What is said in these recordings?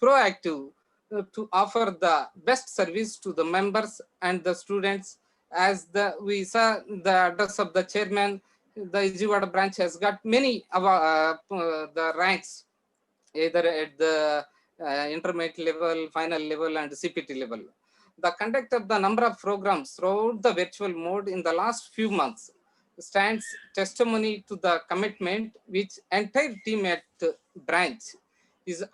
proactive to offer the best service to the members and the students. As we saw the address of the chairman, the Ijewada branch has got many the ranks, either at the intermediate level, final level, and CPT level. The conduct of the number of programs throughout the virtual mode in the last few months stands testimony to the commitment which entire team at branch is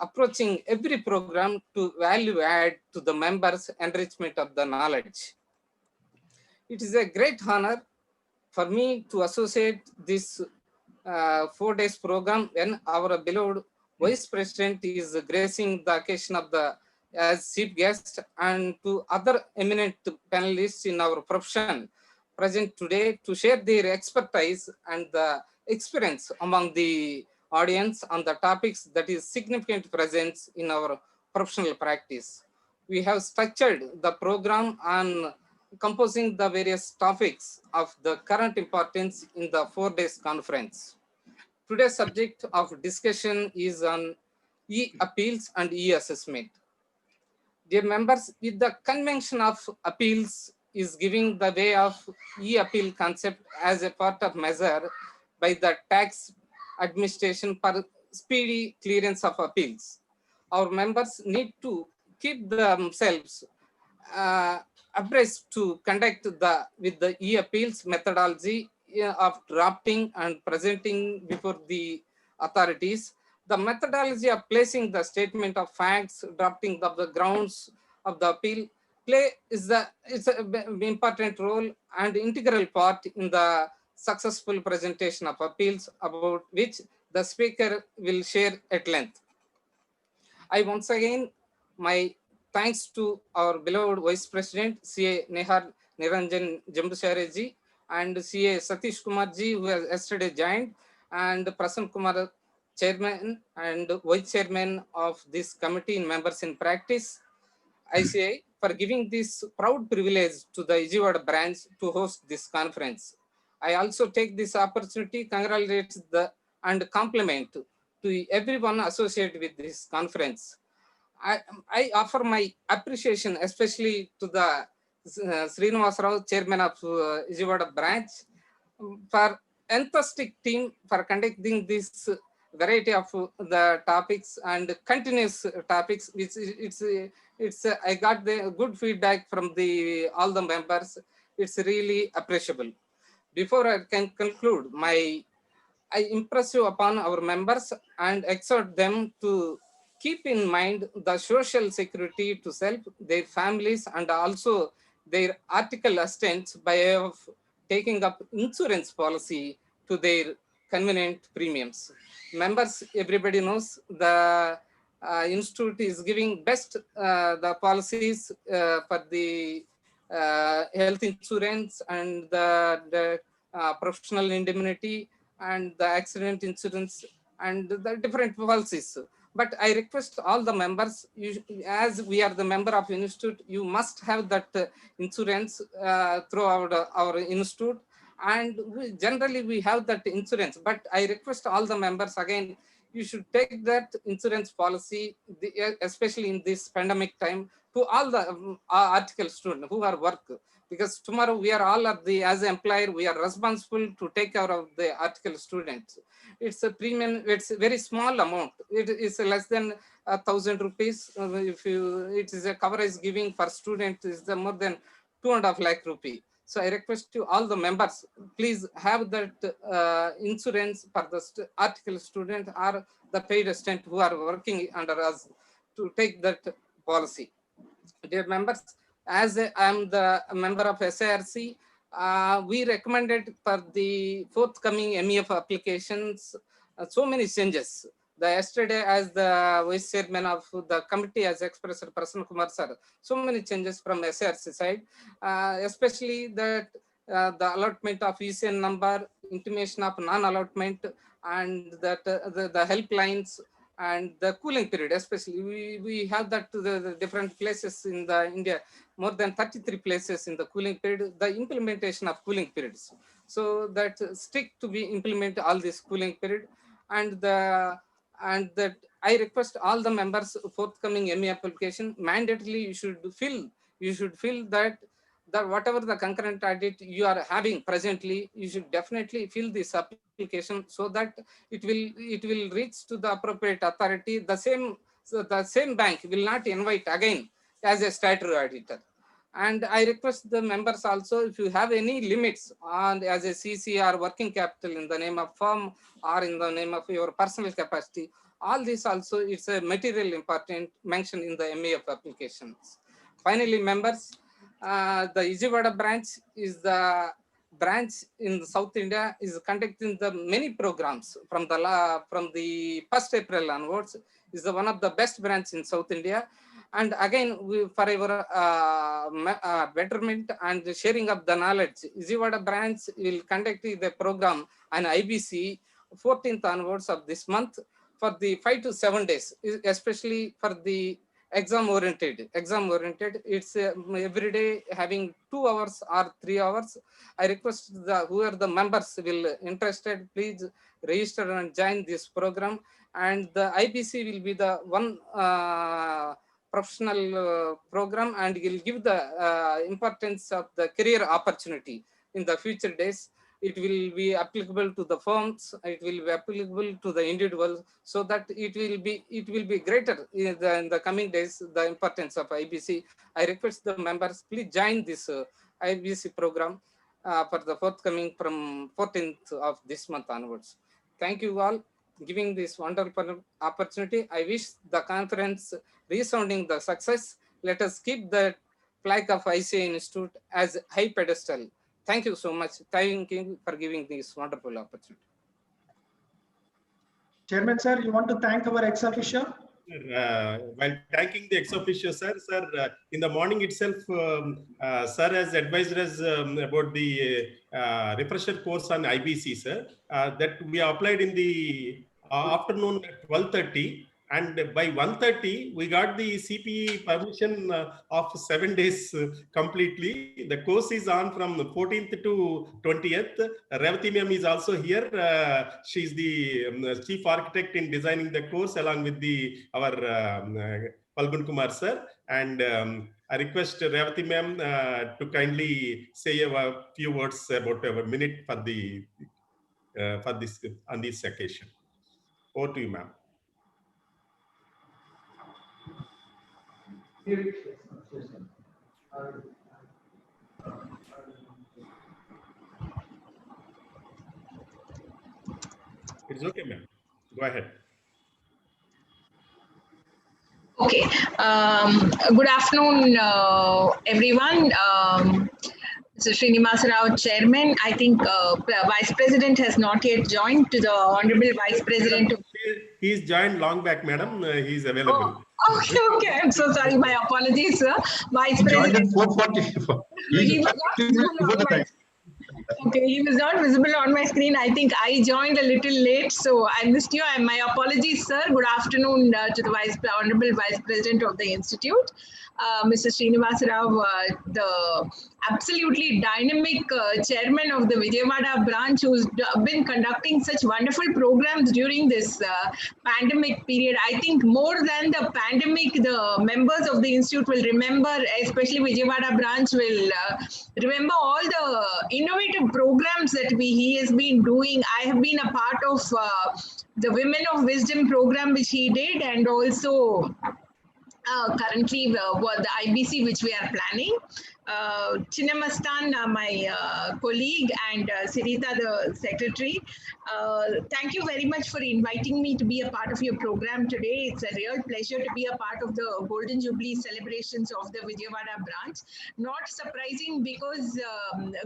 approaching every program to value add to the members' enrichment of the knowledge. It is a great honor for me to associate this 4 days program when our beloved Vice President is gracing the occasion of the as chief guest, and to other eminent panelists in our profession present today to share their expertise and the experience among the audience on the topics that is significant presence in our professional practice. We have structured the program on composing the various topics of the current importance in the 4 days conference. Today's subject of discussion is on e-appeals and e-assessment. Dear members, with the convention of appeals is giving the way of e-appeal concept as a part of measure by the tax administration for speedy clearance of appeals. Our members need to keep themselves abreast to conduct with the e-appeals methodology of drafting and presenting before the authorities. The methodology of placing the statement of facts, drafting of the grounds of the appeal it's an important role and integral part in the successful presentation of appeals, about which the speaker will share at length. I once again my thanks to our beloved Vice President CA Nehar Niranjan Jambushareji and CA Satish Kumarji, who has yesterday joined, and Prasanna Kumar, Chairman and Vice Chairman of this committee in members in practice, ICI, for giving this proud privilege to the Ijewada branch to host this conference. I also take this opportunity to congratulate and compliment to everyone associated with this conference. I offer my appreciation especially to the Srinivas Rao, Chairman of Ijewada branch, for enthusiastic team for conducting this variety of the topics and continuous topics, which it's I got the good feedback from all the members. It's really appreciable. Before I can conclude, I impress you upon our members and exhort them to keep in mind the social security to self, their families, and also their article assistants by way of taking up insurance policy to their convenient premiums. Members, everybody knows the institute is giving best the policies for the health insurance and the professional indemnity and the accident insurance and the different policies. But I request all the members, as we are the member of institute, you must have that insurance throughout our institute. And generally we have that insurance, but I request all the members again, you should take that insurance policy, especially in this pandemic time, to all the article students who are work, because tomorrow we are all of as an employer, we are responsible to take care of the article students. It's a premium, it's a very small amount. It is less than 1,000 rupees. It is a coverage giving for student is more than 2.5 lakh rupee. So I request to all the members, please have that insurance for the article student or the paid assistant who are working under us to take that policy. Dear members, as I am the member of SIRC, we recommended for the forthcoming MEF applications so many changes. Yesterday, as the vice chairman of the committee has expressed, Prasanna Kumar sir, so many changes from SIRC side, especially that the allotment of ECN number, intimation of non-allotment, and that the helplines and the cooling period, especially we have that to the different places in the India, more than 33 places in the cooling period, the implementation of cooling periods. So that strict to be implement all this cooling period, and that I request all the members forthcoming ME application, mandatorily you should fill that whatever the concurrent audit you are having presently, you should definitely fill this application so that it will reach to the appropriate authority. The same bank will not invite again as a statutory auditor. And I request the members also, if you have any limits on as a CC or working capital in the name of firm or in the name of your personal capacity, all this also it's a material important mention in the MAF applications. Finally, members, the Ijewada branch is the branch in South India is conducting the many programs from the 1st April onwards. Is the one of the best branch in South India. And again, for our betterment and sharing of the knowledge, Ijewada branch will conduct the program on IBC 14th onwards of this month for the 5 to 7 days, especially for the exam oriented. It's every day having 2 hours or 3 hours. I request whoever the members will interested, please register and join this program. And the IBC will be the one professional program, and will give the importance of the career opportunity in the future days. It will be applicable to the firms, it will be applicable to the individuals, so that it will be greater in the coming days, the importance of IBC. I request the members, please join this IBC program for the forthcoming from 14th of this month onwards. Thank you all giving this wonderful opportunity. I wish the conference resounding the success. Let us keep the flag of ICA Institute as high pedestal. Thank you so much. Thank you for giving this wonderful opportunity. Chairman, sir, you want to thank our ex-officio? While thanking the ex-officio, sir, in the morning itself, sir has advised us about the refresher course on IBC, sir, that we applied in the afternoon at 12:30. And by 1:30, we got the CPE permission of 7 days completely. The course is on from the 14th to 20th. Revati ma'am is also here. She's the chief architect in designing the course along with our Falgun Kumar sir. And I request Revati ma'am to kindly say a few words about our minute for this on this occasion. Over to you, ma'am. It's okay, ma'am. Go ahead. Okay. Good afternoon, everyone. Mr. Srinivasa Rao, Chairman. I think Vice President has not yet joined. To the Honorable Vice President. He's joined long back, madam. He's available. Oh, okay. I'm so sorry. My apologies, sir. Vice President. Okay, he was not visible on my screen. I think I joined a little late, so I missed you. My apologies, sir. Good afternoon to the Honorable Vice President of the Institute, Mr. Srinivasa Rao, the absolutely dynamic chairman of the Vijayawada branch, who's been conducting such wonderful programs during this pandemic period. I think more than the pandemic, the members of the institute will remember, especially Vijayawada branch will remember all the innovative programs that he has been doing. I have been a part of the Women of Wisdom program which he did, and also currently the IBC which we are planning. Chinnamastan, my colleague, and Sirita, the secretary. Thank you very much for inviting me to be a part of your program today. It's a real pleasure to be a part of the Golden Jubilee celebrations of the Vijayawada branch. Not surprising, because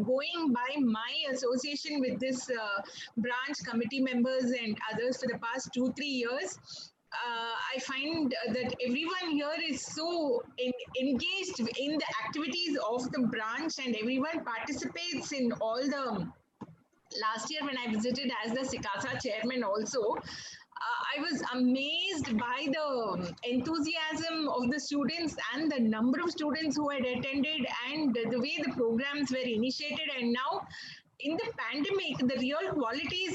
going by my association with this branch committee members and others for the past 2-3 years, I find that everyone here is so engaged in the activities of the branch, and everyone participates in all the. Last year when I visited as the SICASA chairman also, I was amazed by the enthusiasm of the students and the number of students who had attended, and the way the programs were initiated. And now in the pandemic, the real quality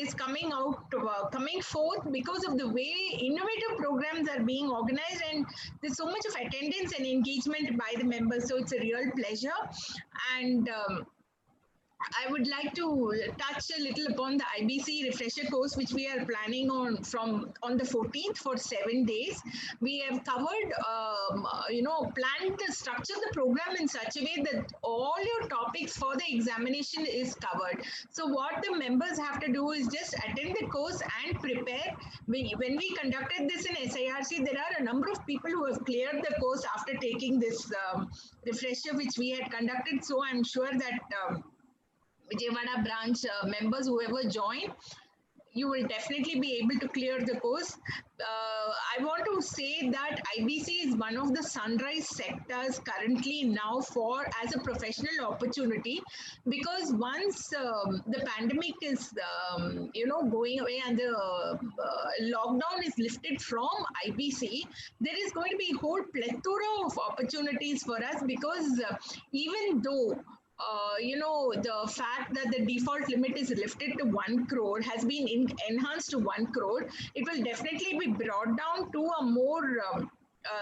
is coming out, coming forth because of the way innovative programs are being organized, and there's so much of attendance and engagement by the members. So it's a real pleasure. And I would like to touch a little upon the IBC refresher course, which we are planning on the 14th for 7 days. We have covered, planned to structure the program in such a way that all your topics for the examination is covered. So what the members have to do is just attend the course and prepare. When we conducted this in SIRC, there are a number of people who have cleared the course after taking this refresher, which we had conducted. So I'm sure that Vijayawada branch members, whoever join, you will definitely be able to clear the course. I want to say that IBC is one of the sunrise sectors currently now as a professional opportunity, because once the pandemic is, going away and the lockdown is lifted from IBC, there is going to be a whole plethora of opportunities for us, because even though the fact that the default limit is lifted to 1 crore has been enhanced to 1 crore, it will definitely be brought down to a more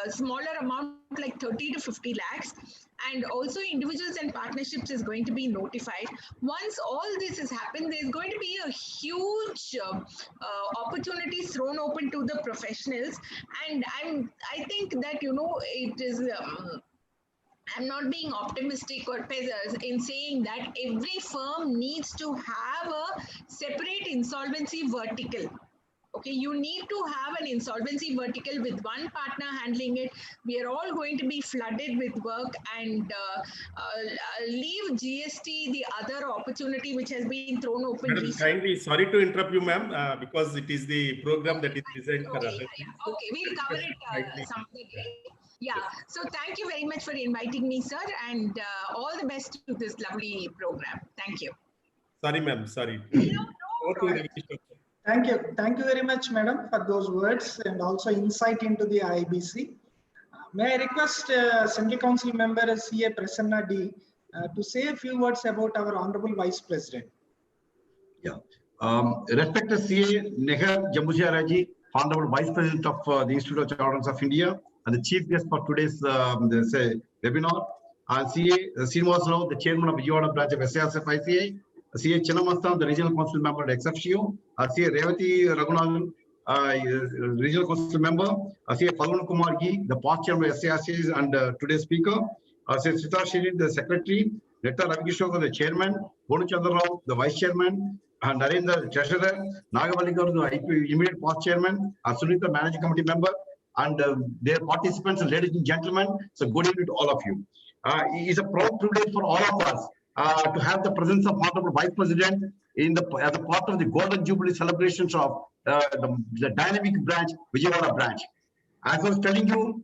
smaller amount, like 30 to 50 lakhs. And also individuals and partnerships is going to be notified. Once all this has happened, there's going to be a huge opportunities thrown open to the professionals. And I think that, it is... I'm not being optimistic or pessimist in saying that every firm needs to have a separate insolvency vertical. Okay, you need to have an insolvency vertical with one partner handling it. We are all going to be flooded with work, and leave GST, the other opportunity which has been thrown open. Madam, kindly, sorry to interrupt you, ma'am, because it is the program that is designed for others. Okay, we'll cover it some other day. Yeah, so thank you very much for inviting me, sir, and all the best to this lovely program. Thank you. Sorry, ma'am, sorry. Thank you. Thank you very much, madam, for those words and also insight into the IBC. May I request Central Council member CA Prasanna D to say a few words about our Honorable Vice President. Yeah. Respected CA Nehar Jambusiaraji, Honorable Vice President of the Institute of Accountants of India, and the chief guest for today's webinar, CA Srinivas Rao, the chairman of Vijayawada branch of SIRC-ICA, CA Chinnamastan, the regional council member at XFCO, CA Revati Raghunathan, regional council member, CA Falgun Kumar Gi, the past chairman of SIRC and today's speaker, CA Sita Shiri, the secretary, Netta Ravikishore, the chairman, Bonu Chandra Rao, the vice chairman, and Narendra, the treasurer, Nagavallikar, the immediate past chairman, Sunita, managing committee member, and their participants, and ladies and gentlemen. So good evening to all of you. It is a proud privilege for all of us to have the presence of Honorable Vice President as a part of the Golden Jubilee celebrations of the dynamic branch, Vijayawada branch. As I was telling you,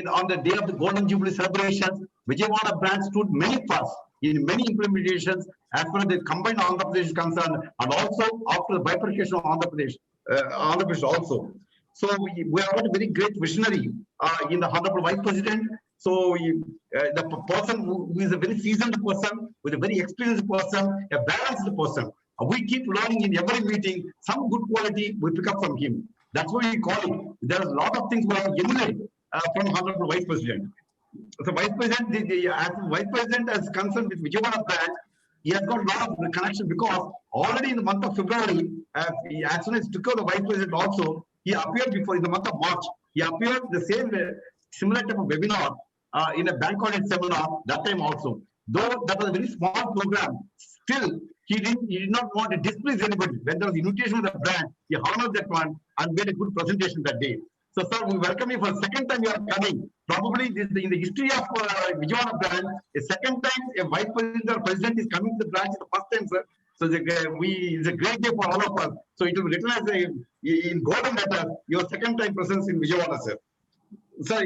on the day of the Golden Jubilee celebrations, Vijayawada branch stood many firsts in many implementations as far as the combined Andhra Pradesh is concerned, and also after the bifurcation of Andhra Pradesh also. So we have got a very great visionary in the Honorable Vice President. So the person who is a very seasoned person, with a very experienced person, a balanced person. We keep learning in every meeting, some good quality we pick up from him. That's what we call it. There are a lot of things we have emulated from Honorable Vice President. So Vice President, as Vice President is concerned with Vijayawada branch, he has got a lot of connection, because already in the month of February, as soon as he took over the Vice President also, he appeared before in the month of March. He appeared the same similar type of webinar in a bank audit seminar that time also. Though that was a very small program, still he did not want to displease anybody. When there was invitation of the branch, he honored that one and made a good presentation that day. So, sir, we welcome you for the second time you are coming. Probably this, in the history of Vijayawada branch, the second time a vice president or president is coming to the branch is the first time, sir. So it's a great day for all of us. So it will be written as in golden letters, your second time presence in Vijayawada, sir. Sir,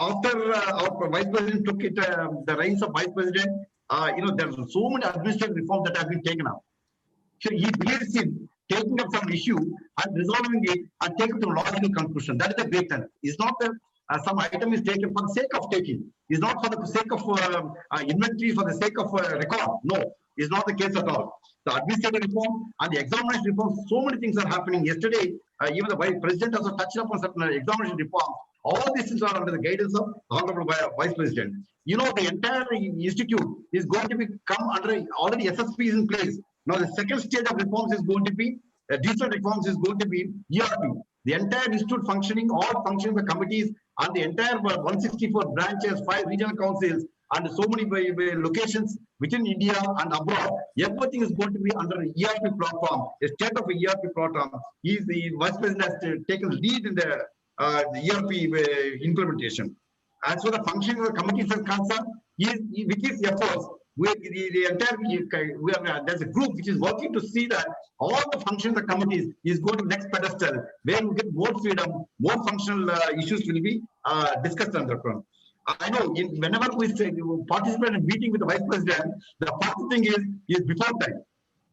after our vice president took it, the reins of vice president, there are so many administrative reforms that have been taken up. So he believes in taking up some issue and resolving it and taking it to a logical conclusion. That is the great thing. It's not that some item is taken for the sake of taking. It's not for the sake of inventory, for the sake of record. No. is not the case at all. The administrative reform and the examination reform, so many things are happening. Yesterday, even the Vice President also touched upon certain examination reform. All these things are under the guidance of the Honorable Vice President. You know, the entire institute is going to come under already SSP is in place. Now, the second stage of reforms is going to be digital reforms is going to be ERP. The entire institute functioning, all functioning the committees, and the entire 164 branches, 5 regional councils, and so many locations within India and abroad. Everything is going to be under an ERP platform, a state of ERP platform. The Vice President has taken lead in the ERP implementation. As for the functioning of the committees is concerned, with his efforts, there's a group which is working to see that all the functions of the committees is going to next pedestal, where we get more freedom, more functional issues will be discussed on the front. I know whenever we participate in a meeting with the Vice President, the first thing is before time.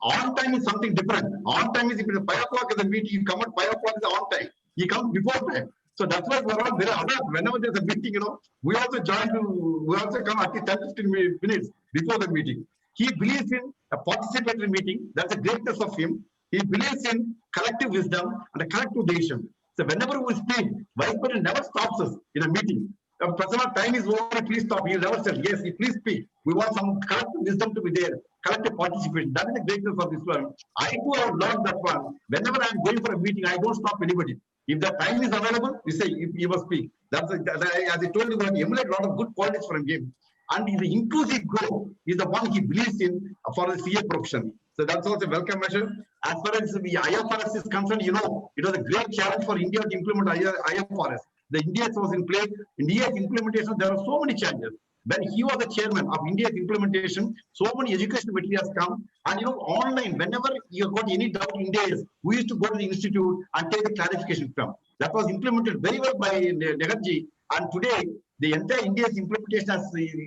On time is something different. On time is if it's 5 o'clock in the meeting, you come at 5 o'clock is on time. He comes before time. So that's why we're all very alert. Whenever there's a meeting, we also come at least 10-15 minutes before the meeting. He believes in a participatory meeting. That's the greatness of him. He believes in collective wisdom and a collective decision. So whenever we speak, Vice President never stops us in a meeting. Personal time is over, please stop. He never said, yes, please speak. We want some collective wisdom to be there, collective participation. That is the greatness of this one. I too have learned that one. Whenever I'm going for a meeting, I don't stop anybody. If the time is available, we say, you must speak. As I told you, we emulate a lot of good qualities from him. And the inclusive growth is the one he believes in for the CA profession. So that's also a welcome measure. As far as the IFRS is concerned, it was a great challenge for India to implement IFRS. The India was in place. India's implementation, there are so many challenges. When he was the chairman of India's implementation, so many education materials come. And online, whenever you got any doubt in India, we used to go to the institute and take the clarification from. That was implemented very well by Neharji. And today, the entire India's implementation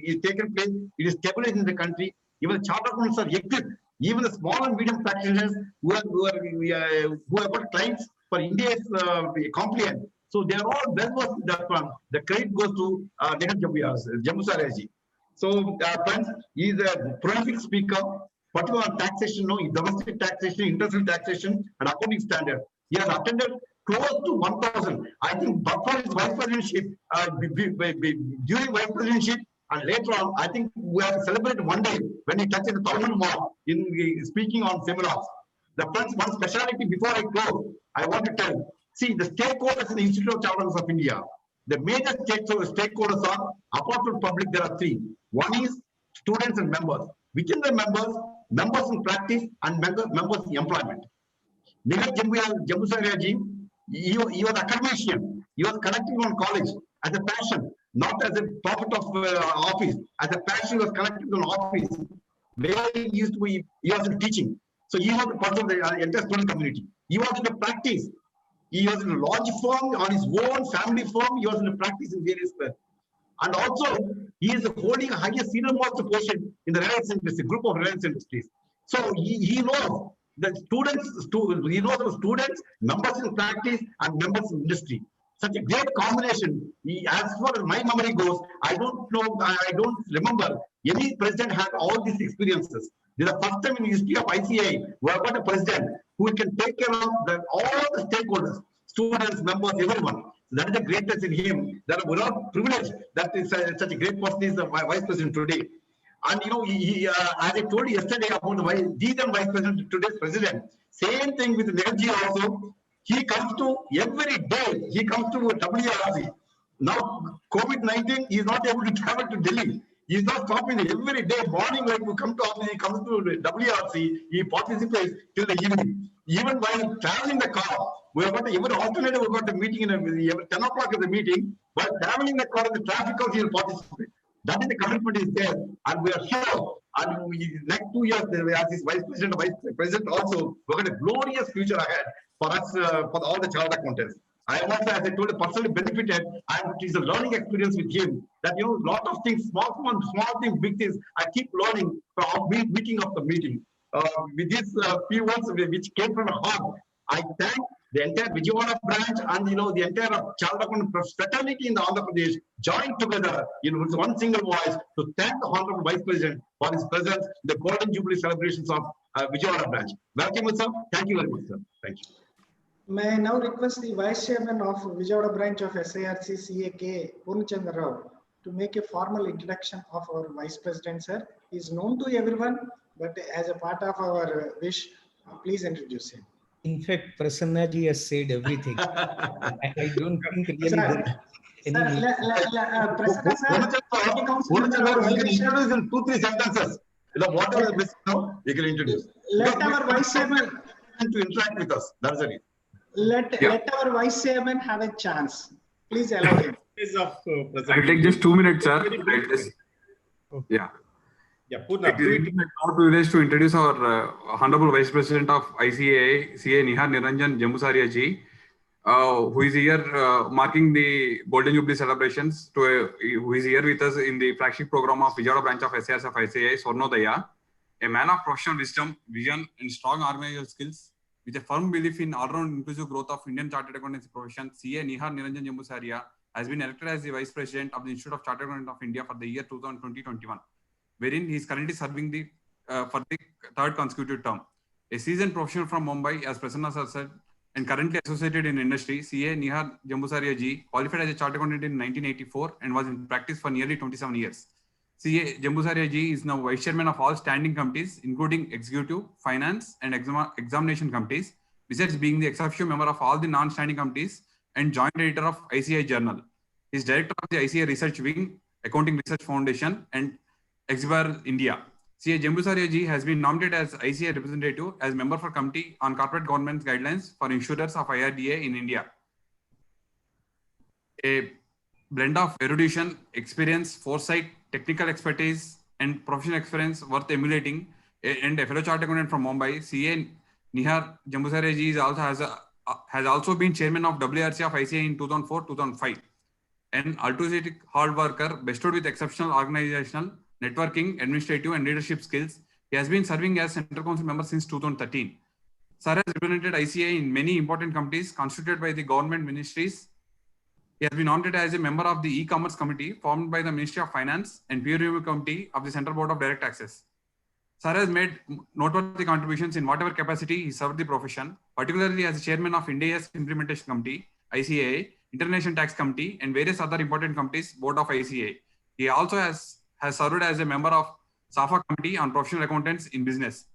is taken place. It is stabilized in the country. Even the charter accounts are equipped. Even the small and medium practitioners who have got clients for India's compliance. So they are all well versed in that one. The credit goes to Jamusaraji. So friends, he is a prolific speaker, particularly on taxation, domestic taxation, international taxation, and accounting standard. He has attended close to 1,000. I think before his vice presidentship, during vice presidentship, and later on, I think we have celebrated one day when he touched the 1,000 mark in speaking on seminars. The friends, one speciality before I close, I want to tell. See, the stakeholders in the Institute of Chartered Accountants of India, the major stakeholders are, apart from public, there are 3. One is students and members. Within the members in practice and members in employment. Nihar Jamusaraji, he was a academician. He was connecting on college as a passion, not as a profit of office. As a passion, he was connecting on office. Where he used to be, he was in teaching. So he was part of the entire student community. He was in the practice. He was in a large firm, on his own family firm, he was in a practice in various places. And also, he is holding a highest senior most position in the Reliance Industry, group of Reliance Industries. So he knows the he knows the students, members in practice, and members in industry. Such a great combination. As far as my memory goes, I don't remember any president had all these experiences. This is the first time in the history of ICI we have got a president who can take care of all the stakeholders, students, members, everyone. That is the greatness in him. That we're not privileged that is such a great person is the vice president today. And as I told you yesterday about the vice president, today's president, same thing with Neharji also. He comes to every day. He comes to WRC. Now COVID-19, he is not able to travel to Delhi. He is not stopping every day morning when we come to office. He comes to WRC. He participates till the evening. Even while traveling the car, we have got every alternative. We got a meeting in 10 o'clock is the meeting. While traveling the car in the traffic house, he will participate. That is the commitment is there, and we are sure. And next 2 years, as his vice president also, we have got a glorious future ahead for us for all the chartered accountants. I also, as I told you, personally benefited, and it is a learning experience with him. That lot of things, small things, big things. I keep learning from meeting of the meeting. With these few words which came from a heart, I thank the entire Vijayawada branch and the entire Chartered Accountant fraternity in the Andhra Pradesh joined together with one single voice to thank the Honorable Vice President for his presence in the Golden Jubilee celebrations of Vijayawada branch. Welcome, sir. Thank you very much, sir. Thank you. May I now request the Vice Chairman of Vijayawada branch of SIRC CAK, Purnachandra Rao, to make a formal introduction of our Vice President, sir. He is known to everyone, but as a part of our wish, please introduce him. In fact, Prasanna ji has said everything. I don't think really Sir, there any need. Prasanna sir, City Council member, our You can well-wisher. introduce in 2-3 sentences. Whatever is missing now, you can introduce. Let our Vice Chairman to interact with us. That's it. let our Vice Chairman have a chance. Please allow him. I'll take just 2 minutes, sir. Yeah. Yeah, Purna, It is our privilege to introduce our Honorable Vice President of ICAI, CA Nihar Niranjan Jambusaria ji, who is here marking the Golden Jubilee celebrations, who is here with us in the flagship program of Vijayawada branch of SIS of ICAI, Swarnodaya, a man of professional wisdom, vision, and strong organizational skills, with a firm belief in all-round inclusive growth of Indian Chartered Accountancy profession. CA Nihar Niranjan Jambusaria has been elected as the Vice President of the Institute of Chartered Accountants of India for the year 2020-21. Wherein he is currently serving for the third consecutive term. A seasoned professional from Mumbai, as Prasanna sir said, and currently associated in industry, CA Nihar Jambusaria ji qualified as a chartered accountant in 1984 and was in practice for nearly 27 years. CA Jambusaria ji is now Vice Chairman of all standing committees, including Executive, Finance, and Examination committees, besides being the ex officio member of all the non-standing committees and joint editor of ICAI Journal. He is Director of the ICAI Research Wing, Accounting Research Foundation, and Exhibar India. CA Jambusaria ji has been nominated as ICAI representative as member for Committee on Corporate Governance Guidelines for Insurers of IRDA in India. A blend of erudition, experience, foresight, technical expertise, and professional experience worth emulating, and a fellow chartered accountant from Mumbai, CA Nihar Jambusaria ji has also been chairman of WRC of ICAI in 2004-2005. An altruistic hard worker, bestowed with exceptional organizational, networking, administrative, and leadership skills. He has been serving as Central Council member since 2013. Sir has represented ICAI in many important committees constituted by the government ministries. He has been nominated as a member of the e-commerce committee formed by the Ministry of Finance and peer review committee of the Central Board of Direct Taxes. Sir has made noteworthy contributions in whatever capacity he served the profession, particularly as the chairman of India's Implementation Committee, ICAI, International Tax Committee, and various other important committees, Board of ICAI. He also has served as a member of SAFA Committee on Professional Accountants in Business.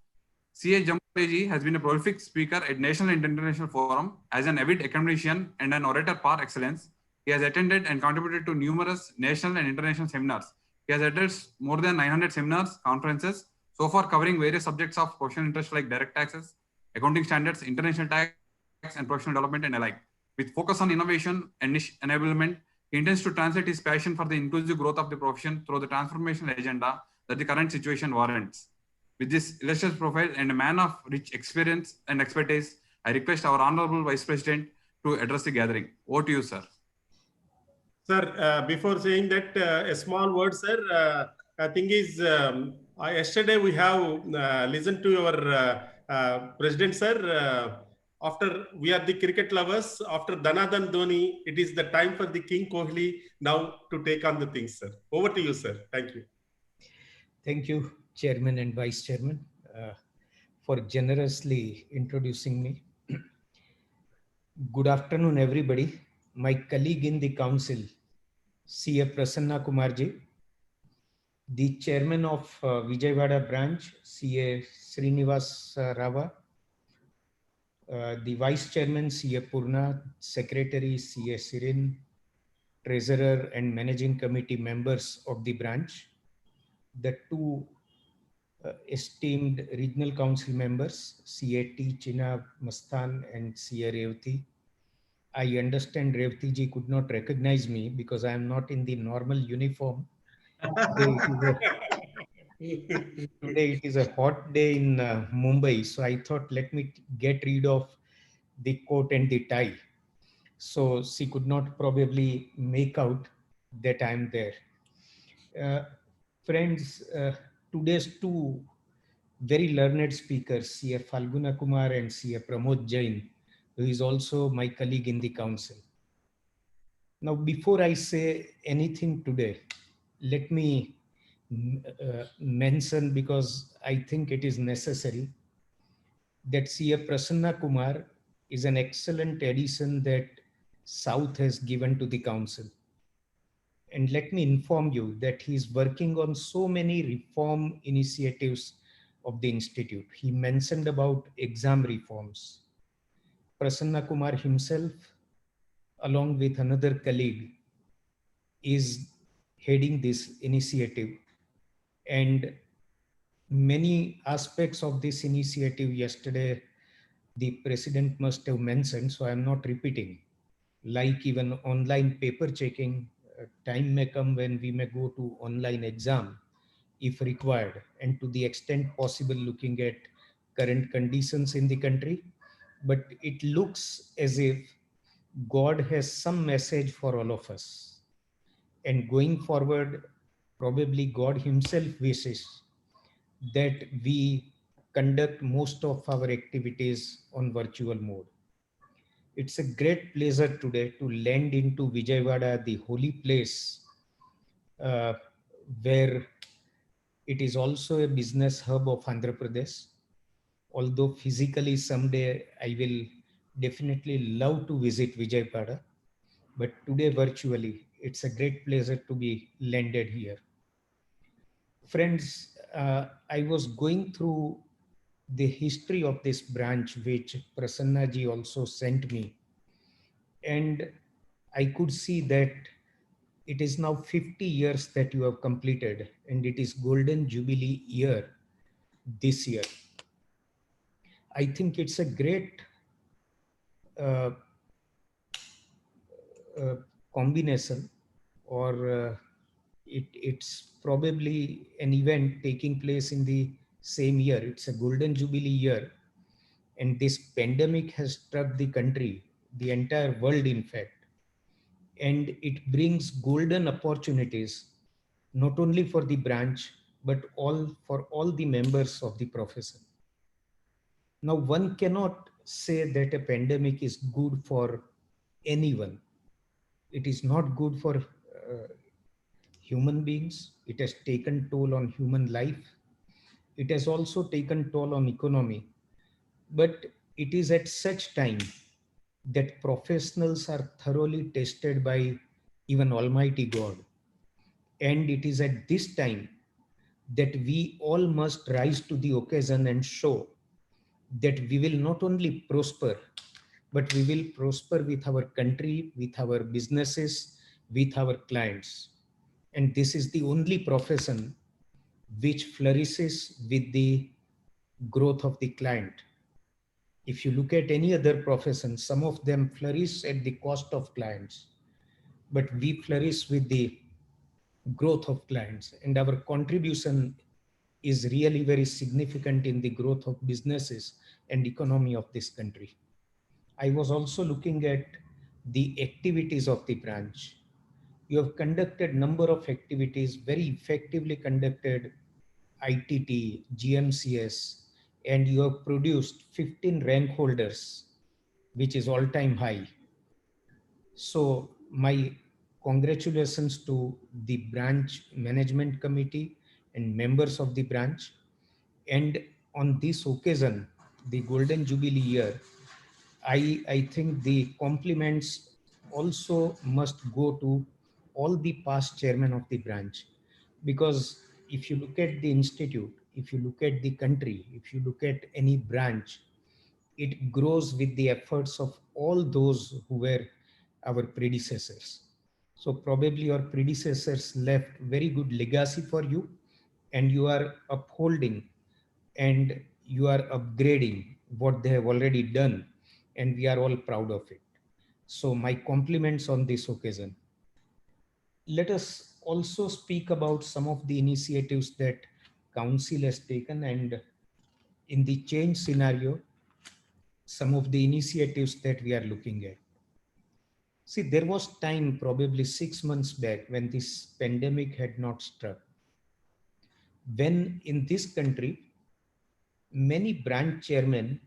CA Jambusaria ji has been a prolific speaker at national and international forum as an avid academician and an orator par excellence. He has attended and contributed to numerous national and international seminars. He has addressed more than 900 seminars, conferences, so far covering various subjects of professional interest like direct taxes, accounting standards, international tax, and professional development and alike. With focus on innovation and niche enablement, he intends to translate his passion for the inclusive growth of the profession through the transformational agenda that the current situation warrants. With this illustrious profile and a man of rich experience and expertise, I request our Honorable Vice President to address the gathering. Over to you, sir. Sir, before saying that, a small word, sir. Thing is, yesterday we have listened to your President, sir. After we are the cricket lovers, after Dhanadhan Dhoni, it is the time for the King Kohli now to take on the things, sir. Over to you, sir. Thank you. Thank you, Chairman and Vice Chairman, for generously introducing me. Good afternoon, everybody. My colleague in the council, CA Prasanna Kumarji, the Chairman of Vijayawada branch, CA Srinivas Rava, the Vice Chairman, CA Purna, Secretary, CA Sirin, Treasurer and Managing Committee members of the branch, the two esteemed Regional Council members, CA T. China Mastan and CA Revati. I understand Revati ji could not recognize me because I am not in the normal uniform. Today it is a hot day in Mumbai, so I thought let me get rid of the coat and the tie. So she could not probably make out that I am there. Friends, today's two very learned speakers, CA Falguna Kumar and CA Pramod Jain, who is also my colleague in the council. Now, before I say anything today, let me mention, because I think it is necessary, that CA Prasanna Kumar is an excellent addition that South has given to the council. And let me inform you that he is working on so many reform initiatives of the institute. He mentioned about exam reforms. Prasanna Kumar himself, along with another colleague, is heading this initiative. And many aspects of this initiative yesterday, the president must have mentioned, so I'm not repeating, like even online paper checking. Time may come when we may go to online exam if required, and to the extent possible looking at current conditions in the country. But it looks as if God has some message for all of us. And going forward, probably God himself wishes that we conduct most of our activities on virtual mode. It's a great pleasure today to land into Vijayawada, the holy place, uh, where it is also a business hub of Andhra Pradesh. Although physically someday I will definitely love to visit Vijayawada, but today virtually, it's a great pleasure to be landed here. Friends, I was going through the history of this branch, which Prasanna ji also sent me. And I could see that it is now 50 years that you have completed, and it is Golden Jubilee year this year. I think it's a great uh, combination, or it's probably an event taking place in the same year. It's a Golden Jubilee year, and this pandemic has struck the country, the entire world, in fact, and it brings golden opportunities not only for the branch but for all the members of the profession. Now, one cannot say that a pandemic is good for anyone. It is not good for human beings. It has taken toll on human life. It has also taken toll on economy. But it is at such time that professionals are thoroughly tested by even Almighty God. And it is at this time that we all must rise to the occasion and show that we will not only prosper, but we will prosper with our country, with our businesses, with our clients. And this is the only profession which flourishes with the growth of the client. If you look at any other profession, some of them flourish at the cost of clients, but we flourish with the growth of clients, and our contribution is really very significant in the growth of businesses and economy of this country. I was also looking at the activities of the branch. You have conducted number of activities, very effectively conducted ITT, GMCS, and you have produced 15 rank holders, which is all-time high. So my congratulations to the branch management committee and members of the branch. And on this occasion, the Golden Jubilee year, I think the compliments also must go to all the past chairmen of the branch, because if you look at the institute, if you look at the country, if you look at any branch, it grows with the efforts of all those who were our predecessors. So probably your predecessors left very good legacy for you, and you are upholding and you are upgrading what they have already done, and we are all proud of it. So my compliments on this occasion. Let us also speak about some of the initiatives that council has taken, and in the change scenario, some of the initiatives that we are looking at. See, there was time probably 6 months back when this pandemic had not struck, when in this country, many branch chairmen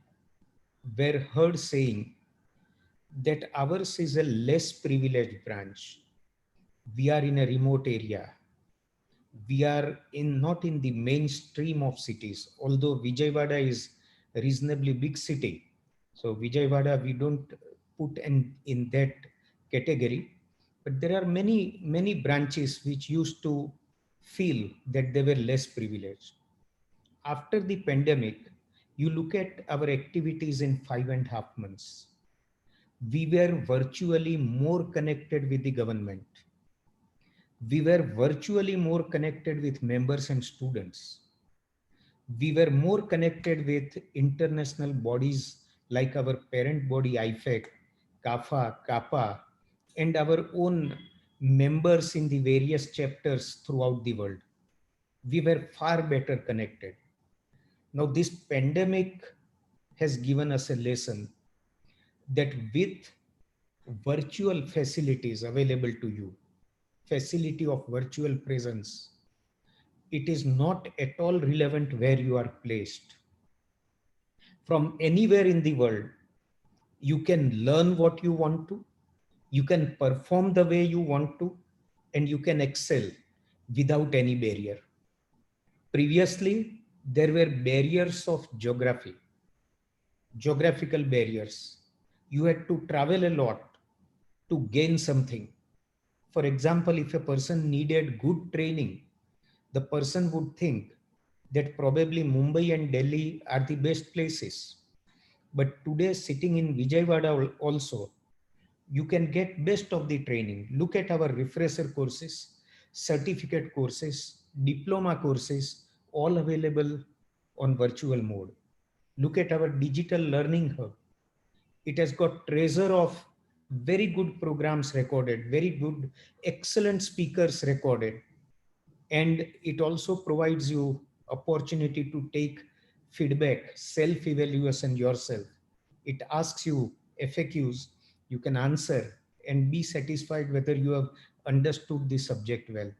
were heard saying that ours is a less privileged branch. We are in a remote area. We are not in the mainstream of cities, although Vijayawada is a reasonably big city. So Vijayawada, we don't put in that category, but there are many branches which used to feel that they were less privileged. After the pandemic, you look at our activities in 5.5 months. We were virtually more connected with the government. We were virtually more connected with members and students. We were more connected with international bodies like our parent body IFEC, CAFA, CAPA, and our own members in the various chapters throughout the world. We were far better connected. Now, this pandemic has given us a lesson that with virtual facilities available to you, facility of virtual presence, it is not at all relevant where you are placed. From anywhere in the world, you can learn what you want to, you can perform the way you want to, and you can excel without any barrier. Previously, there were barriers of geography, geographical barriers. You had to travel a lot to gain something. For example, if a person needed good training, the person would think that probably Mumbai and Delhi are the best places. But today, sitting in Vijayawada also, you can get best of the training. Look at our refresher courses, certificate courses, diploma courses, all available on virtual mode. Look at our digital learning hub. It has got treasure of very good programs recorded, very good, excellent speakers recorded. And it also provides you opportunity to take feedback, self-evaluation yourself. It asks you FAQs, you can answer and be satisfied whether you have understood the subject well.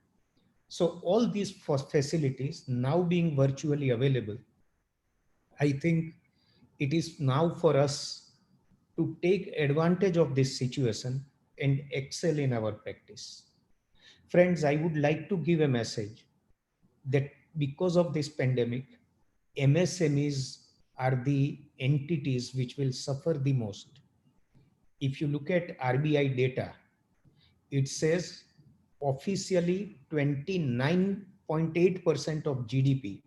So all these facilities now being virtually available, I think it is now for us to take advantage of this situation and excel in our practice. Friends, I would like to give a message that because of this pandemic, MSMEs are the entities which will suffer the most. If you look at RBI data, it says officially 29.8% of GDP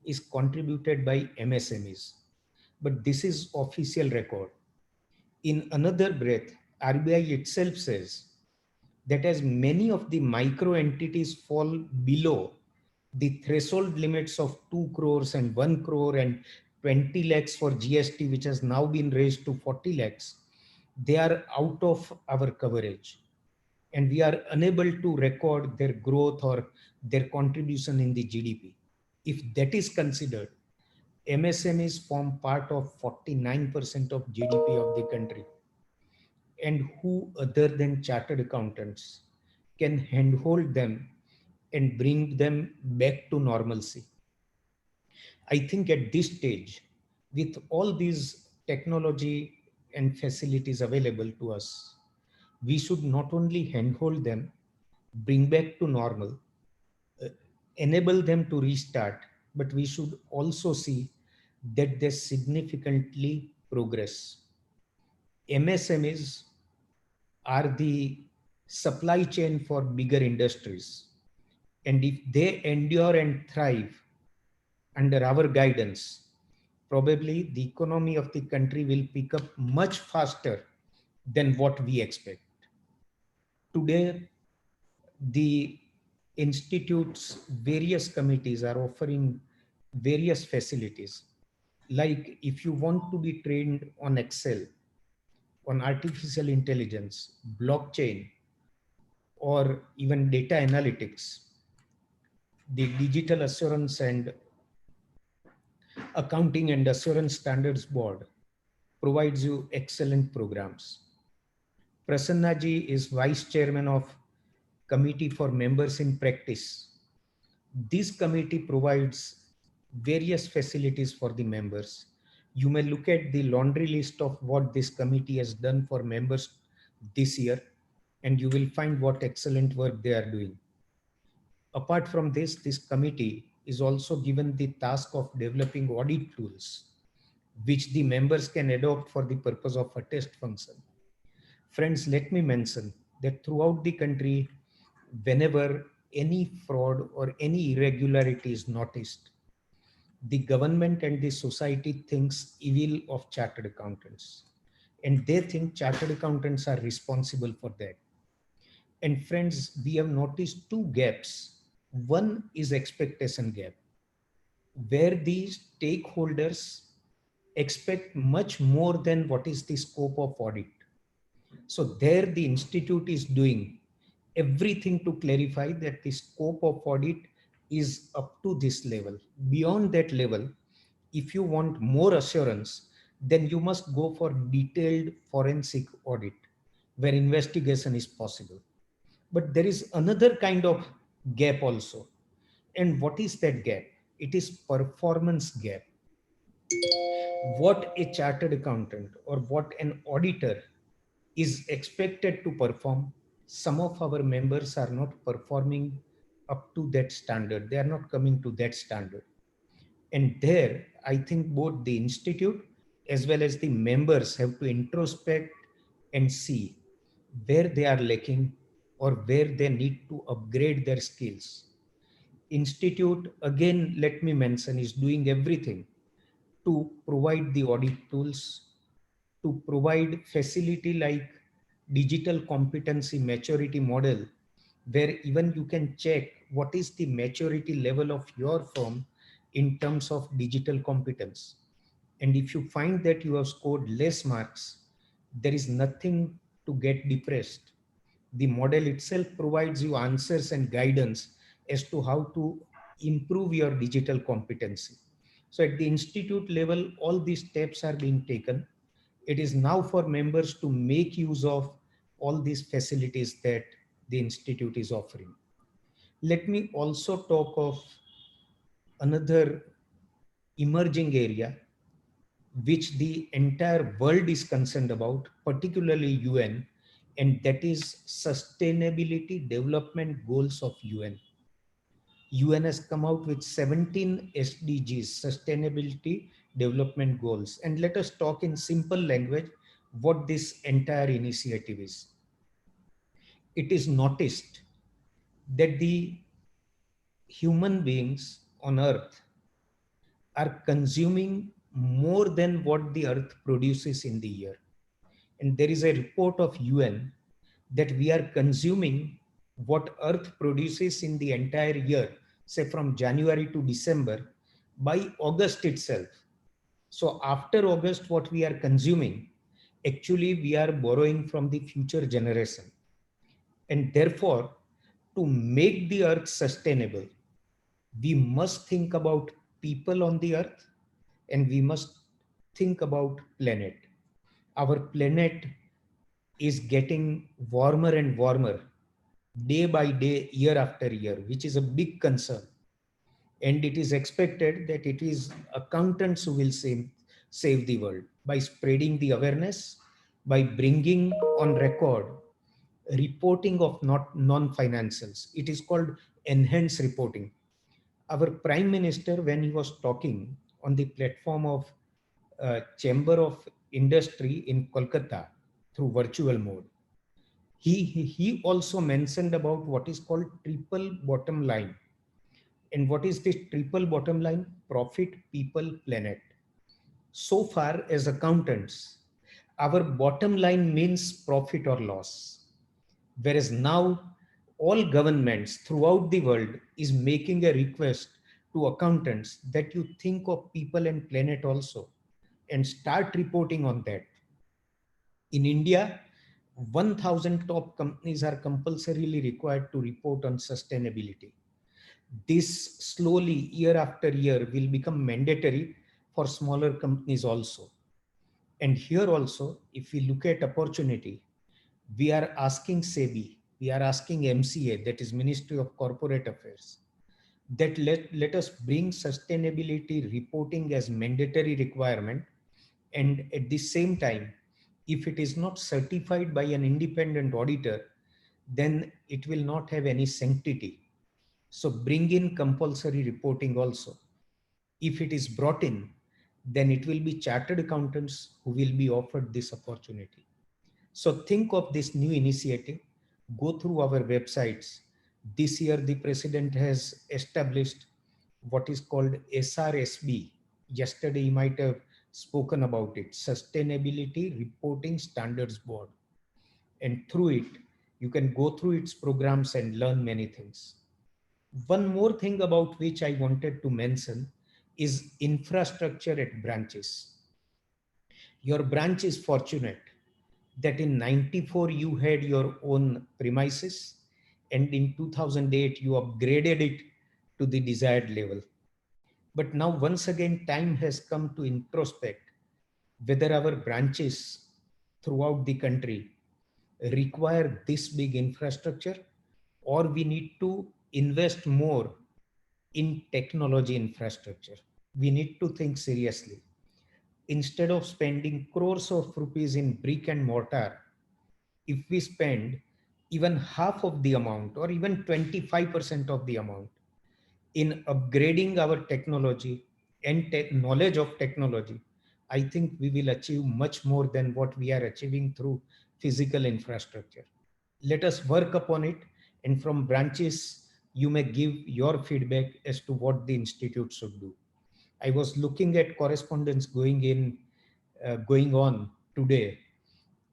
is contributed by MSMEs. But this is official record. In another breath, RBI itself says that as many of the micro entities fall below the threshold limits of 2 crores and 1 crore and 20 lakhs for GST, which has now been raised to 40 lakhs, they are out of our coverage. And we are unable to record their growth or their contribution in the GDP. If that is considered, MSMEs form part of 49% of GDP of the country. And who other than chartered accountants can handhold them and bring them back to normalcy? I think at this stage, with all these technology and facilities available to us, we should not only handhold them, bring back to normal, enable them to restart, but we should also see that they significantly progress. MSMEs are the supply chain for bigger industries. And if they endure and thrive under our guidance, probably the economy of the country will pick up much faster than what we expect. Today, the institute's various committees are offering various facilities. Like if you want to be trained on Excel, on artificial intelligence, blockchain, or even data analytics, the Digital Assurance and Accounting and Assurance Standards Board provides you excellent programs. Prasanna ji is Vice Chairman of Committee for Members in Practice. This committee provides various facilities for the members You may look at the laundry list of what this committee has done for members this year, and you will find what excellent work they are doing. Apart from this, this committee is also given the task of developing audit tools, which the members can adopt for the purpose of a test function. Friends, let me mention that throughout the country, whenever any fraud or any irregularity is noticed, the government and the society thinks evil of chartered accountants, and they think chartered accountants are responsible for that. And friends, we have noticed two gaps. One is expectation gap, where these stakeholders expect much more than what is the scope of audit. So there the institute is doing everything to clarify that the scope of audit is up to this level. Beyond that level, if you want more assurance, then you must go for detailed forensic audit where investigation is possible. But there is another kind of gap also. And what is that gap? It is performance gap. What a chartered accountant or what an auditor is expected to perform, some of our members are not performing up to that standard. They are not coming to that standard. And there, I think both the institute as well as the members have to introspect and see where they are lacking or where they need to upgrade their skills. Institute, again, let me mention, is doing everything to provide the audit tools, to provide facility like digital competency maturity model, where even you can check what is the maturity level of your firm in terms of digital competence. And if you find that you have scored less marks, there is nothing to get depressed. The model itself provides you answers and guidance as to how to improve your digital competency. So at the institute level, all these steps are being taken. It is now for members to make use of all these facilities that the institute is offering. Let me also talk of another emerging area which the entire world is concerned about, particularly UN, and that is sustainability development goals of UN. UN has come out with 17 SDGs, sustainability development goals. And let us talk in simple language what this entire initiative is. It is noticed that the human beings on earth are consuming more than what the earth produces in the year. And there is a report of UN that we are consuming what earth produces in the entire year, say from January to December, by August itself. So after August, what we are consuming, actually we are borrowing from the future generation. And therefore, to make the earth sustainable, we must think about people on the earth and we must think about planet. Our planet is getting warmer and warmer day by day, year after year, which is a big concern. And it is expected that it is accountants who will save the world by spreading the awareness, by bringing on record reporting of non-financials. It is called enhanced reporting. Our Prime Minister, when he was talking on the platform of Chamber of Industry in Kolkata through virtual mode, he also mentioned about what is called triple bottom line. And what is this triple bottom line? Profit, people, planet. So far as accountants, our bottom line means profit or loss. Whereas now all governments throughout the world is making a request to accountants that you think of people and planet also and start reporting on that. In India, 1,000 top companies are compulsorily required to report on sustainability. This slowly, year after year, will become mandatory for smaller companies also. And here also, if we look at opportunity, we are asking SEBI, we are asking MCA, that is Ministry of Corporate Affairs, that let us bring sustainability reporting as mandatory requirement And at the same time, if it is not certified by an independent auditor, then it will not have any sanctity. So bring in compulsory reporting also. If it is brought in, then it will be chartered accountants who will be offered this opportunity. So think of this new initiative, go through our websites. This year, the president has established what is called SRSB. Yesterday, he might have spoken about it, Sustainability Reporting Standards Board. And through it, you can go through its programs and learn many things. One more thing about which I wanted to mention is infrastructure at branches. Your branch is fortunate that in 94 you had your own premises, and in 2008 you upgraded it to the desired level. But now once again time has come to introspect whether our branches throughout the country require this big infrastructure, or we need to invest more in technology infrastructure. We need to think seriously. Instead of spending crores of rupees in brick and mortar, if we spend even half of the amount or even 25% of the amount in upgrading our technology and knowledge of technology, I think we will achieve much more than what we are achieving through physical infrastructure. Let us work upon it, and from branches, you may give your feedback as to what the institute should do. I was looking at correspondence going on today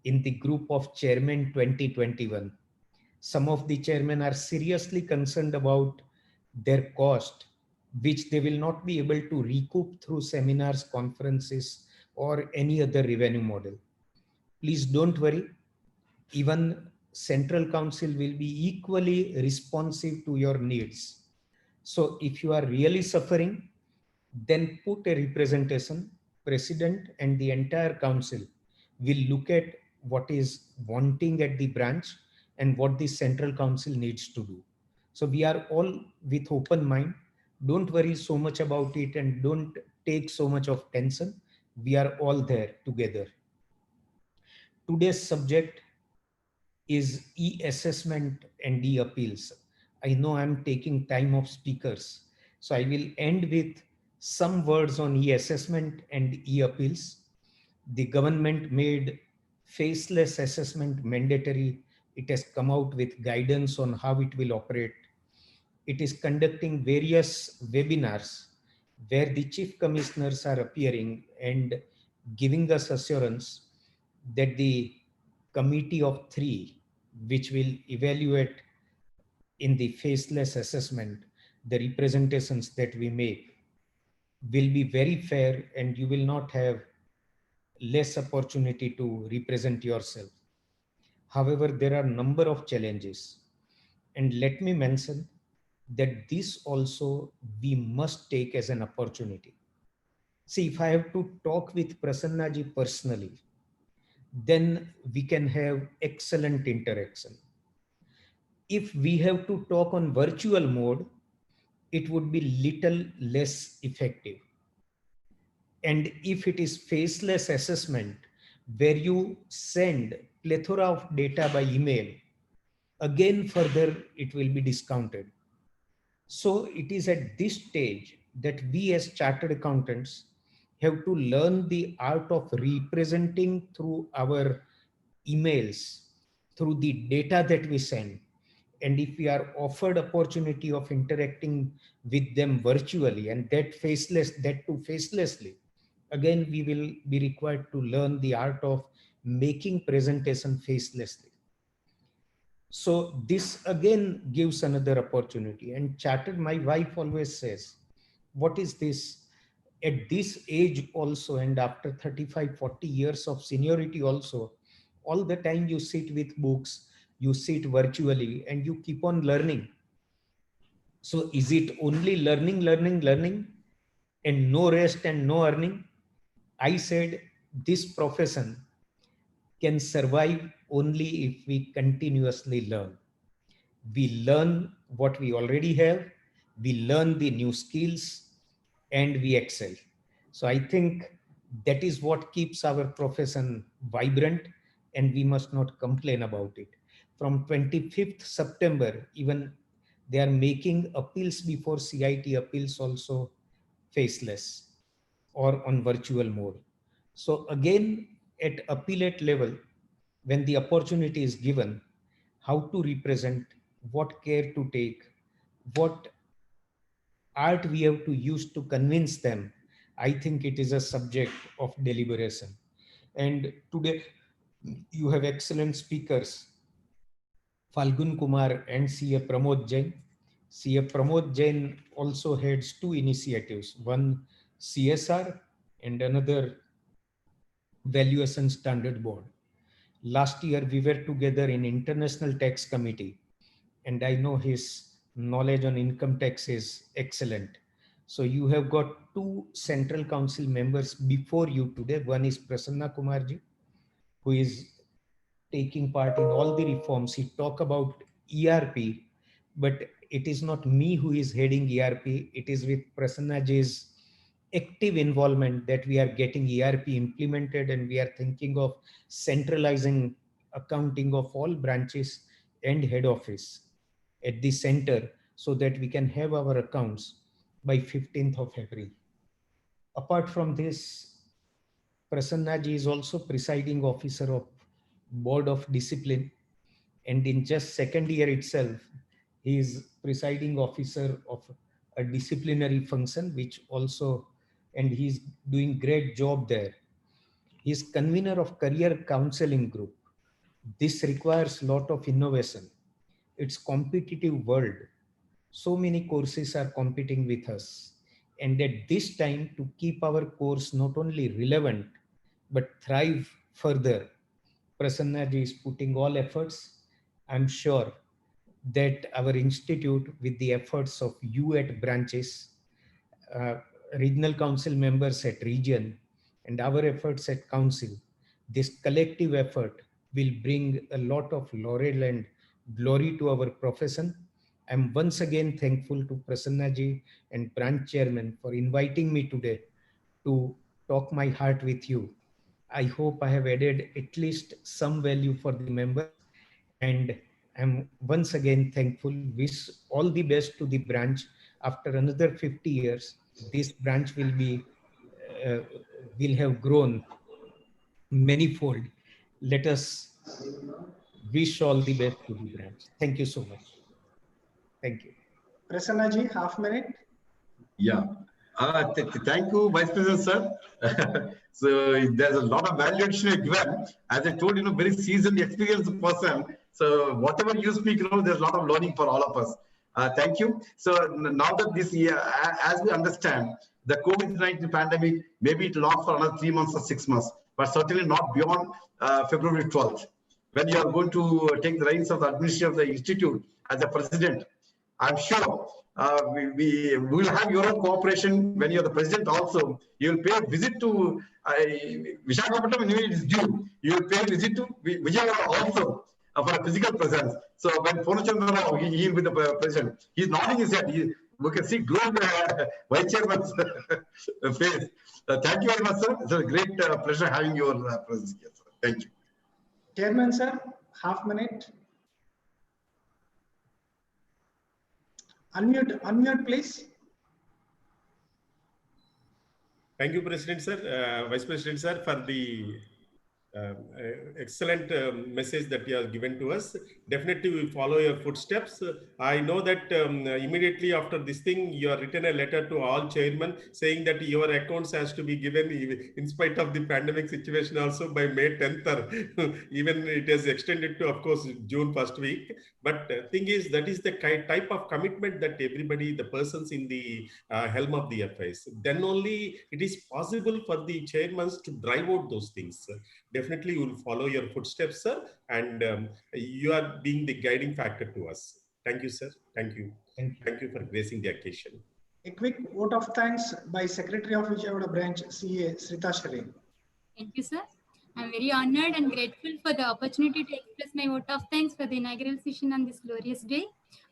in the group of chairman 2021. Some of the chairmen are seriously concerned about their cost, which they will not be able to recoup through seminars, conferences, or any other revenue model. Please don't worry. Even Central Council will be equally responsive to your needs. So if you are really suffering, then put a representation. President and the entire council will look at what is wanting at the branch and what the Central Council needs to do. So we are all with open mind. Don't worry so much about it and don't take so much of tension. We are all there together. Today's subject is e-assessment and e-appeals. I know I'm taking time of speakers, so I will end with some words on e-assessment and e-appeals. The government made faceless assessment mandatory. It has come out with guidance on how it will operate. It is conducting various webinars where the chief commissioners are appearing and giving us assurance that the committee of three, which will evaluate in the faceless assessment the representations that we make, will be very fair, and you will not have less opportunity to represent yourself. However, there are a number of challenges, and let me mention that this also we must take as an opportunity. See, if I have to talk with Prasanna ji personally, then we can have excellent interaction. If we have to talk on virtual mode, it would be little less effective. And if it is faceless assessment, where you send plethora of data by email, again further it will be discounted. So it is at this stage that we as chartered accountants have to learn the art of representing through our emails, through the data that we send. And if we are offered opportunity of interacting with them virtually, and that too facelessly, again we will be required to learn the art of making presentation facelessly. So this again gives another opportunity. And chartered, my wife always says, what is this? At this age also, and after 35, 40 years of seniority also, all the time you sit with books, you sit virtually, and you keep on learning. So is it only learning, learning, learning, and no rest and no earning? I said, this profession can survive only if we continuously learn. We learn what we already have, we learn the new skills, and we excel. So I think That is what keeps our profession vibrant, and we must not complain about it. From 25th September, even they are making appeals before CIT appeals also faceless or on virtual mode. So again, at appellate level, when the opportunity is given, how to represent, what care to take, what art we have to use to convince them, I think it is a subject of deliberation. And today, you have excellent speakers, Falgun Kumar and CA Pramod Jain. CA Pramod Jain also heads two initiatives, one CSR and another Valuation Standard Board. Last year, we were together in International Tax Committee, and I know his knowledge on income tax is excellent. So you have got two Central Council members before you today. One is Prasanna Kumarji, who is taking part in all the reforms. He talk about ERP, but it is not me who is heading ERP. It is with Prasannaji's active involvement that we are getting ERP implemented, and we are thinking of centralizing accounting of all branches and head office at the center so that we can have our accounts by 15th of February. Apart from this, Prasannaji is also presiding officer of Board of Discipline, and in just second year itself, he is presiding officer of a disciplinary function, which also, and he's doing great job there. He's convener of career counseling group. This requires lot of innovation. It's competitive world. So many courses are competing with us. And at this time, to keep our course not only relevant, but thrive further, Prasannaji is putting all efforts. I'm sure that our institute, with the efforts of you at branches, uh, regional council members at region, and our efforts at council, this collective effort will bring a lot of laurel and glory to our profession. I'm once again thankful to Prasannaji and branch chairman for inviting me today to talk my heart with you. I hope I have added at least some value for the members, and I'm once again thankful. Wish all the best to the branch. After another 50 years, this branch uh, will have grown manifold. Let us wish all the best to the branch. Thank you so much. Thank you. Prasanna ji, half minute. Yeah. Thank you, Vice President, sir. So there's a lot of value addition given. As I told you, very seasoned, experienced person. So whatever you speak, there's a lot of learning for all of us. Thank you. So now that this year, as we understand, the COVID-19 pandemic, maybe it lasts for another 3 months or 6 months, but certainly not beyond February 12th. When you are going to take the reins of the administration of the institute as a president, I'm sure we will have your own cooperation when you're the president also. You will pay a visit to Visakhapatnam when it is due. You will pay a visit to Vijayawada also for a physical presence. So when Purnachandra, he will be the president. He's nodding his head. We can see glow Vice Chairman's face. Thank you very much, sir. It's a great pleasure having your presence here, sir. Thank you. Chairman, sir, half minute. Unmute, please. Thank you, President, sir, Vice President, sir, for the excellent message that you have given to us. Definitely we follow your footsteps. I know that immediately after this thing, you have written a letter to all chairmen saying that your accounts has to be given in spite of the pandemic situation also by May 10th, or even it has extended to, of course, June first week. But thing is, that is the type of commitment that everybody, the persons in the helm of the affairs, then only it is possible for the chairmen to drive out those things. Definitely we will follow your footsteps, sir, and you are being the guiding factor to us. Thank you, sir. Thank you. Thank you for gracing the occasion. A quick vote of thanks by Secretary of Vijayawada Branch, CA Srita Shareen. Thank you, sir. I'm very honored and grateful for the opportunity to express my vote of thanks for the inaugural session on this glorious day.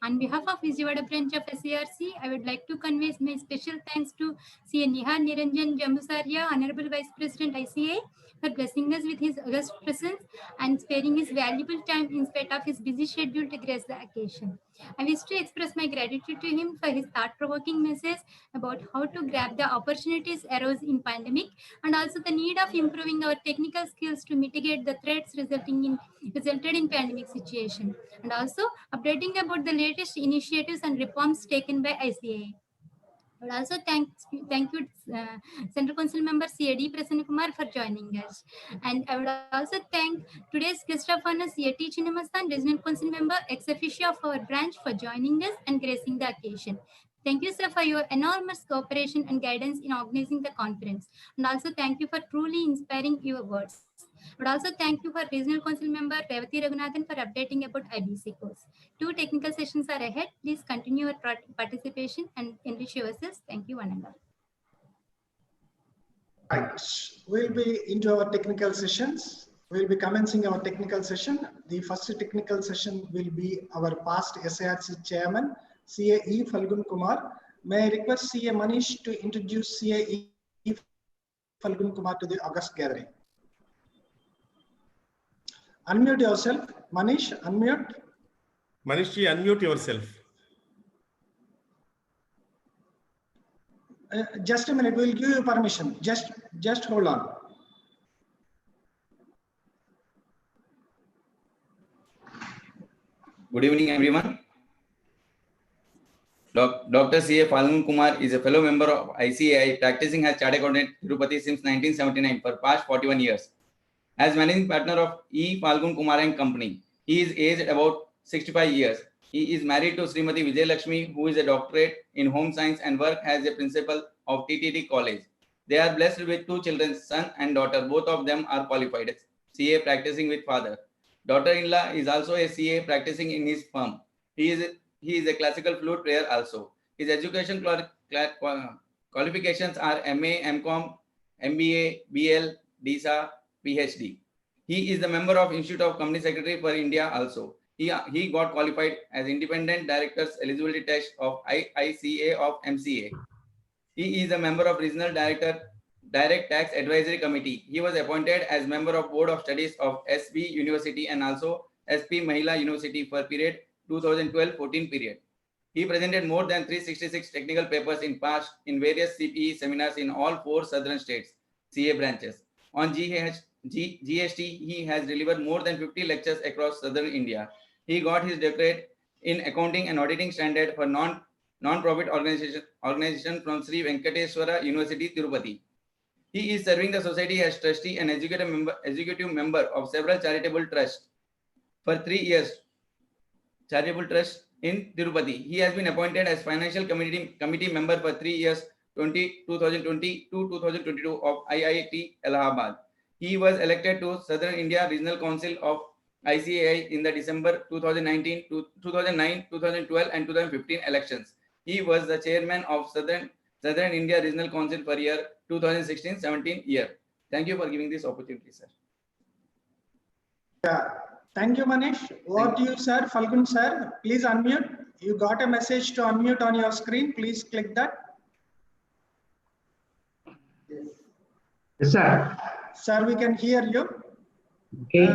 On behalf of Vijayawada branch of SARC, I would like to convey my special thanks to CA Nihar Niranjan Jambusarya, Honorable Vice President ICA, for blessing us with his august presence and sparing his valuable time in spite of his busy schedule to grace the occasion. I wish to express my gratitude to him for his thought-provoking message about how to grab the opportunities arose in pandemic and also the need of improving our technical skills to mitigate the threats resulted in pandemic situation, and also updating about the latest initiatives and reforms taken by ICAI. I would also thank you, Central Council member CAD Prasanna Kumar for joining us. And I would also thank today's guest of honor CAT Chinnamastan, Regional Council member ex officio of our branch for joining us and gracing the occasion. Thank you, sir, for your enormous cooperation and guidance in organizing the conference. And also thank you for truly inspiring your words. But also thank you for Regional Council member Revati Raghunathan for updating about IBC course. 2 technical sessions are ahead. Please continue your participation and enrich yourselves. Thank you, one and all. Right. We'll be into our technical sessions. We'll be commencing our technical session. The first technical session will be our past SARC chairman, CAE Falgun Kumar. May I request CA Manish to introduce CAE Falgun Kumar to the August gathering. Unmute yourself. Manish, unmute. Manish, unmute yourself. Just a minute, we'll give you permission. Just hold on. Good evening, everyone. Dr. C.A. Falgun Kumar is a fellow member of ICAI, practicing as Chartered Accountant Tirupati since 1979 for past 41 years. As managing partner of E. Falgun Kumar and Company, he is aged about 65 years. He is married to Srimati Vijay Lakshmi, who is a doctorate in home science and work as a principal of TTT College. They are blessed with 2 children, son and daughter. Both of them are qualified CA practicing with father. Daughter-in-law is also a CA practicing in his firm. He is a classical flute player also. His education qualifications are MA, MCom, MBA, BL, DSA, PhD. He is the member of Institute of Company Secretary for India also. He got qualified as Independent Director's Eligibility Test of IICA of MCA. He is a member of Regional Direct Tax Advisory Committee. He was appointed as member of Board of Studies of SB University and also SP Mahila University for period 2012-14 period. He presented more than 366 technical papers in past in various CPE seminars in all 4 southern states, CA branches. On GST, he has delivered more than 50 lectures across southern India. He got his doctorate in accounting and auditing standard for non-profit organization from Sri Venkateswara University, Tirupati. He is serving the society as trustee and executive member of several charitable trusts for 3 years. Charitable trust in Tirupati. He has been appointed as financial committee member for 3 years, 2020 to 2022 of IIT Allahabad. He was elected to Southern India Regional Council of ICAI in the December 2009, 2012 and 2015 elections. He was the chairman of Southern India Regional Council for year 2016-17 year. Thank you for giving this opportunity, sir. Yeah. Thank you, Manish. Over to you, sir. Falgun, sir. Please unmute. You got a message to unmute on your screen. Please click that. Yes, sir. Sir, we can hear you. Okay.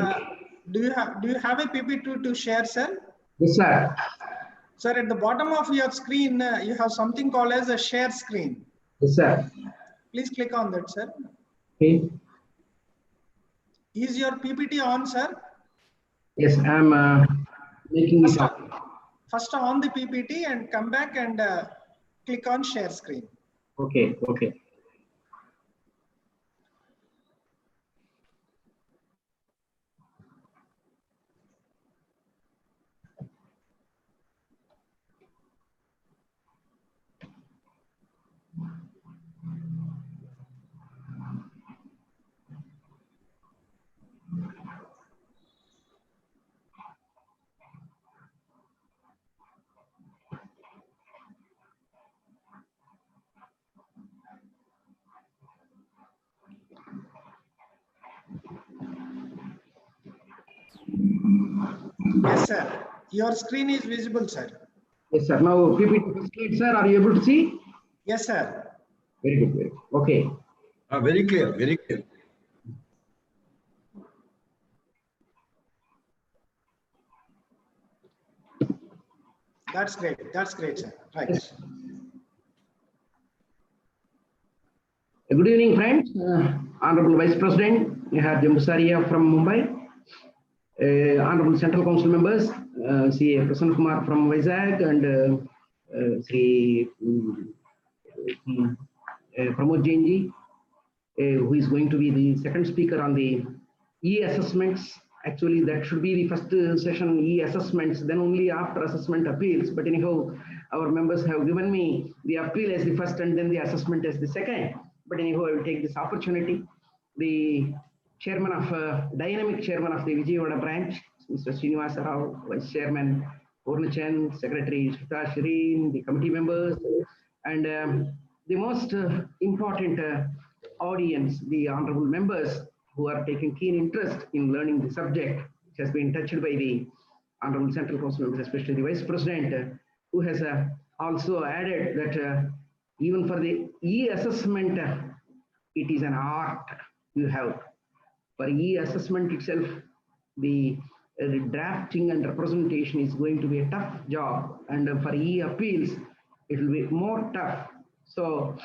Do you have a PPT to share, sir? Yes, sir. Sir, at the bottom of your screen, you have something called as a share screen. Yes, sir. Please click on that, sir. Okay. Is your PPT on, sir? Yes, I'm making it up. First on the PPT and come back and click on share screen. Okay, okay. Yes, sir. Your screen is visible, sir. Yes, sir. Now, PPT first slide, sir. Are you able to see? Yes, sir. Very good. Very good. Okay. Very clear, very clear. That's great, sir. Right. Yes. Good evening, friends. Honorable Vice President Nihar Jambusaria from Mumbai. Honorable Central Council members, Sri Prasanna Kumar from Vizag and Sri Pramod Jainji, who is going to be the second speaker on the e-assessments. Actually, that should be the first session, e-assessments, then only after assessment appeals. But anyhow, our members have given me the appeal as the first and then the assessment as the second. But anyhow, I will take this opportunity. The chairman of, dynamic chairman of the Vijayawada branch, Mr. Srinivasa Rao, Vice Chairman Purnachan, Secretary Shruta Shireen, the committee members, and the most important audience, the honorable members who are taking keen interest in learning the subject, which has been touched by the honorable Central Council members, especially the Vice President, who has also added that even for the e-assessment, it is an art you have. For e-assessment itself, the drafting and representation is going to be a tough job, and for e-appeals, it will be more tough. So,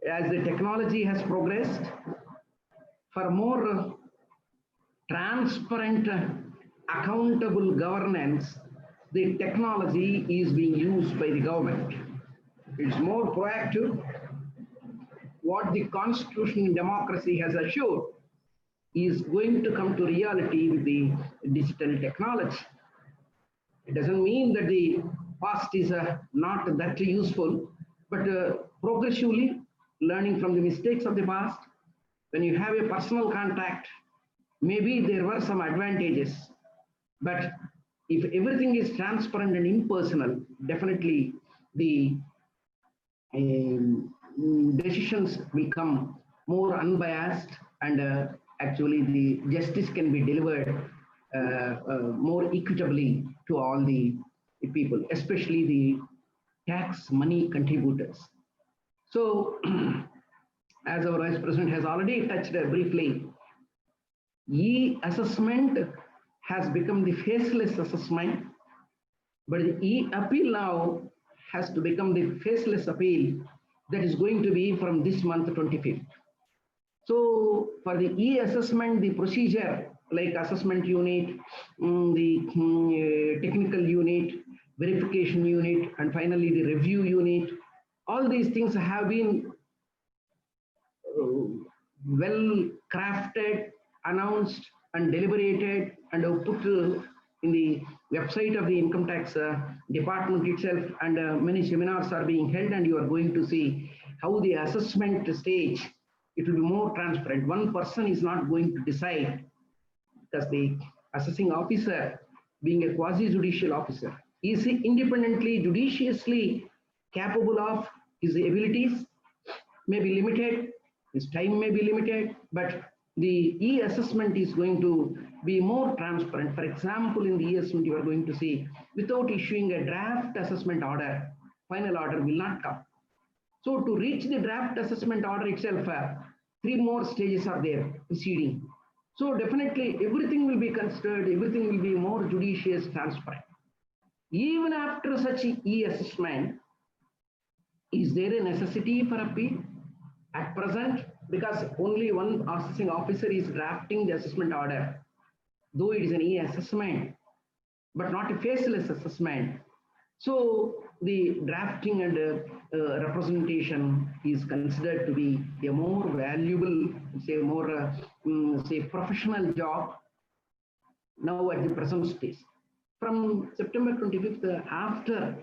as the technology has progressed, for more transparent, accountable governance, the technology is being used by the government. It's more proactive. What the constitution in democracy has assured is going to come to reality with the digital technology. It doesn't mean that the past is not that useful, but progressively learning from the mistakes of the past, when you have a personal contact, maybe there were some advantages, but if everything is transparent and impersonal, definitely the decisions will come more unbiased, and actually the justice can be delivered more equitably to all the people, especially the tax money contributors. So, as our Vice President has already touched briefly, e-assessment has become the faceless assessment, but the e-appeal now has to become the faceless appeal that is going to be from this month 25th. So for the e-assessment, the procedure like assessment unit, the technical unit, verification unit, and finally the review unit, all these things have been well crafted, announced, and deliberated, and put in the website of the income tax department itself, and many seminars are being held, and you are going to see how the assessment stage, it will be more transparent. One person is not going to decide, because the assessing officer, being a quasi-judicial officer, is independently, judiciously capable of his abilities, may be limited, his time may be limited, but the e-assessment is going to be more transparent. For example, in the e-assessment, you are going to see, without issuing a draft assessment order, final order will not come. So to reach the draft assessment order itself, 3 more stages are there proceeding. So definitely everything will be considered, everything will be more judicious, transparent. Even after such e-assessment, is there a necessity for appeal at present? Because only one assessing officer is drafting the assessment order, though it is an e-assessment, but not a faceless assessment. So the drafting and representation is considered to be a more valuable, say more, say professional job now at the present stage. From September 25th, after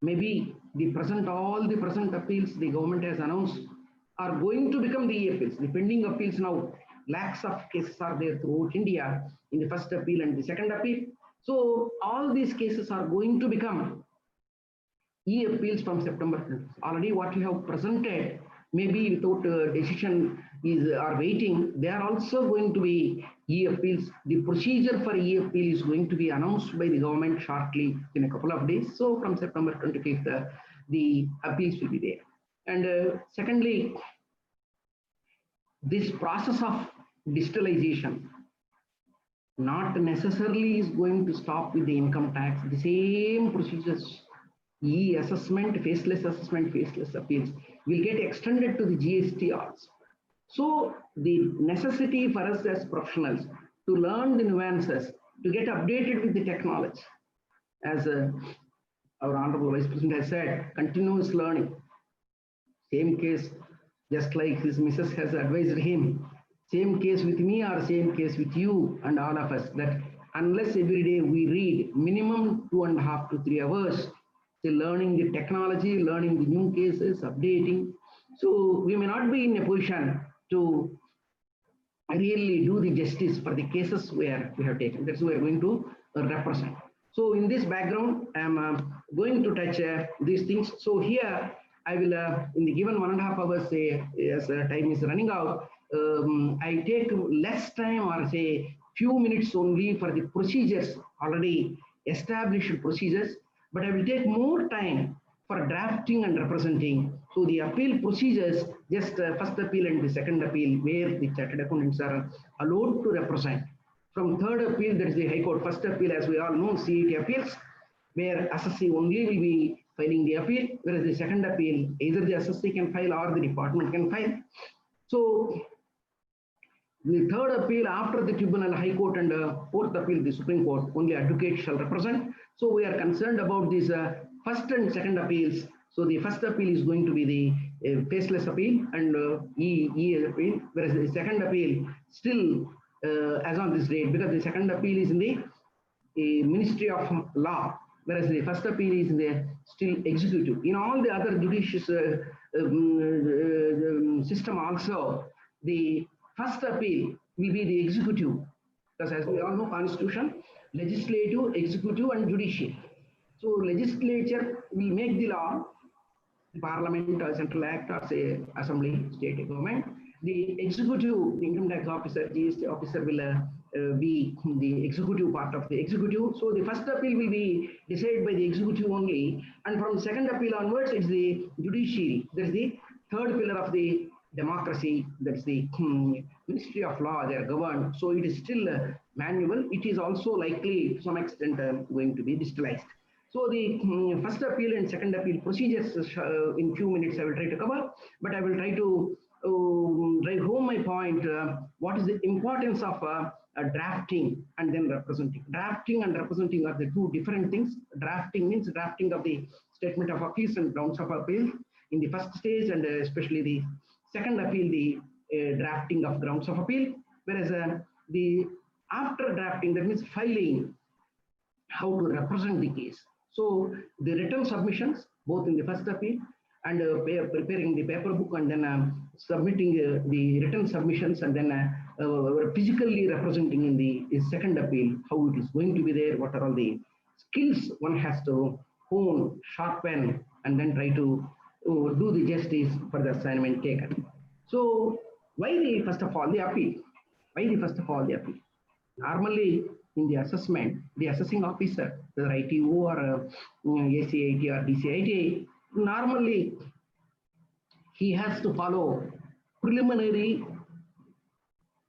maybe the present, all the present appeals the government has announced are going to become the e-appeals. The pending appeals now, lakhs of cases are there throughout India in the first appeal and the second appeal. So all these cases are going to become e-appeals from September. Already what you have presented maybe without decision are waiting, they are also going to be e-appeals. The procedure for e-appeal is going to be announced by the government shortly in a couple of days. So from September 25th, the appeals will be there. And secondly, this process of digitalization not necessarily is going to stop with the income tax. The same procedures, e-assessment, faceless assessment, faceless appeals will get extended to the GST also. So the necessity for us as professionals to learn the nuances, to get updated with the technology, as our Honorable Vice President has said, continuous learning. Same case, just like his missus has advised him, same case with me or same case with you and all of us, that unless every day we read minimum 2.5 to 3 hours, still learning the technology, learning the new cases, updating. So we may not be in a position to really do the justice for the cases where we have taken. That's what we're going to represent. So in this background, I'm going to touch these things. So here I will, in the given 1.5 hours, as time is running out, I take less time or say few minutes only for the procedures, already established procedures, but I will take more time for drafting and representing. So the appeal procedures, just first appeal and the second appeal, where the chartered accountants are allowed to represent. From third appeal, that is the High Court. First appeal, as we all know, CET appeals, where assessee only will be filing the appeal, whereas the second appeal, either the assessee can file or the department can file. So the third appeal after the tribunal, High Court, and fourth appeal, the Supreme Court, only advocate shall represent. So we are concerned about these first and second appeals. So the first appeal is going to be the faceless appeal and E appeal, whereas the second appeal still as on this date, because the second appeal is in the Ministry of Law, whereas the first appeal is in the still executive. In all the other judicious system also, the first appeal will be the executive, because as we all know, Constitution, legislative, executive, and judicial. So legislature will make the law, the Parliament or Central Act or say Assembly, state government. The executive, the income tax officer, GST officer will be the executive part of the executive. So the first appeal will be decided by the executive only, and from second appeal onwards, it's the judiciary. That's the third pillar of the democracy. That's the Ministry of Law. They are governed. So it is still manual. It is also likely to some extent going to be digitalized. So the first appeal and second appeal procedures in few minutes I will try to cover, but I will try to drive home my point. What is the importance of drafting and then representing? Drafting and representing are the two different things. Drafting means drafting of the statement of appeals and grounds of appeal in the first stage, and especially the second appeal, the drafting of grounds of appeal. Whereas the after drafting, that means filing, how to represent the case. So the written submissions, both in the first appeal and preparing the paper book, and then submitting the written submissions, and then physically representing in the second appeal, how it is going to be there, what are all the skills one has to hone, sharpen, and then try to do the justice for the assignment taken. So why the first of all the appeal? Why the first of all the appeal? Normally, in the assessment, the assessing officer, whether ITO or ACIT or DCIT, normally he has to follow preliminary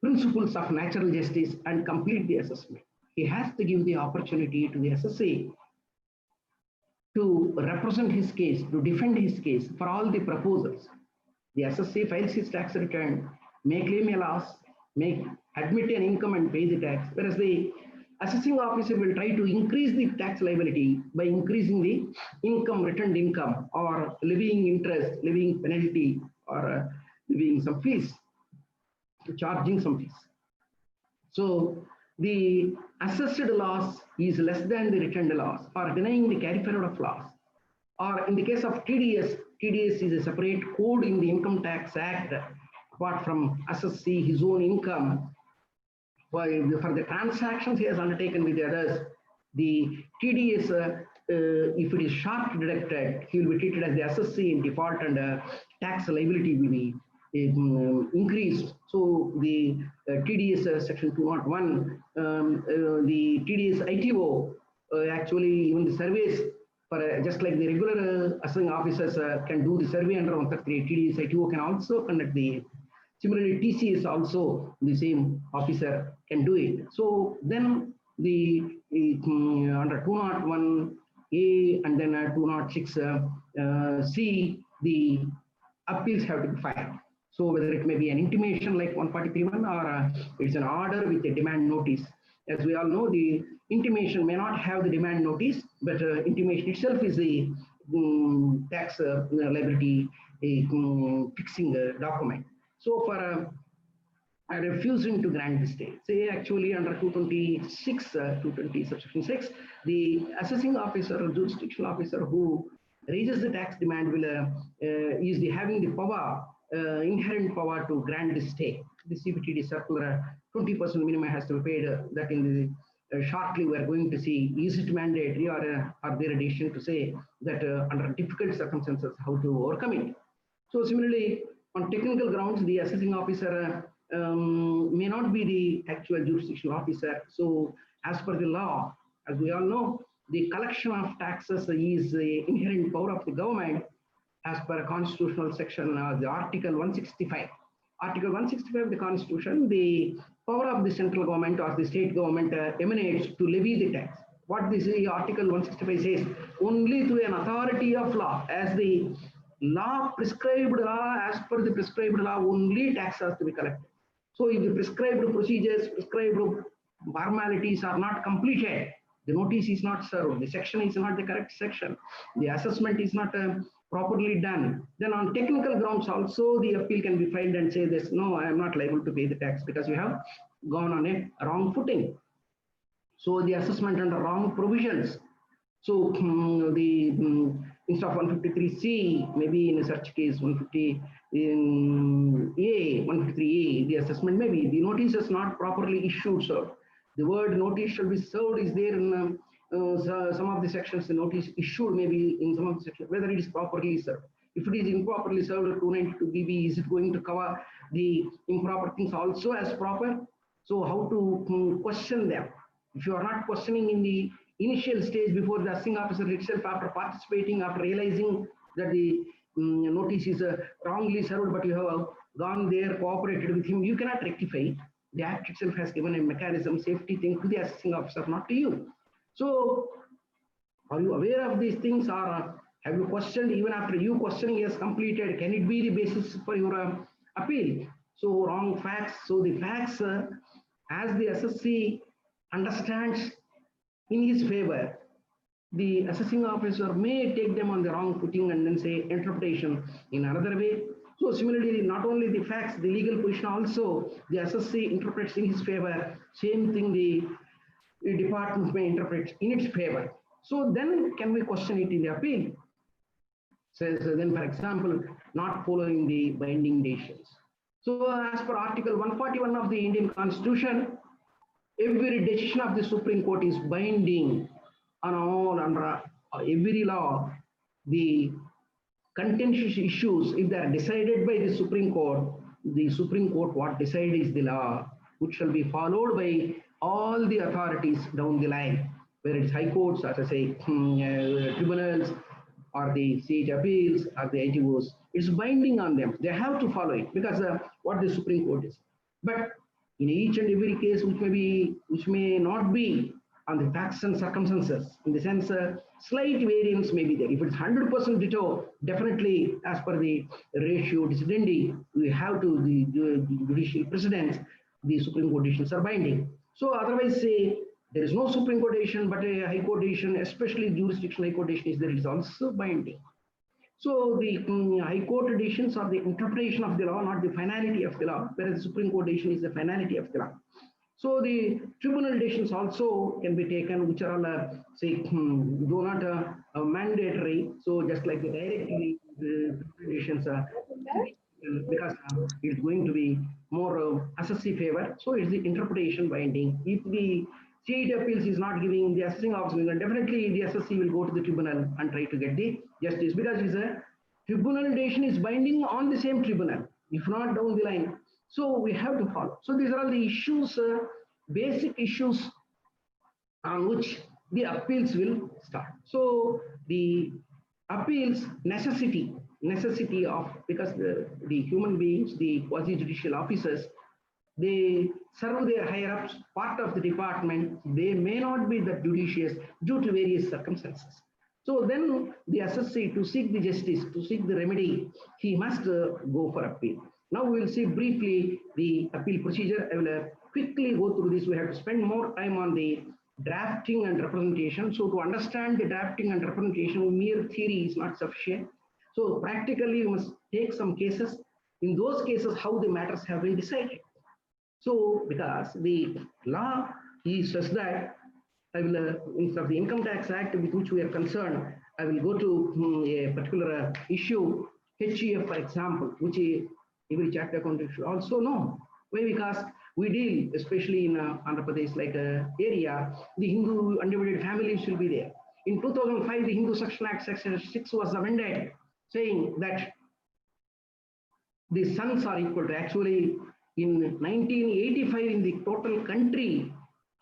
principles of natural justice and complete the assessment. He has to give the opportunity to the assessee to represent his case, to defend his case for all the proposals. The assessee files his tax return, may claim a loss, may admit an income and pay the tax, whereas the assessing officer will try to increase the tax liability by increasing the income, returned income, or levying interest, levying penalty, or levying some fees, charging some fees. So the assessed loss is less than the returned loss, or denying the carry forward of loss. Or in the case of TDS, TDS is a separate code in the Income Tax Act, apart from assessee his own income. For the transactions he has undertaken with the others, the TDS, if it is short deducted, he will be treated as the assessee in default, and tax liability will be increased. So the TDS section 201, the TDS ITO, actually even the surveys for just like the regular assessing officers can do the survey under 133, TDS ITO can also conduct the. Similarly, TCS also the same officer can do it. So then the under 201A and then 206C, the appeals have to be filed. So whether it may be an intimation like 143.1 or it's an order with a demand notice. As we all know, the intimation may not have the demand notice, but intimation itself is the tax liability fixing document. So for refusing to grant the stay, say actually under 226, 220 subsection 6, the assessing officer or jurisdictional officer who raises the tax demand will is having the power, inherent power to grant the stay. The CPTD circular 20% minimum has to be paid. That in the shortly we are going to see, is it mandatory or are there a decision to say that under difficult circumstances how to overcome it. So similarly, on technical grounds, the assessing officer may not be the actual jurisdictional officer. So as per the law, as we all know, the collection of taxes is the inherent power of the government as per constitutional section, the Article 165. Article 165 of the Constitution, the power of the central government or the state government emanates to levy the tax. What this Article 165 says, only through an authority of law, as the law prescribed law, as per the prescribed law, only tax has to be collected. So if the prescribed procedures, prescribed formalities are not completed, the notice is not served, the section is not the correct section, the assessment is not properly done, then on technical grounds also the appeal can be filed and say this, no, I am not liable to pay the tax because you have gone on a wrong footing. So the assessment under wrong provisions. So the instead of 153C, maybe in a such case 150 in A, 153A, the assessment may be the notice is not properly issued, sir. The word notice shall be served is there in some of the sections. The notice issued maybe in some of the sections, whether it is properly served. If it is improperly served, 292BB, is it going to cover the improper things also as proper? So how to question them? If you are not questioning in the initial stage before the assessing officer itself, after participating, after realizing that the notice is wrongly served, but you have gone there, cooperated with him, you cannot rectify it. The Act itself has given a mechanism, safety thing to the assessing officer, not to you. So, are you aware of these things, or have you questioned even after you questioning is completed? Can it be the basis for your appeal? So, wrong facts. So, the facts, as the assessee understands in his favor, the assessing officer may take them on the wrong footing and then say interpretation in another way. So similarly, not only the facts, the legal position also, the assessee interprets in his favor, same thing the department may interpret in its favor. So then can we question it in the appeal? So then, for example, not following the binding decisions. So as per Article 141 of the Indian Constitution, every decision of the Supreme Court is binding on all under every law. The contentious issues, if they are decided by the Supreme Court what decide is the law, which shall be followed by all the authorities down the line, whether it's high courts, as I say, tribunals, or the CH appeals, or the ITOs. It's binding on them. They have to follow it because what the Supreme Court is. But in each and every case, which may not be on the facts and circumstances, in the sense slight variance may be there. If it's 100% ditto, definitely as per the ratio decidendi, we have to the judicial precedents, the Supreme Court decisions are binding. So otherwise say there is no Supreme Court decision, but a High Court decision, especially jurisdictional High Court decision, is there, is also binding. So the High Court decisions are the interpretation of the law, not the finality of the law, whereas the Supreme Court decision is the finality of the law. So the tribunal decisions also can be taken, which are all say do not mandatory. So just like the direct decisions because it's going to be more assessee favor. So it's the interpretation binding. If the CIT appeals is not giving the assessing officer, definitely the assessee will go to the tribunal and try to get the justice because it's a tribunal decision is binding on the same tribunal, if not down the line. So we have to follow. So these are all the issues, basic issues on which the appeals will start. So the appeals necessity of, because the human beings, the quasi-judicial officers, they serve their higher ups, part of the department, they may not be that judicious due to various circumstances. So then the assessee, to seek the justice, to seek the remedy, he must go for appeal. Now we will see briefly the appeal procedure. I will quickly go through this. We have to spend more time on the drafting and representation. So to understand the drafting and representation, mere theory is not sufficient. So practically we must take some cases. In those cases, how the matters have been decided. So because the law says that, I will, instead of the Income Tax Act with which we are concerned, I will go to a particular issue, HEF, for example, which every chartered accountant should also know. Why? Because we deal, especially in Andhra Pradesh like area, the Hindu undivided families will be there. In 2005, the Hindu Succession Act Section 6 was amended, saying that the sons are equal to, actually in 1985 in the total country,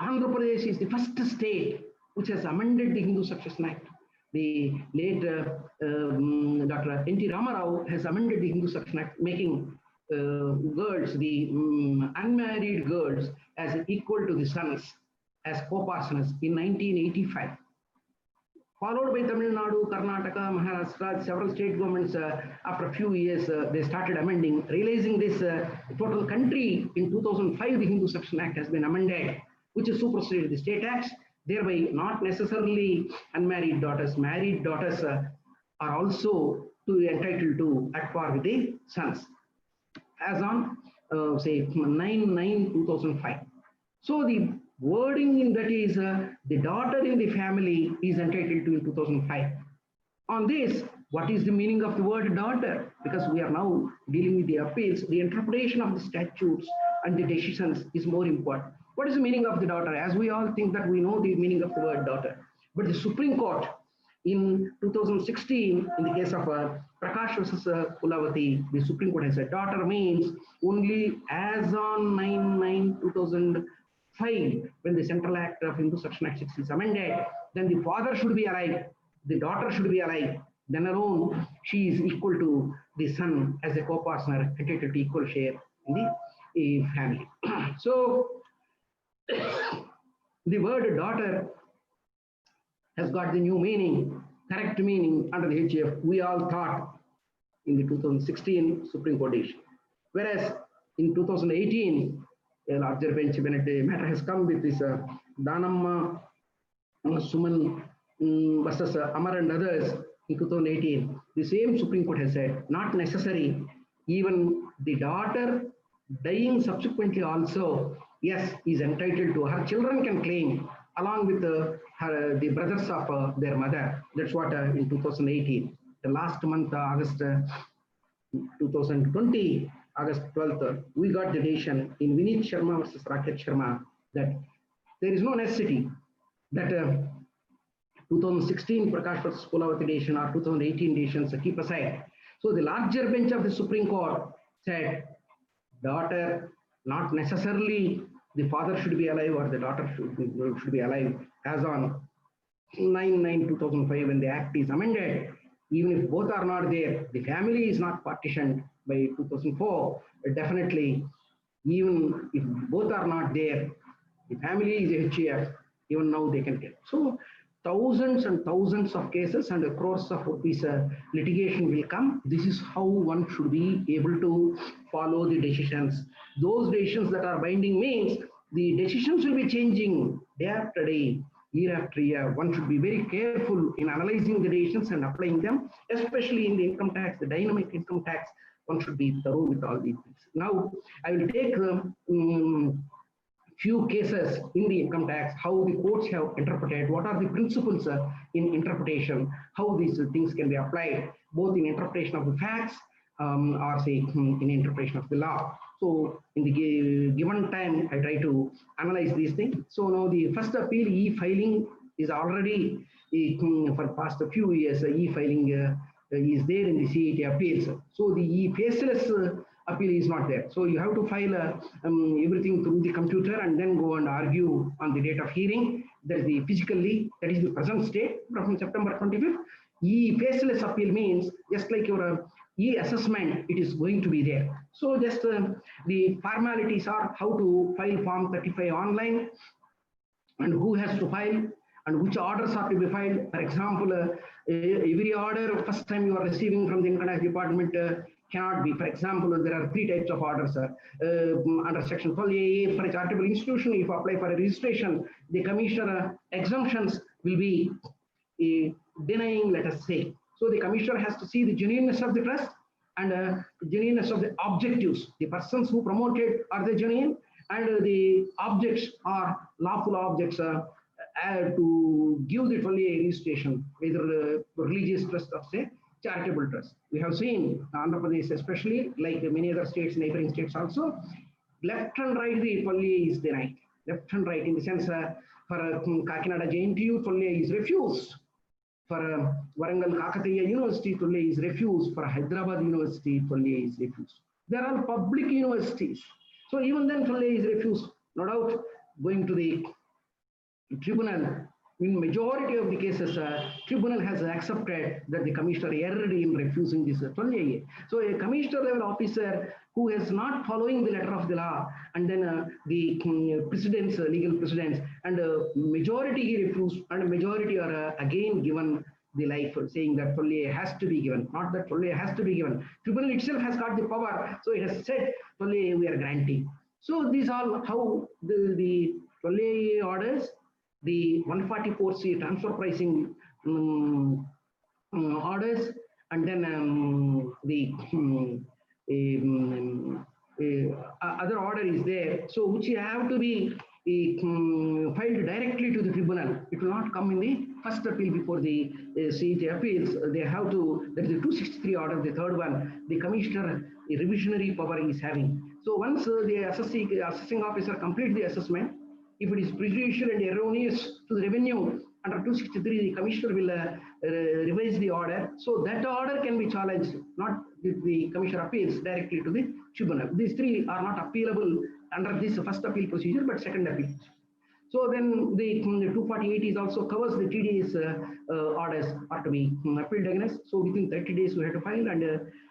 Andhra Pradesh is the first state which has amended the Hindu Succession Act. The late Dr. N.T. Ramarao has amended the Hindu Succession Act, making girls, the unmarried girls, as equal to the sons as co-partners in 1985. Followed by Tamil Nadu, Karnataka, Maharashtra, several state governments, after a few years, they started amending. Realizing this, total country in 2005, the Hindu Succession Act has been amended, which is superseded the state acts, thereby not necessarily unmarried daughters, married daughters are also entitled to at par with the sons, as on say 9/9/2005. So the wording in that is the daughter in the family is entitled to in 2005. On this, what is the meaning of the word daughter? Because we are now dealing with the appeals, the interpretation of the statutes and the decisions is more important. What is the meaning of the daughter? As we all think that we know the meaning of the word daughter, but the Supreme Court in 2016, in the case of Prakash versus Kulavati, the Supreme Court has said daughter means only as on 9/9/2005, when the Central Act of Hindu Succession Act 6 is amended, then the father should be alive, the daughter should be alive, then alone she is equal to the son as a co-partner, entitled to equal share in the family. So the word daughter has got the new meaning, correct meaning under the HF. We all thought in the 2016 Supreme Court decision. Whereas in 2018, a larger bench, when the matter has come with this Danamma, Suman versus Amar and others in 2018, the same Supreme Court has said, not necessary, even the daughter dying subsequently also, yes, is entitled to, her children can claim along with the brothers of their mother. That's what in 2018, the last month, August 2020, August 12th, we got the decision in Vinit Sharma versus Rakesh Sharma that there is no necessity that 2016 Prakash versus Kulavati decision or 2018 decisions keep aside. So the larger bench of the Supreme Court said, daughter, not necessarily the father should be alive or the daughter should be alive as on 9/9/2005 when the act is amended. Even if both are not there, the family is not partitioned by 2004. Definitely, even if both are not there, the family is HEF, even now they can get. So thousands and thousands of cases and crores of rupees litigation will come. This is how one should be able to follow the decisions. Those decisions that are binding means the decisions will be changing day after day, year after year. One should be very careful in analyzing the decisions and applying them, especially in the income tax, the dynamic income tax. One should be thorough with all these things. Now, I will take few cases in the income tax, how the courts have interpreted, what are the principles in interpretation, how these things can be applied, both in interpretation of the facts or say in interpretation of the law. So in the given time, I try to analyze these things. So now the first appeal, e-filing is already for past few years, e-filing is there in the CET appeals. So the faceless appeal is not there. So you have to file everything through the computer and then go and argue on the date of hearing. That is the physically, that is the present state from September 25th. E-faceless appeal means just like your e-assessment, it is going to be there. So just the formalities are how to file Form 35 online and who has to file and which orders are to be filed. For example, every order first time you are receiving from the Income Tax Department cannot be. For example, there are 3 types of orders under Section 12A for a charitable institution. If you apply for a registration, the commissioner exemptions will be denying, let us say. So the commissioner has to see the genuineness of the trust and genuineness of the objectives. The persons who promoted, are they genuine? And the objects are lawful objects to give the 12A registration, either religious trust or say charitable trust. We have seen Andhra Pradesh, especially like many other states, neighboring states also, left and right the 12A is denied. Left and right in the sense for Kakinada JNTU, 12A is refused. For Warangal Kakatiya University, 12A is refused. For Hyderabad University, 12A is refused. They are all public universities. So even then 12A is refused. No doubt going to the tribunal. In majority of the cases, tribunal has accepted that the commissioner erred in refusing this 12A. So a commissioner level officer who is not following the letter of the law, and then the precedents, legal precedents, and majority he refused, and majority are again given the life, saying that 12A has to be given, not that 12A has to be given. Tribunal itself has got the power, so it has said 12A we are granting. So these are how the 12A orders, the 144C transfer pricing orders, and then the other order is there. So which have to be filed directly to the tribunal. It will not come in the first appeal before the CET appeals. They have to, that is the 263 order, the third one, the commissioner a revisionary power is having. So once the assessing officer complete the assessment, if it is prejudicial and erroneous to the revenue, under 263, the commissioner will revise the order. So that order can be challenged, not the commissioner appeals directly to the tribunal. These 3 are not appealable under this first appeal procedure, but second appeal. So then the 248 is also covers the TDS orders are to be appealed against. So within 30 days we have to file, and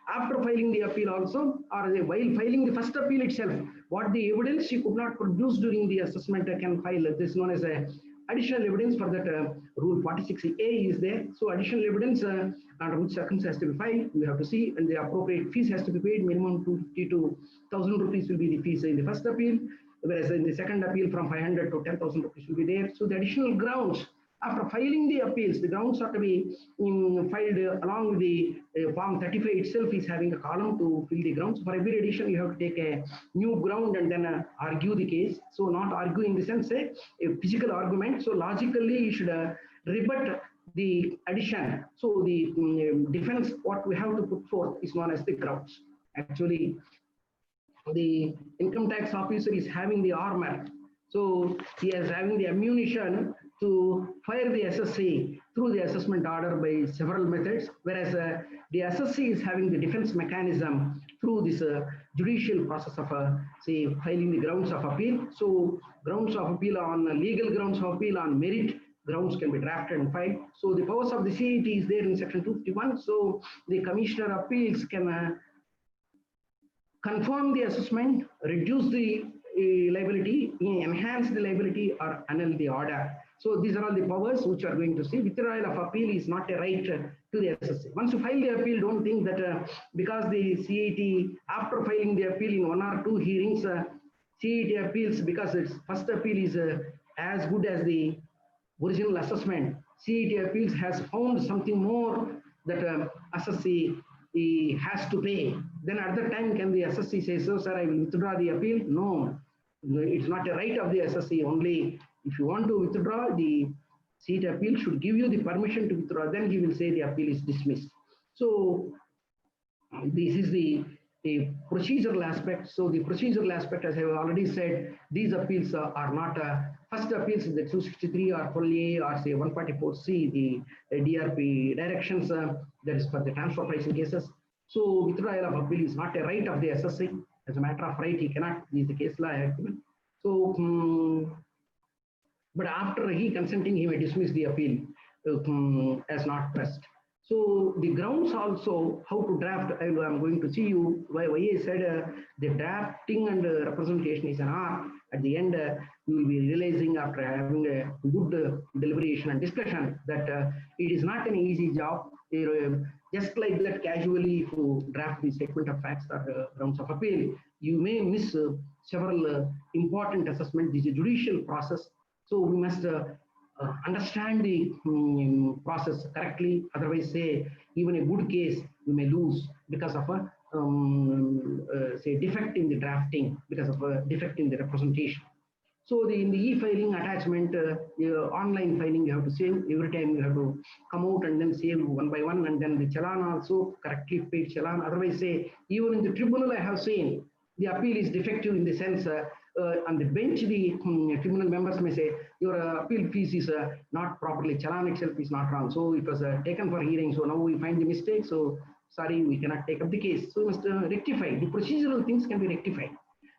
after filing the appeal also, or while filing the first appeal itself, what the evidence she could not produce during the assessment can file. This is known as a additional evidence. For that rule 46A is there. So additional evidence under which circumstances has to be filed, we have to see, and the appropriate fees has to be paid. Minimum 250 to 1,000 rupees will be the fees in the first appeal, whereas in the second appeal from 500 to 10,000 rupees will be there. So the additional grounds after filing the appeals, the grounds are to be filed along with the Form 35 itself is having a column to fill the grounds. For every addition, you have to take a new ground and then argue the case. So not argue in the sense a physical argument. So logically, you should rebut the addition. So the defense, what we have to put forth is known as the grounds. Actually, the income tax officer is having the armor. So he is having the ammunition to fire the SSC through the assessment order by several methods, whereas the SSC is having the defense mechanism through this judicial process of say filing the grounds of appeal. So grounds of appeal on legal grounds of appeal on merit grounds can be drafted and filed. So the powers of the CET is there in section 251. So the commissioner appeals can confirm the assessment, reduce the liability, enhance the liability, or annul the order. So these are all the powers which are going to see. Withdrawal of appeal is not a right to the SSC. Once you file the appeal, don't think that because the CET, after filing the appeal in 1 or 2 hearings, CET appeals because its first appeal is as good as the original assessment. CET appeals has found something more that SSC has to pay. Then at that time, can the SSC say, so sir, I will withdraw the appeal? No, it's not a right of the SSC. Only if you want to withdraw, the CET appeal should give you the permission to withdraw. Then he will say the appeal is dismissed. So this is the procedural aspect. So the procedural aspect, as I have already said, these appeals are not first appeals, the 263 or 12A or say 144C, the DRP directions that is for the transfer pricing cases. So withdrawal of appeal is not a right of the SSC. As a matter of right, he cannot, this is the case law argument. So, but after he consenting, he may dismiss the appeal as not pressed. So the grounds also, how to draft, I'm going to see you why I said the drafting and representation is an art. At the end, you will be realizing after having a good deliberation and discussion that it is not an easy job. Just like that, casually, if you draft the statement of facts or grounds of appeal, you may miss several important assessments. This is a judicial process. So we must understand the process correctly. Otherwise, say even a good case we may lose because of a say defect in the drafting, because of a defect in the representation. So in the e-filing attachment, online filing, you have to save every time. You have to come out and then save one by one, and then the challan also correctly paid challan. Otherwise, say even in the tribunal, I have seen the appeal is defective in the sense. On the bench, the tribunal members may say your appeal fees is not properly, challan itself is not wrong. So it was taken for hearing. So now we find the mistake. So sorry, we cannot take up the case. So we must rectify. The procedural things can be rectified.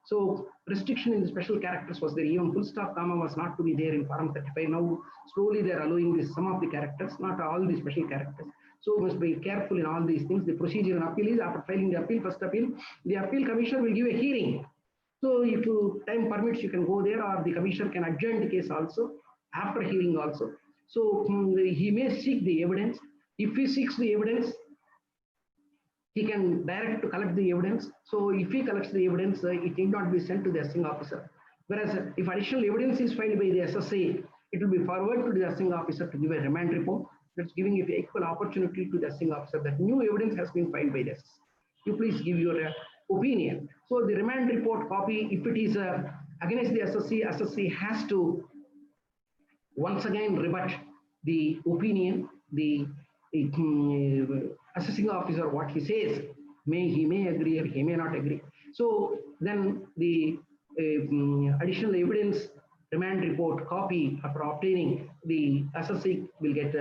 So restriction in the special characters was there. Even full stop comma was not to be there in Form 35. Now slowly they are allowing this, some of the characters, not all the special characters. So we must be careful in all these things. The procedure in appeal is after filing the appeal, first appeal, the appeal commissioner will give a hearing. So if time permits, you can go there, or the commissioner can adjourn the case also after hearing also. So he may seek the evidence. If he seeks the evidence, he can direct to collect the evidence. So if he collects the evidence, it need not be sent to the assessing officer. Whereas if additional evidence is filed by the SSA, it will be forwarded to the assessing officer to give a remand report. That's giving it equal opportunity to the assessing officer that new evidence has been filed by the SSA. You please give your opinion. So the remand report copy, if it is against the SSC has to once again rebut the opinion, the assessing officer, what he says, he may agree or he may not agree. So then the additional evidence remand report copy after obtaining, the assessing will get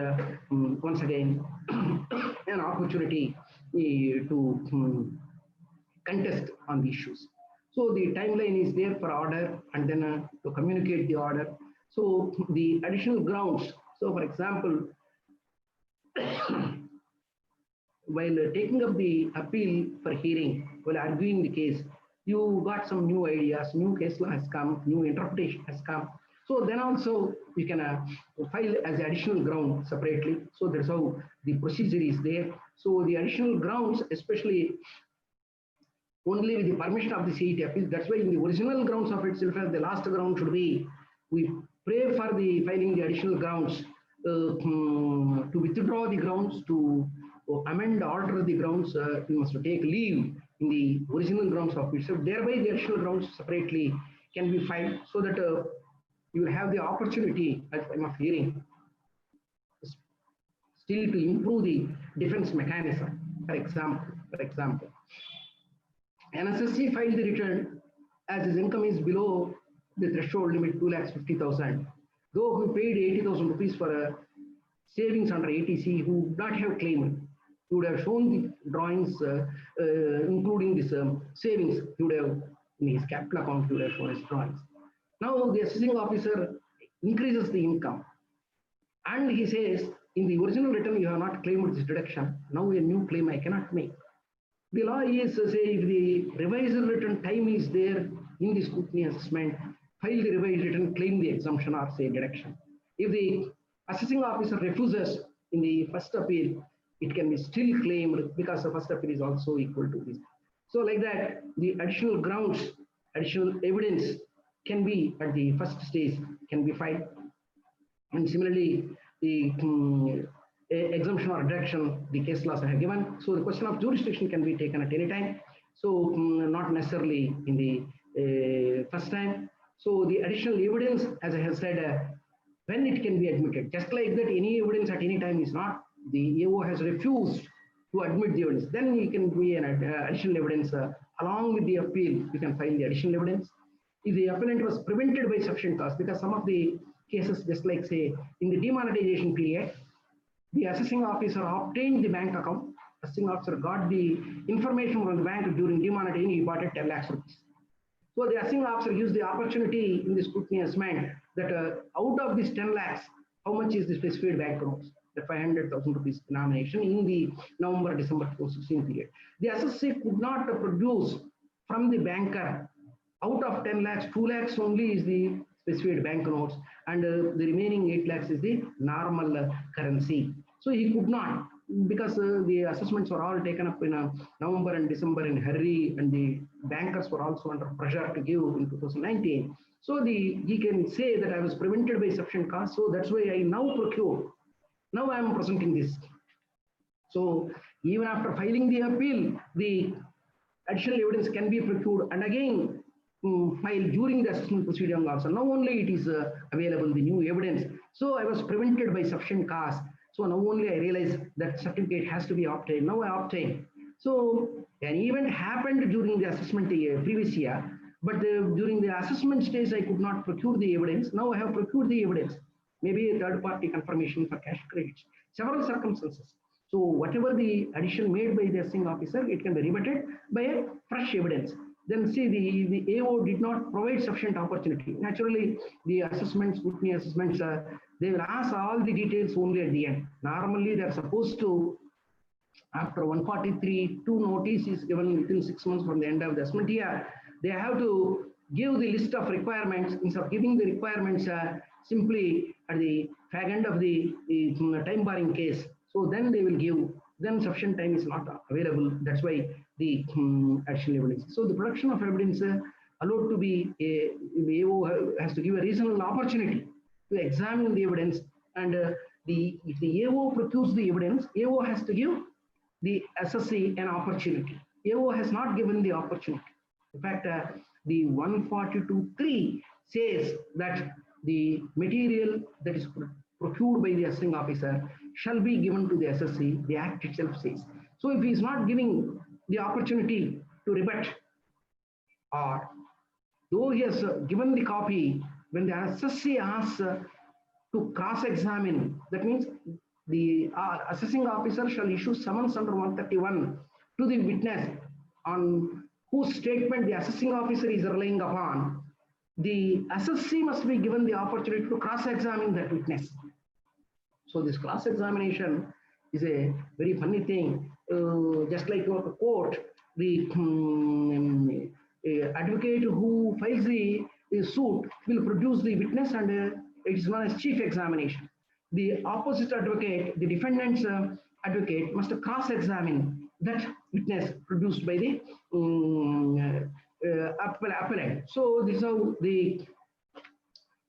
once again an opportunity to contest on the issues. So the timeline is there for order and then to communicate the order. So the additional grounds. So for example, while taking up the appeal for hearing, while arguing the case, you got some new ideas, new case law has come, new interpretation has come. So then also you can file as additional ground separately. So that's how the procedure is there. So the additional grounds, especially only with the permission of the CET appeal. That's why in the original grounds of itself, the last ground should be, we pray for the filing the additional grounds to withdraw the grounds, to amend, alter the grounds. You must take leave in the original grounds of itself. Thereby, the additional grounds separately can be filed so that you will have the opportunity at the time of hearing still to improve the defense mechanism. For example, an SSC filed the return as his income is below the threshold limit 2,50,000. Though he paid 80,000 rupees for savings under ATC, he would not have claimed. He would have shown the drawings, including this savings. He would have, in his capital account, he would have shown his drawings. Now the assessing officer increases the income, and he says, in the original return, you have not claimed this deduction. Now a new claim I cannot make. The law is, say, if the revised return time is there in the scrutiny assessment, file the revised return, claim the exemption or say deduction. If the assessing officer refuses in the first appeal, it can be still claimed because the first appeal is also equal to this. So like that, the additional grounds, additional evidence can be at the first stage, can be filed. And similarly, the exemption or deduction, the case laws I have given. So the question of jurisdiction can be taken at any time. So not necessarily in the first time. So the additional evidence, as I have said, when it can be admitted, just like that, any evidence at any time is not, the AO has refused to admit the evidence, then you can be an additional evidence along with the appeal, you can file the additional evidence. If the appellant was prevented by sufficient cause, because some of the cases, just like say in the demonetization period, the assessing officer obtained the bank account. Assessing officer got the information from the bank during demonetization, he bought it 10 lakhs rupees. So the assessing officer used the opportunity in the scrutiny assessment that out of this 10 lakhs, how much is the specified bank notes? The 500,000 rupees denomination in the November-December 2016 period. The assessee could not produce from the banker out of 10 lakhs, 2 lakhs only is the specified bank notes, and the remaining 8 lakhs is the normal currency. So he could not, because the assessments were all taken up in November and December in hurry, and the bankers were also under pressure to give in 2019. So he can say that I was prevented by sufficient cost. So that's why I now procure. Now I am presenting this. So even after filing the appeal, the additional evidence can be procured and again filed during the assessment proceeding also. Now only it is available, the new evidence. So I was prevented by sufficient cost. So now only I realize that certificate has to be obtained. Now I obtain. So an event happened during the assessment previous year, but during the assessment stage I could not procure the evidence. Now I have procured the evidence. Maybe a third party confirmation for cash credits. Several circumstances. So whatever the addition made by the assessing officer, it can be rebutted by a fresh evidence. Then see the AO did not provide sufficient opportunity. Naturally, the assessments, scrutiny assessments, they will ask all the details only at the end. Normally, they're supposed to, after 143, 2 notice is given within 6 months from the end of the assessment year, they have to give the list of requirements. Instead of giving the requirements simply at the fag end of the time barring case, so then they will give, then sufficient time is not available. That's why the additional evidence. So the production of evidence allowed to be, the AO has to give a reasonable opportunity to examine the evidence, and if the AO procures the evidence, AO has to give the assessee an opportunity. AO has not given the opportunity. In fact, the 142.3 says that the material that is procured by the assessing officer shall be given to the assessee, the act itself says. So if he is not giving the opportunity to rebut, or though he has given the copy, when the assessee asks to cross-examine, that means the assessing officer shall issue summons under 131 to the witness on whose statement the assessing officer is relying upon. The assessee must be given the opportunity to cross-examine that witness. So this cross-examination is a very funny thing. Just like a court, the advocate who files the suit will produce the witness, and it is known as chief examination. The opposite advocate, the defendant's advocate, must cross-examine that witness produced by the appellant. So this is how the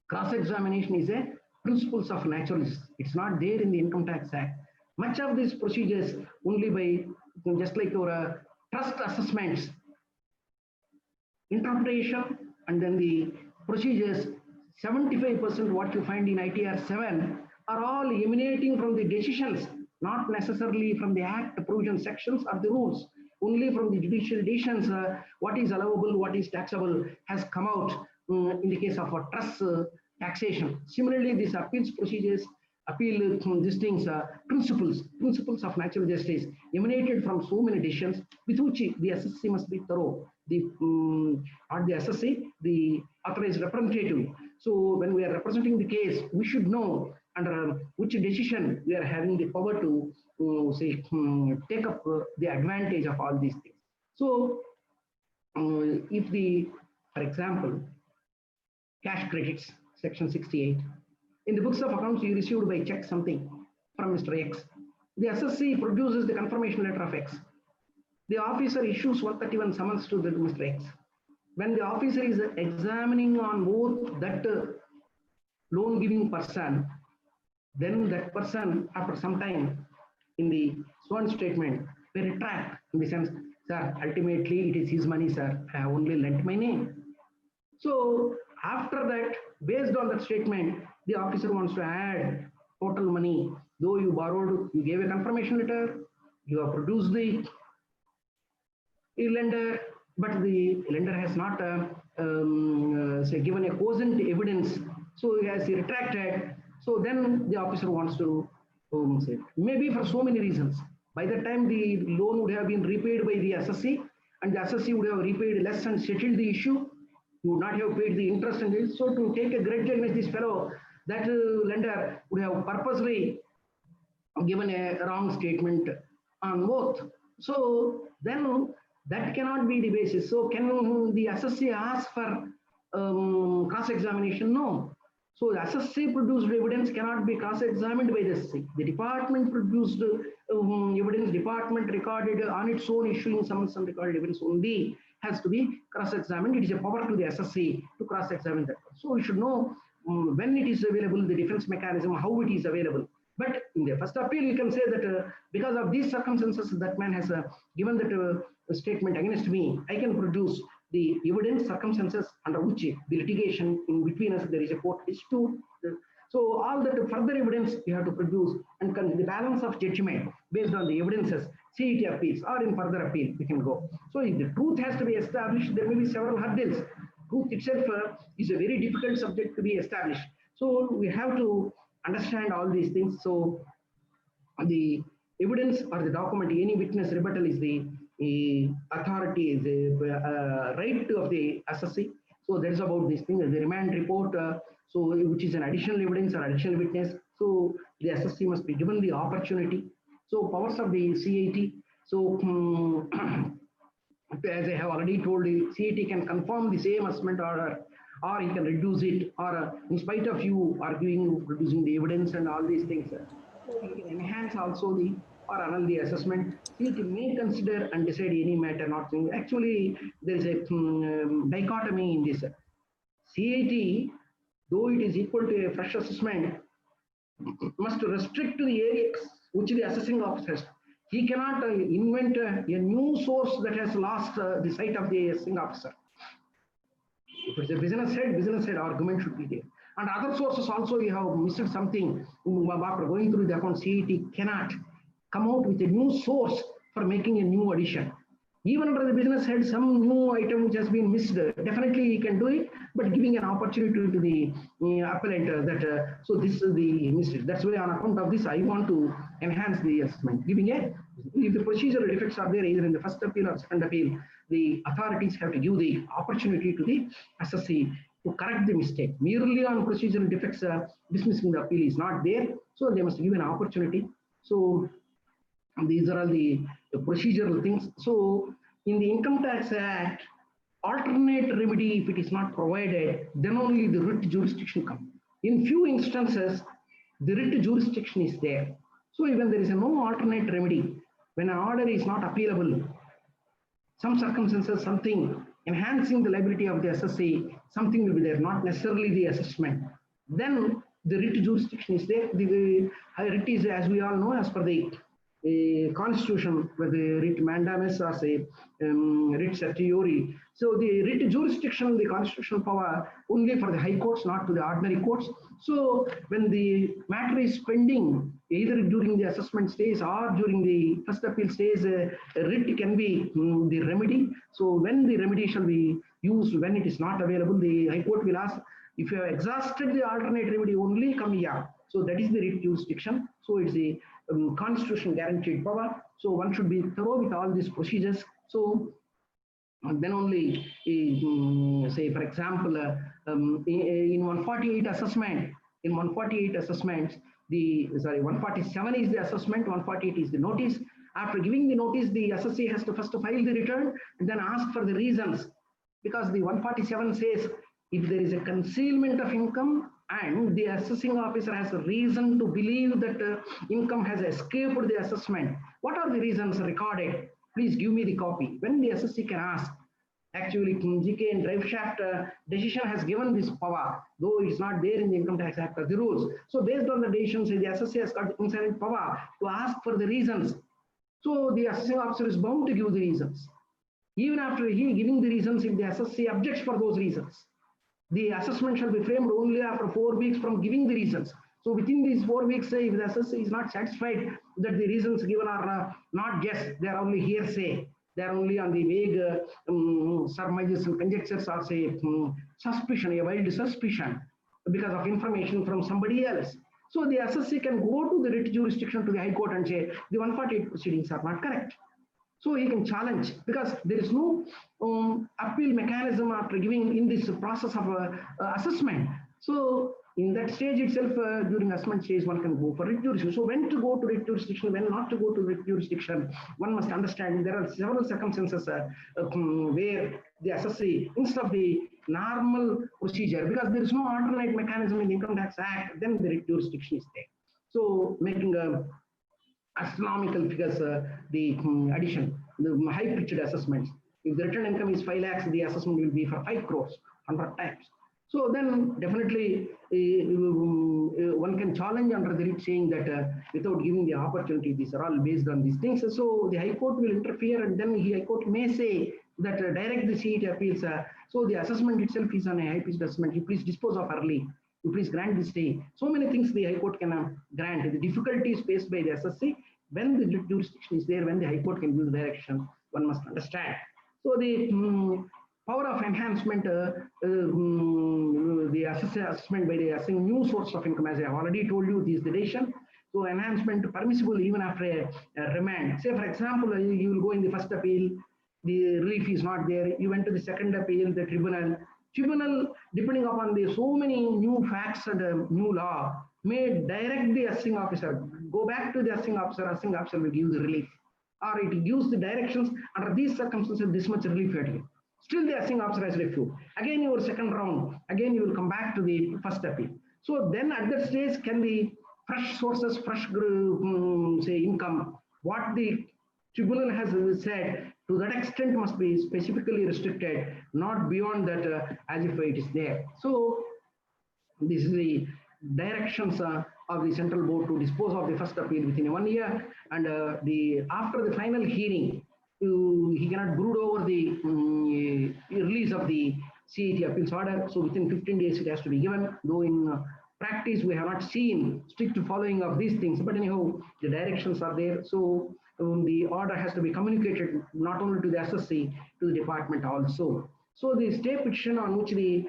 cross-examination is a principles of natural justice. It's not there in the Income Tax Act. Much of these procedures only by, just like our trust assessments, interpretation, and then the procedures, 75% what you find in ITR 7 are all emanating from the decisions, not necessarily from the Act provision sections or the rules. Only from the judicial decisions, what is allowable, what is taxable has come out in the case of a trust taxation. Similarly, these appeals procedures, appeal these things, principles of natural justice emanated from so many decisions with which the assessee must be thorough. Not the assessee, the authorized representative. So when we are representing the case, we should know under which decision we are having the power to say take up the advantage of all these things. So if the, for example, cash credits, section 68, in the books of accounts you received by check something from Mr. X. The assessee produces the confirmation letter of X. The officer issues 131 summons to the Mr. X. When the officer is examining on both that loan giving person, then that person after some time in the sworn statement will retract in the sense, sir, ultimately it is his money, sir, I have only lent my name. So after that, based on that statement, the officer wants to add total money. Though you borrowed, you gave a confirmation letter, you have produced the lender, but the lender has not say given a cogent evidence. So he has retracted. So then the officer wants to Maybe for so many reasons. By the time the loan would have been repaid by the SSC, and the SSC would have repaid less and settled the issue, you would not have paid the interest and this. So to take a grudge against this fellow, that lender would have purposely given a wrong statement on both. So then that cannot be the basis. So can the SSC ask for cross-examination? No. So the SSC produced evidence cannot be cross-examined by the SSC. The department produced evidence, department recorded on its own issuing some recorded evidence only has to be cross-examined. It is a power to the SSC to cross-examine that. So we should know when it is available, the defense mechanism, how it is available. But in the first appeal, you can say that because of these circumstances, that man has given that statement against me, I can produce the evidence circumstances under which the litigation in between us there is a court dispute. So all that further evidence you have to produce, and the balance of judgment based on the evidences, CET appeals or in further appeal we can go. So if the truth has to be established, there may be several hurdles. Truth itself is a very difficult subject to be established. So we have to understand all these things. So the evidence or the document, any witness rebuttal is the authority, is the right of the SSC. So that is about this thing, the remand report, so which is an additional evidence or additional witness. So the SSC must be given the opportunity. So powers of the CAT. So as I have already told you, CAT can confirm the same assessment order, or he can reduce it, or in spite of you arguing, producing the evidence and all these things, so he can enhance also the or annul the assessment. CAT may consider and decide any matter not saying. Actually, there is a dichotomy in this. CAT, though it is equal to a fresh assessment, must restrict to the areas which the assessing officer has. He cannot invent a new source that has lost the sight of the assessing officer. If it's a business head argument should be there. And other sources also, you have missed something. After going through the account, CAT cannot come out with a new source for making a new addition. Even under the business head, some new item which has been missed, definitely he can do it, but giving an opportunity to the appellant that, so this is the mistake. That's why on account of this, I want to enhance the assessment. Giving a, if the procedural defects are there either in the first appeal or second appeal, the authorities have to give the opportunity to the SSC to correct the mistake. Merely on procedural defects, dismissing the appeal is not there. So they must give an opportunity. So these are all the procedural things. So in the Income Tax Act, alternate remedy, if it is not provided, then only the writ jurisdiction comes. In few instances, the writ jurisdiction is there. So even there is no alternate remedy, when an order is not appealable, some circumstances, something enhancing the liability of the SSC, something will be there, not necessarily the assessment. Then the writ jurisdiction is there. The writ is, as we all know, as per the constitution, where the writ mandamus or say writ certiorari. So the writ jurisdiction, the constitutional power only for the high courts, not to the ordinary courts. So when the matter is pending, either during the assessment stage or during the first appeal stage, writ can be the remedy. So when the remedy shall be used, when it is not available, the high court will ask, if you have exhausted the alternate remedy, only come here. So that is the writ jurisdiction. So it's the constitution guaranteed power. So one should be thorough with all these procedures. So then only, say for example, in 148 assessment, in 148 assessments, 147 is the assessment, 148 is the notice. After giving the notice, the SSC has to first file the return and then ask for the reasons, because the 147 says if there is a concealment of income and the assessing officer has a reason to believe that income has escaped the assessment, what are the reasons recorded? Please give me the copy. When the SSC can ask, actually GK and drive shaft decision has given this power, though it's not there in the Income Tax Act of the rules. So based on the decisions, the SSC has got inherent power to ask for the reasons. So the assessing officer is bound to give the reasons. Even after he giving the reasons, if the SSC objects for those reasons, the assessment shall be framed only after 4 weeks from giving the reasons. So within these 4 weeks, if the SSC is not satisfied that the reasons given are not guess, they are only hearsay, they are only on the vague surmises and conjectures, or say suspicion, a wild suspicion because of information from somebody else. So the SSC can go to the writ jurisdiction to the High Court and say the 148 proceedings are not correct. So he can challenge, because there is no appeal mechanism after giving in this process of assessment. So in that stage itself, during assessment stage, one can go for writ jurisdiction. So when to go to writ jurisdiction, when not to go to writ jurisdiction, one must understand there are several circumstances where the SSC, instead of the normal procedure, because there is no alternate mechanism in the Income Tax Act, then the writ jurisdiction is there. So making a astronomical figures, the addition, the high-pitched assessments. If the return income is 5 lakhs, the assessment will be for 5 crores, 100 times. So then definitely one can challenge under the writ saying that without giving the opportunity, these are all based on these things. So the High Court will interfere, and then the High Court may say that direct the CET appeals. So the assessment itself is on a high-pitched assessment. You please dispose of early. You please grant the stay. So many things the High Court can grant. The difficulties faced by the SSC when the jurisdiction is there, when the High Court can give the direction, one must understand. So the power of enhancement, the assessment by the assessing new source of income, as I have already told you, this direction. So enhancement permissible even after a remand. Say for example, you will go in the first appeal, the relief is not there. You went to the second appeal, the tribunal, depending upon the so many new facts and new law, may direct the assessing officer, go back to the assessing officer will give the relief. Or it gives the directions under these circumstances, this much relief you have to give. Still the assessing officer has refused. Again, your second round, again you will come back to the first appeal. So then at that stage, can the fresh sources, fresh say income, what the tribunal has said, to that extent must be specifically restricted, not beyond that as if it is there. So this is the directions of the central board to dispose of the first appeal within 1 year, and after the final hearing, he cannot brood over the release of the CET appeals order. So within 15 days it has to be given, though in practice we have not seen strict following of these things, but anyhow the directions are there. So the order has to be communicated not only to the SSC, to the department also. So the stay petition on which the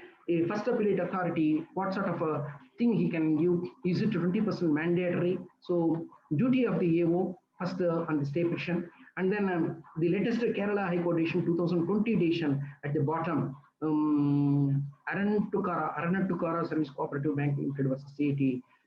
first appellate authority, what sort of a thing he can give, is it 20% mandatory? So duty of the AO first on the stay petition, and then the latest Kerala High Court decision 2020 decision at the bottom, Aranattukara Service Cooperative Bank Limited versus CET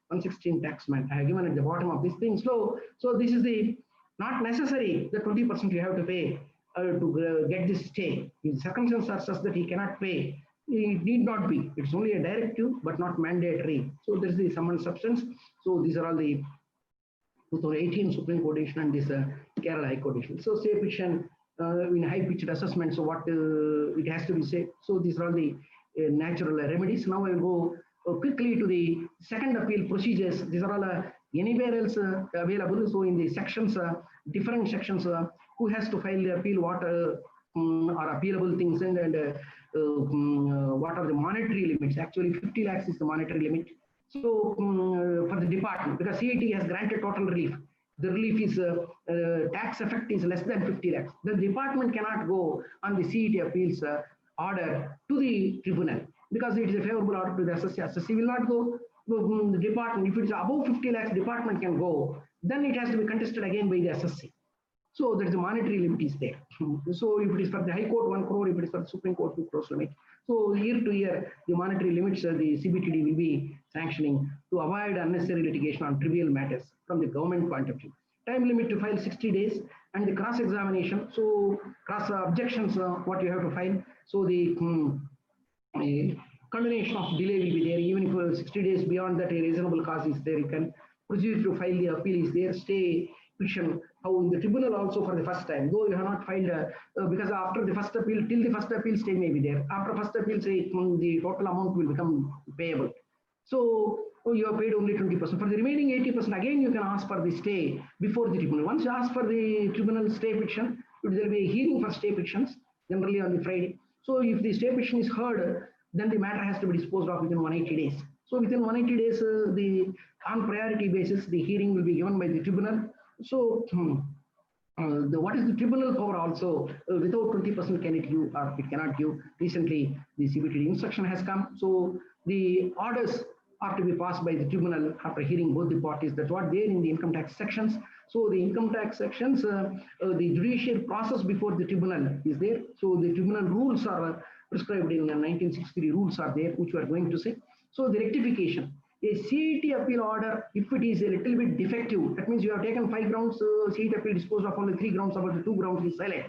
116 taxman. I have given at the bottom of this thing. So this is the not necessary the 20% you have to pay to get this stay. If circumstances are such that he cannot pay, it need not be. It's only a directive, but not mandatory. So there is the sum and substance. So these are all the 2018 Supreme Court decision and this Kerala High Court decision. So stay petition in high-pitched assessment. So what it has to be said. So these are all the natural remedies. Now I will go quickly to the second appeal procedures. These are all anywhere else available. So in the sections, different sections, who has to file the appeal, what are appealable things, and what are the monetary limits. Actually 50 lakhs is the monetary limit. So for the department, because CET has granted total relief, the relief is tax effect is less than 50 lakhs. The department cannot go on the CET appeals order to the tribunal because it is a favorable order to the SSC. SSC will not go. The department, if it is above 50 lakhs, department can go. Then it has to be contested again by the SSC. So there is a monetary limit is there. So if it is for the High Court, 1 crore, if it is for the Supreme Court, 2 crores limit. So year to year, the monetary limits the CBTD will be sanctioning to avoid unnecessary litigation on trivial matters from the government point of view. Time limit to file 60 days, and the cross-examination. So cross objections, what you have to file. So the continuation of delay will be there, even if 60 days beyond that a reasonable cause is there, you can proceed to file the appeal is there, stay petition, how in the tribunal also for the first time, though you have not filed, because after the first appeal, till the first appeal stay may be there. After first appeal, say the total amount will become payable. So you have paid only 20%. For the remaining 80%, again you can ask for the stay before the tribunal. Once you ask for the tribunal stay petition, there will be a hearing for stay petitions, generally on the Friday. So if the stay petition is heard, then the matter has to be disposed of within 180 days. So within 180 days, on priority basis, the hearing will be given by the tribunal. So what is the tribunal power also? Without 20% can it give or it cannot give? Recently, the CBTD instruction has come. So the orders are to be passed by the tribunal after hearing both the parties. That's what there in the income tax sections. So the income tax sections, the judicial process before the tribunal is there. So the tribunal rules are prescribed in 1963 rules are there, which we are going to say. So the rectification, a CET appeal order, if it is a little bit defective, that means you have taken 5 grounds, CET appeal disposed of only 3 grounds, about the 2 grounds is silent.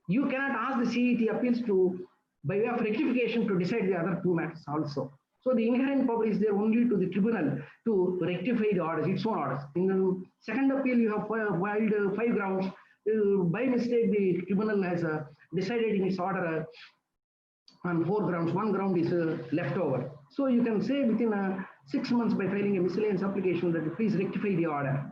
You cannot ask the CET appeals to, by way of rectification, to decide the other 2 matters also. So the inherent power is there only to the tribunal to rectify the orders, its own orders. In the second appeal, you have filed 5 grounds. By mistake, the tribunal has decided in its order on 4 grounds. 1 ground is left over. So you can say within 6 months by filing a miscellaneous application that please rectify the order.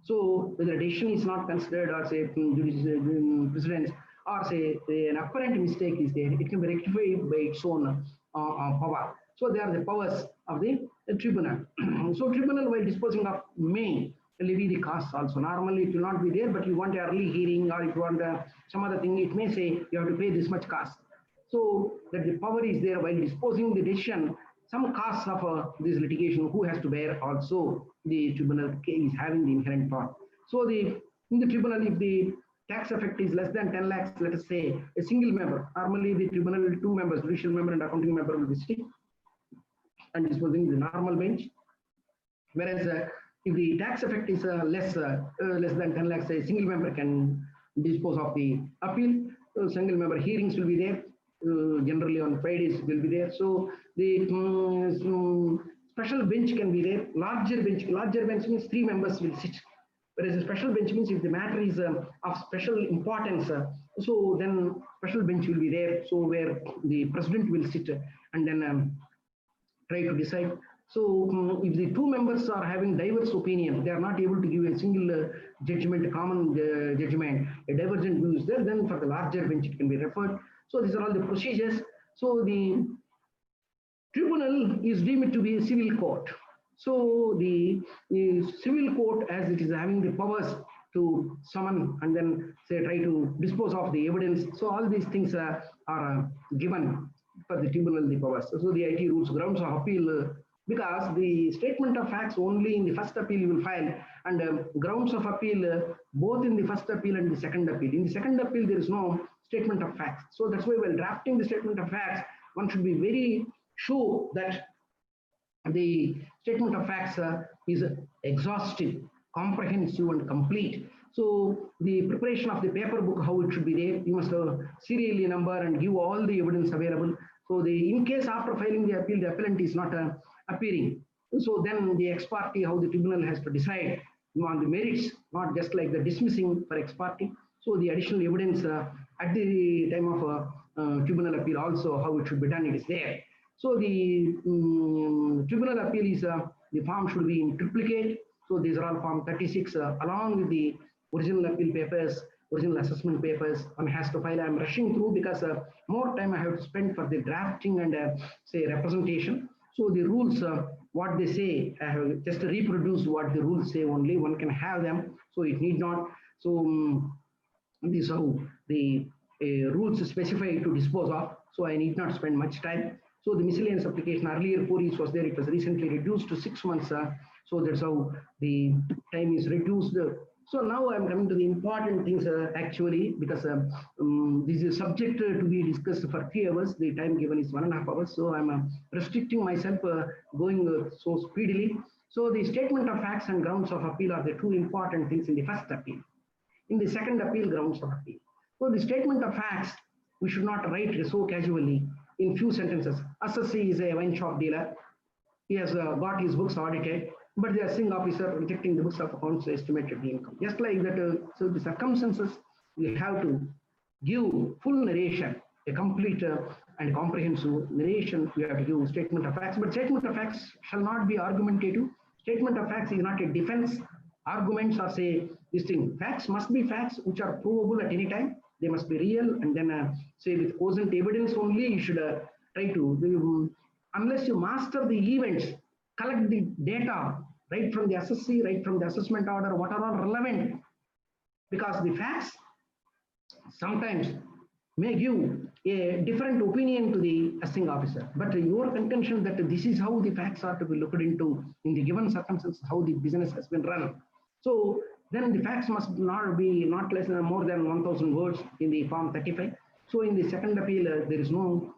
So whether a decision is not considered or say precedence or say an apparent mistake is there, it can be rectified by its own power. So they are the powers of the tribunal. So tribunal, while disposing of, may levy the costs also. Normally it will not be there, but you want an early hearing or if you want some other thing, it may say you have to pay this much cost. So that the power is there while disposing the decision, some costs of this litigation, who has to bear also, the tribunal is having the inherent power. So in the tribunal, if the tax effect is less than 10 lakhs, let us say a single member, normally the tribunal 2 members, judicial member and accounting member will be sitting and disposing the normal bench. Whereas if the tax effect is less than 10 lakhs, a single member can dispose of the appeal. So single member hearings will be there. Generally on Fridays will be there. So the special bench can be there. Larger bench means 3 members will sit. Whereas a special bench means if the matter is of special importance, so then special bench will be there. So where the president will sit and then try to decide. So if the 2 members are having diverse opinion, they are not able to give a single judgment, a common judgment, a divergent view is there, then for the larger bench it can be referred. So these are all the procedures. So the tribunal is deemed to be a civil court. So the civil court, as it is having the powers to summon and then say try to dispose of the evidence. So all these things are given for the tribunal the powers. So the IT rules, grounds of appeal, because the statement of facts only in the first appeal you will file, and grounds of appeal both in the first appeal and the second appeal. In the second appeal there is no statement of facts. So that's why while drafting the statement of facts, one should be very sure that the statement of facts is exhaustive, comprehensive and complete. So the preparation of the paper book, how it should be there, you must serially number and give all the evidence available. So in case after filing the appeal, the appellant is not appearing, so then the ex parte, how the tribunal has to decide on the merits, not just like the dismissing for ex parte. So the additional evidence at the time of tribunal appeal also, how it should be done, it is there. So the tribunal appeal is, the form should be in triplicate. So these are all form 36 along with the original appeal papers, original assessment papers. One has to file. I'm rushing through because more time I have to spend for the drafting and say representation. So the rules, what they say, I have just reproduced what the rules say only. One can have them, so it need not. So this is how the rules specify to dispose of. So I need not spend much time. So the miscellaneous application, earlier 4 years was there, it was recently reduced to 6 months. So that's how the time is reduced. So now I'm coming to the important things actually, because this is subject to be discussed for 3 hours. The time given is 1.5 hours. So I'm restricting myself going so speedily. So the statement of facts and grounds of appeal are the 2 important things in the first appeal. In the second appeal, grounds of appeal. So the statement of facts, we should not write so casually in few sentences. Assessee is a wine shop dealer. He has got his books audited, but the assessing officer rejecting the books of accounts estimated the income. Just like that, so the circumstances, we have to give full narration, a complete and comprehensive narration. We have to give statement of facts, but statement of facts shall not be argumentative. Statement of facts is not a defense. Arguments are say this thing. Facts must be facts which are provable at any time. They must be real, and then say with cogent evidence only you should try to, unless you master the events, collect the data right from the assessee, right from the assessment order, what are all relevant, because the facts sometimes may give a different opinion to the assessing officer. But your contention that this is how the facts are to be looked into in the given circumstances, how the business has been run. So then the facts must not be not less than more than 1,000 words in the Form 35. So in the second appeal, there is no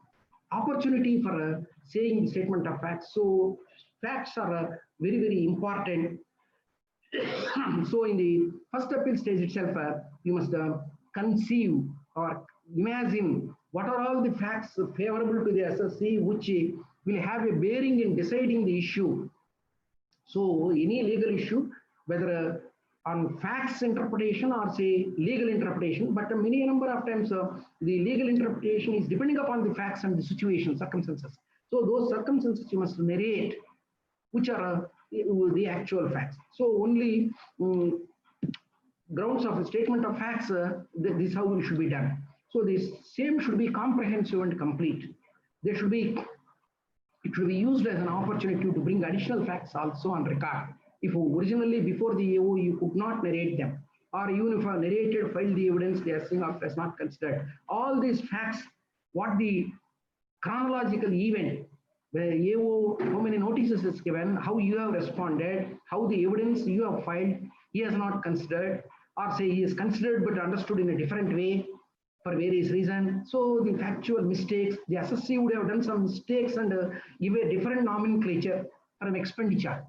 opportunity for saying the statement of facts. So facts are very, very important. So in the first appeal stage itself, you must conceive or imagine what are all the facts favorable to the assessee which will have a bearing in deciding the issue. So any legal issue, whether on facts interpretation or say legal interpretation, but many number of times the legal interpretation is depending upon the facts and the situation, circumstances. So those circumstances you must narrate, which are the actual facts. So only grounds of a statement of facts, this is how it should be done. So this same should be comprehensive and complete. There should be, it should be used as an opportunity to bring additional facts also on record. If originally before the AO you could not narrate them, or even if a narrated filed the evidence, the assessing officer has not considered all these facts, what the chronological event, where AO, how many notices is given, how you have responded, how the evidence you have filed, he has not considered, or say he is considered but understood in a different way for various reasons. So the factual mistakes, the assessee would have done some mistakes and give a different nomenclature for an expenditure.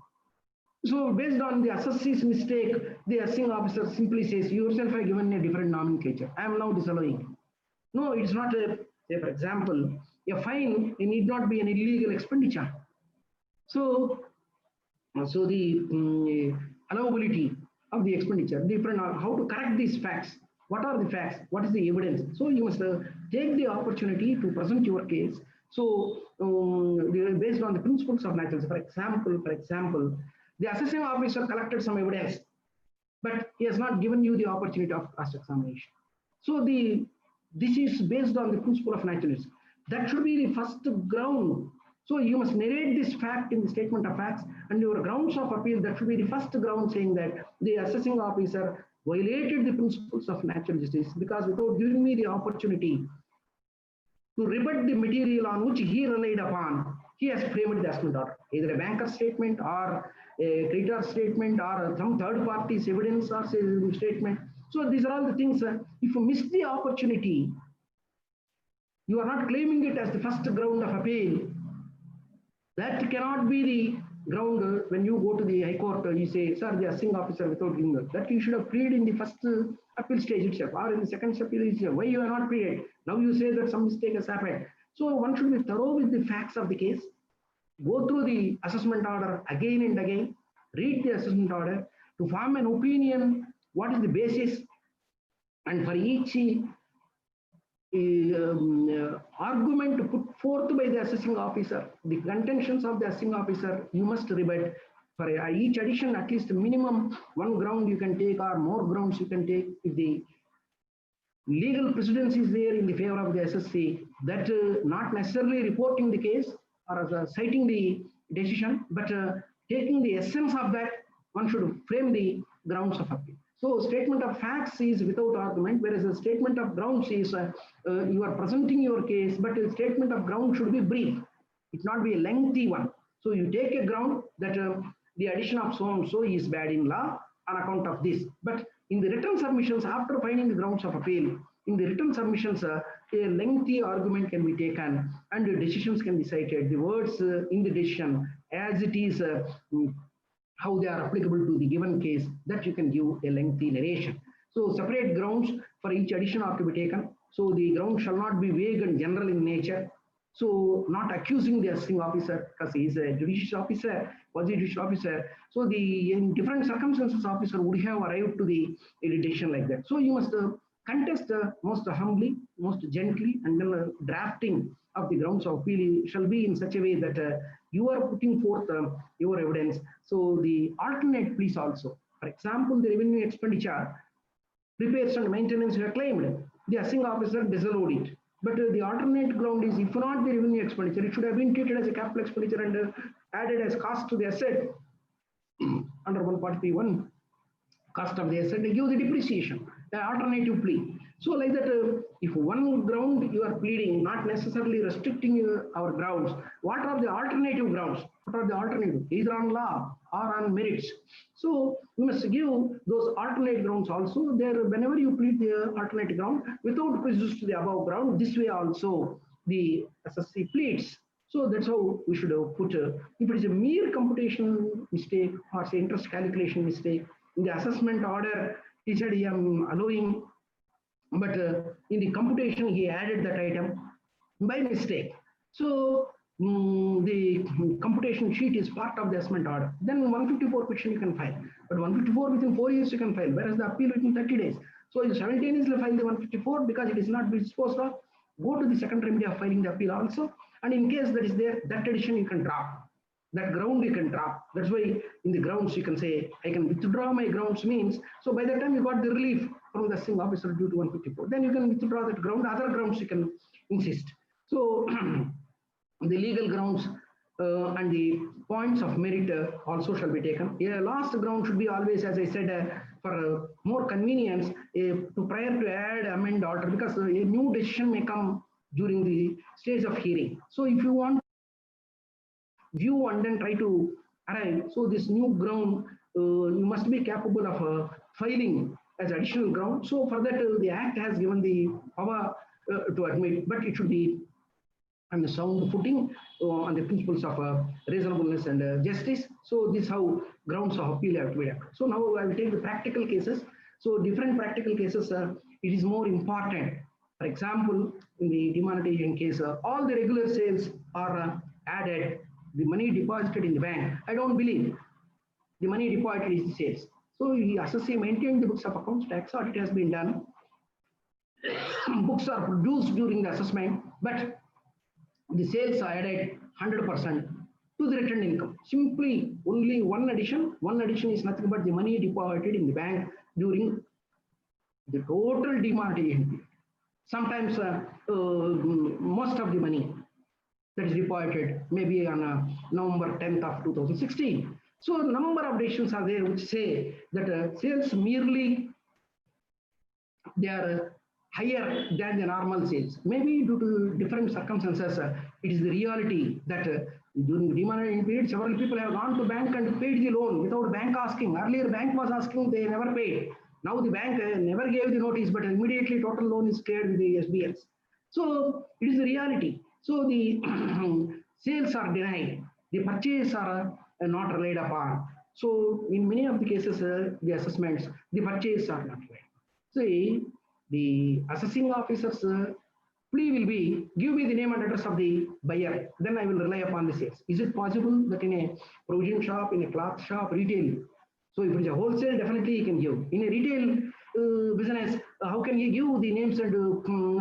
So based on the assessee's mistake, the assessing officer simply says, you yourself have given a different nomenclature. I am now disallowing. No, it's not a, say for example, a fine, it need not be an illegal expenditure. So the allowability of the expenditure, different how to correct these facts. What are the facts? What is the evidence? So you must take the opportunity to present your case. So based on the principles of naturalness, for example, the assessing officer collected some evidence, but he has not given you the opportunity of cross-examination. So this is based on the principle of naturalness. That should be the first ground. So you must narrate this fact in the statement of facts, and your grounds of appeal, that should be the first ground saying that the assessing officer violated the principles of natural justice because without giving me the opportunity to rebut the material on which he relied upon, he has framed the assessment order, either a banker's statement or a creditor's statement or some third party's evidence or say statement. So these are all the things, if you miss the opportunity, you are not claiming it as the first ground of appeal. That cannot be the ground when you go to the High Court, you say, sir, the assessing officer without giving us. That you should have pleaded in the first appeal stage itself, or in the second appeal itself. Why you are not pleaded? Now you say that some mistake has happened. So one should be thorough with the facts of the case, go through the assessment order again and again, read the assessment order to form an opinion, what is the basis, and for each argument put forth by the assessing officer, the contentions of the assessing officer, you must rebut. For each addition, at least minimum one ground you can take or more grounds you can take if the legal precedence is there in the favor of the SSC, that not necessarily reporting the case or citing the decision, but taking the essence of that, one should frame the grounds of appeal. So statement of facts is without argument, whereas a statement of grounds is you are presenting your case, but a statement of ground should be brief. It not be a lengthy one. So you take a ground that the addition of so and so is bad in law on account of this. But in the written submissions, after finding the grounds of appeal, in the written submissions, a lengthy argument can be taken and the decisions can be cited. The words in the decision as it is, how they are applicable to the given case, that you can give a lengthy narration. So separate grounds for each addition are to be taken. So the ground shall not be vague and general in nature. So not accusing the assessing officer because he is a judicial officer, was a judicial officer. So the in different circumstances officer would have arrived to the decision like that. So you must contest most humbly, most gently, and then drafting of the grounds of appeal shall be in such a way that you are putting forth your evidence. So the alternate pleas also. For example, the revenue expenditure, repairs and maintenance were claimed. The assessing officer disallowed it. But the alternate ground is if not the revenue expenditure, it should have been treated as a capital expenditure and added as cost to the asset under 143(1). Cost of the asset, they give the depreciation. alternative plea. So like that, if one ground you are pleading, not necessarily restricting our grounds, what are the alternative grounds? What are the alternative? Either on law or on merits. So we must give those alternate grounds also there. Whenever you plead the alternate ground without prejudice to the above ground, this way also the SSC pleads. So that's how we should put. If it is a mere computation mistake or say interest calculation mistake, in the assessment order, he said, I am allowing, but in the computation, he added that item by mistake. So the computation sheet is part of the assessment order. Then 154 petition you can file, but 154 within 4 years you can file, whereas the appeal within 30 days. So you simultaneously file the 154 because it is not disposed of. Go to the second remedy of filing the appeal also, and in case that is there, that addition you can drop. That ground you can drop. That's why in the grounds you can say, I can withdraw my grounds means, so by the time you got the relief from the assessing officer due to 154, then you can withdraw that ground, other grounds you can insist. So the legal grounds and the points of merit also shall be taken. A last ground should be always, as I said, for more convenience, to prior to add amend order, because a new decision may come during the stage of hearing. So if you want view and then try to arrive, so this new ground you must be capable of filing as additional ground. So for that the Act has given the power to admit, but it should be on the sound footing on the principles of reasonableness and justice. So this is how grounds of appeal have to be done. So now I will take the practical cases. So different practical cases, it is more important. For example, in the demonetization case, all the regular sales are added, the money deposited in the bank. I don't believe the money deposited is the sales. So the assessee maintained the books of accounts, tax audit has been done. Books are produced during the assessment, but the sales are added 100% to the returned income. Simply only one addition. One addition is nothing but the money deposited in the bank during the total demonetization period. Sometimes most of the money that is deposited maybe on November 10th of 2016. So a number of decisions are there which say that sales merely they are higher than the normal sales. Maybe due to different circumstances, it is the reality that during the demonetization period, several people have gone to bank and paid the loan without bank asking. Earlier, bank was asking, they never paid. Now the bank never gave the notice, but immediately total loan is cleared with the SBLs. So it is the reality. So the sales are denied, the purchase are not relied upon. So in many of the cases, the assessments, the purchase are not relied. See, the assessing officer's plea will be, give me the name and address of the buyer, then I will rely upon the sales. Is it possible that in a provision shop, in a cloth shop, retail? So if it is a wholesale, definitely he can give. In a retail business, how can he give the names and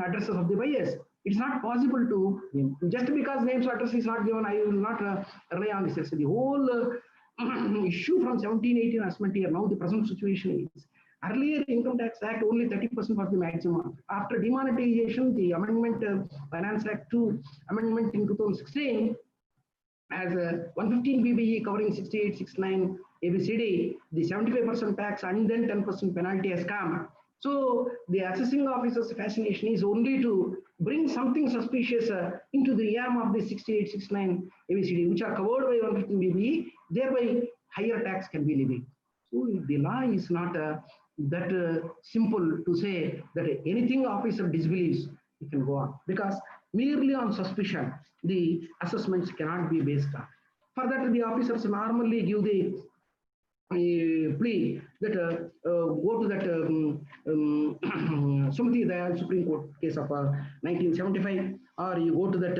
addresses of the buyers? It's not possible to, just because names or address is not given, I will not rely on the sales. The whole issue from 1718 assessment year, now the present situation is, earlier Income Tax Act only 30% was the maximum. After demonetization, the amendment, Finance Act 2 amendment in 2016, as 115 BBE covering 68, 69 ABCD, the 75% tax and then 10% penalty has come. So the assessing officer's fascination is only to bring something suspicious into the realm of the 68, 69 ABCD, which are covered by 115 BBE, thereby higher tax can be levied. So the law is not that simple to say that anything officer disbelieves, it can go on, because merely on suspicion, the assessments cannot be based on. For that, the officers normally give the plea that go to that Swarnodaya Supreme Court case of 1975, or you go to that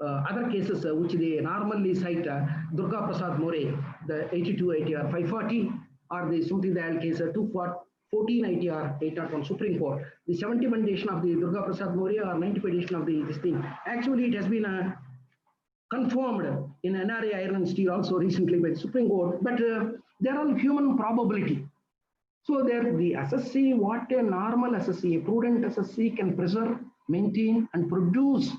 other cases which they normally cite, Durga Prasad More, the 82 ITR 540, or the Swarnodaya case 214 ITR 801 Supreme Court. The 71 edition of the Durga Prasad More or 95 edition of this thing. Actually, it has been confirmed in NRA Iron and Steel also recently by the Supreme Court, but they're all human probability. So there, the assessee, what a normal assessee, a prudent assessee can preserve, maintain, and produce.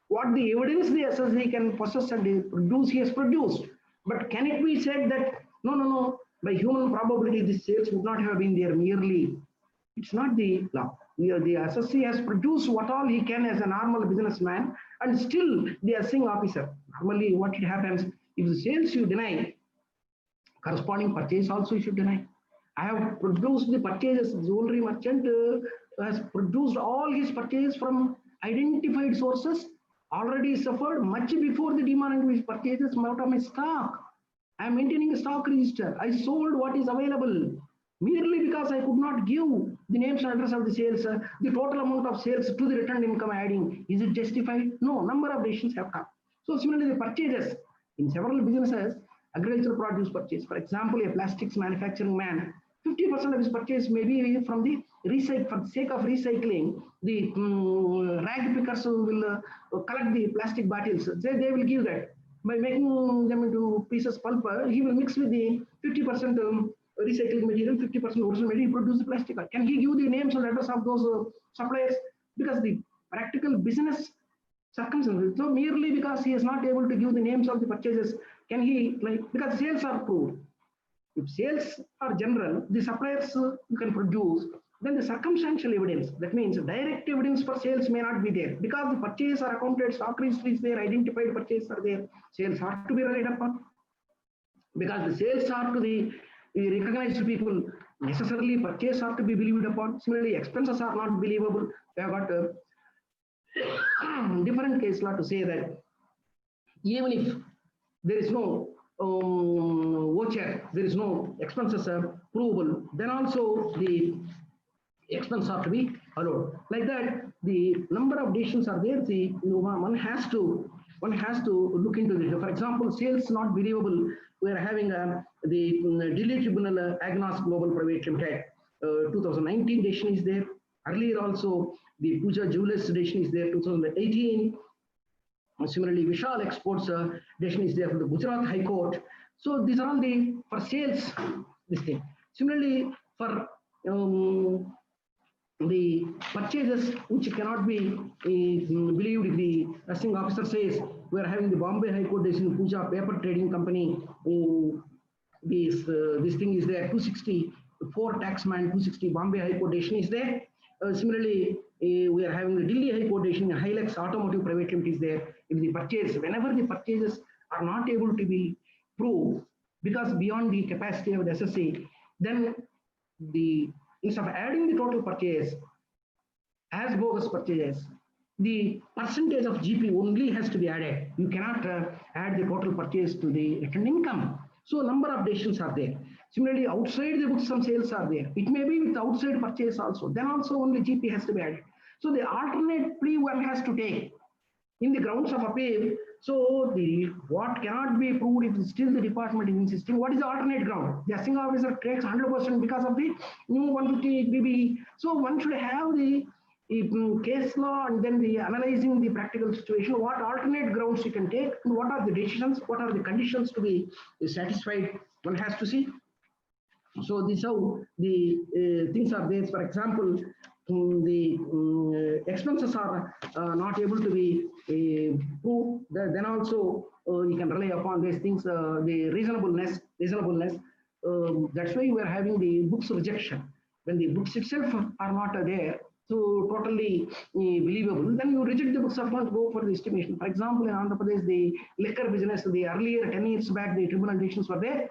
What the evidence the assessee can possess and produce, he has produced. But can it be said that No. By human probability, the sales would not have been there merely. It's not the law. The SSC has produced what all he can as a normal businessman, and still the assessing officer. Normally, what it happens, if the sales you deny, corresponding purchase also you should deny. I have produced the purchases. Jewelry merchant has produced all his purchases from identified sources, already suffered much before the demand of his purchases out of my stock. I am maintaining a stock register. I sold what is available. Merely because I could not give the names and address of the sales, the total amount of sales to the returned income adding, is it justified? No, number of decisions have come. So similarly, the purchases in several businesses, agricultural produce purchase, for example, a plastics manufacturing man, 50% of his purchase may be from the recycle. For the sake of recycling, the rag pickers will collect the plastic bottles. They will give that. By making them into pieces pulp, he will mix with the 50% recycling material, 50% original material, he produce the plastic. Can he give the names and address of those suppliers? Because the practical business circumstances. So merely because he is not able to give the names of the purchases, can he, because sales are proved. If sales are general, the suppliers can produce, then the circumstantial evidence, that means direct evidence for sales may not be there, because the purchase are accounted, stock registry is there, identified purchase are there, sales are to be relied upon. Because the sales are to the recognized people, necessarily purchase are to be believed upon. Similarly, expenses are not believable. We have got different case law to say that even if there is no voucher, there is no expenses provable, then also the expense are to be allowed. Like that, the number of decisions are there. The one has to look into this. For example, sales not believable. We are having the Delhi Tribunal Agnos Global Private Limited 2019 decision is there. Earlier also the Puja Jewelers decision is there 2018. Similarly, Vishal Exports decision is there for the Gujarat High Court. So these are all the for sales this thing. Similarly, for the purchases which cannot be believed, if the assessing officer says we are having the Bombay High Court decision, Puja Paper Trading Company, this thing is there, 264 taxman, 260 Bombay High Court decision is there. Similarly, we are having the Delhi High Court decision, Hilux Automotive Private Limited is there. If the purchase, whenever the purchases are not able to be proved because beyond the capacity of the SSC, then instead of adding the total purchase as bogus purchases, the percentage of GP only has to be added. You cannot add the total purchase to the returned income. So number of decisions are there. Similarly, outside the books, some sales are there. It may be with outside purchase also. Then also only GP has to be added. So the alternate plea one has to take in the grounds of appeal. So what cannot be proved if still the department is insisting. What is the alternate ground? The assessing officer takes 100% because of the new 158 BB. So one should have the case law and then the analyzing the practical situation. What alternate grounds you can take and what are the decisions? What are the conditions to be satisfied? One has to see. So this is how the things are there. For example, the expenses are not able to be proved. Then also you can rely upon these things. The reasonableness. That's why we are having the books rejection. When the books itself are not there, so totally believable, then you reject the books upfront, go for the estimation. For example, in Andhra Pradesh, the liquor business, the earlier 10 years back, the tribunal decisions were there.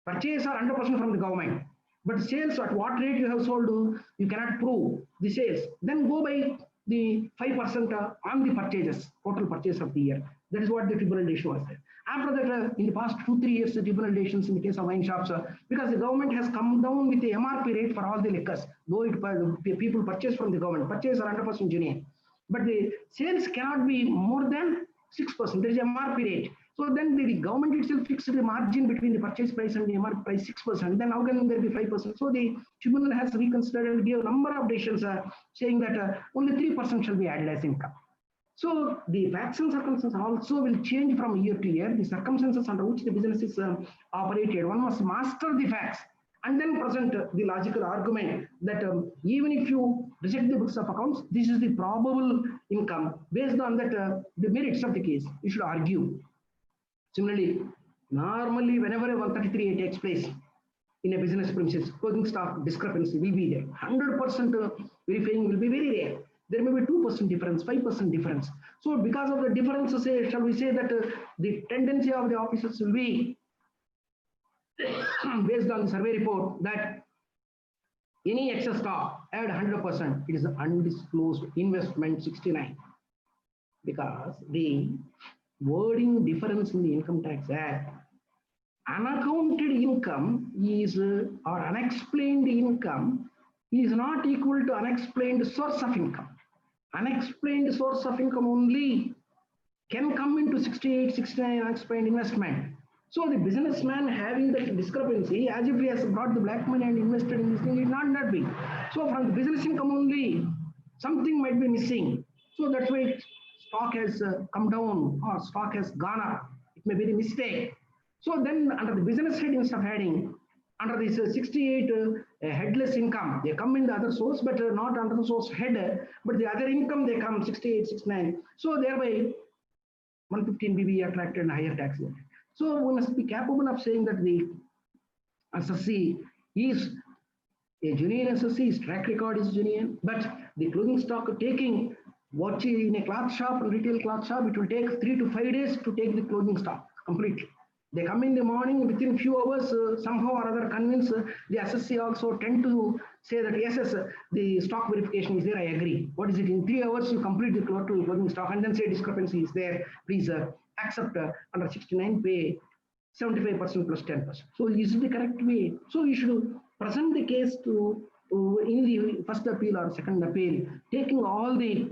Purchase are 100% from the government, but sales at what rate you have sold, you cannot prove the sales. Then go by the 5% on the purchases, total purchase of the year. That is what the tribunal decision was there. After that, in the past 2-3 years, the tribunal decisions in the case of wine shops, because the government has come down with the MRP rate for all the liquors, though people purchase from the government, purchase are 100% genuine, but the sales cannot be more than 6%. There is MRP rate. So then the government itself fixed the margin between the purchase price and the MRP price 6%. Then how can there be 5%? So the tribunal has reconsidered and gave a number of decisions saying that only 3% shall be added as income. So the facts and circumstances also will change from year to year. The circumstances under which the business is operated, one must master the facts and then present the logical argument that even if you reject the books of accounts, this is the probable income. Based on that, the merits of the case, you should argue. Similarly, Normally, whenever a 133A takes place in a business premises, closing stock discrepancy will be there. 100% verifying will be very rare. There may be 2% difference, 5% difference. So because of the difference, say, shall we say that the tendency of the officers will be based on the survey report that any excess stock add 100%, it is undisclosed investment 69. Because the wording difference in the Income Tax Act, unaccounted income is or unexplained income is not equal to unexplained source of income. Unexplained source of income only can come into 68, 69 unexplained investment. So the businessman having the discrepancy, as if he has brought the black money and invested in this thing, is not that big. So from the business income only, something might be missing. So that's why stock has come down or stock has gone up. It may be the mistake. So then under the business head, instead of adding, under this 68 headless income, they come in the other source, but not under the source head, but the other income, they come 68, 69. So thereby 115 BB attracted and higher tax rate. So we must be capable of saying that the SSC is a genuine SSC, his track record is genuine, but the clothing stock taking what in a cloth shop, retail cloth shop, it will take 3 to 5 days to take the clothing stock completely. They come in the morning, within few hours, somehow or other convince the SSC also tend to say that yes, the stock verification is there, I agree. What is it? In 3 hours, you complete the clothing stock and then say discrepancy is there. Please accept under 69 pay 75% plus 10%. So is it the correct way? So you should present the case to in the first appeal or second appeal, taking all the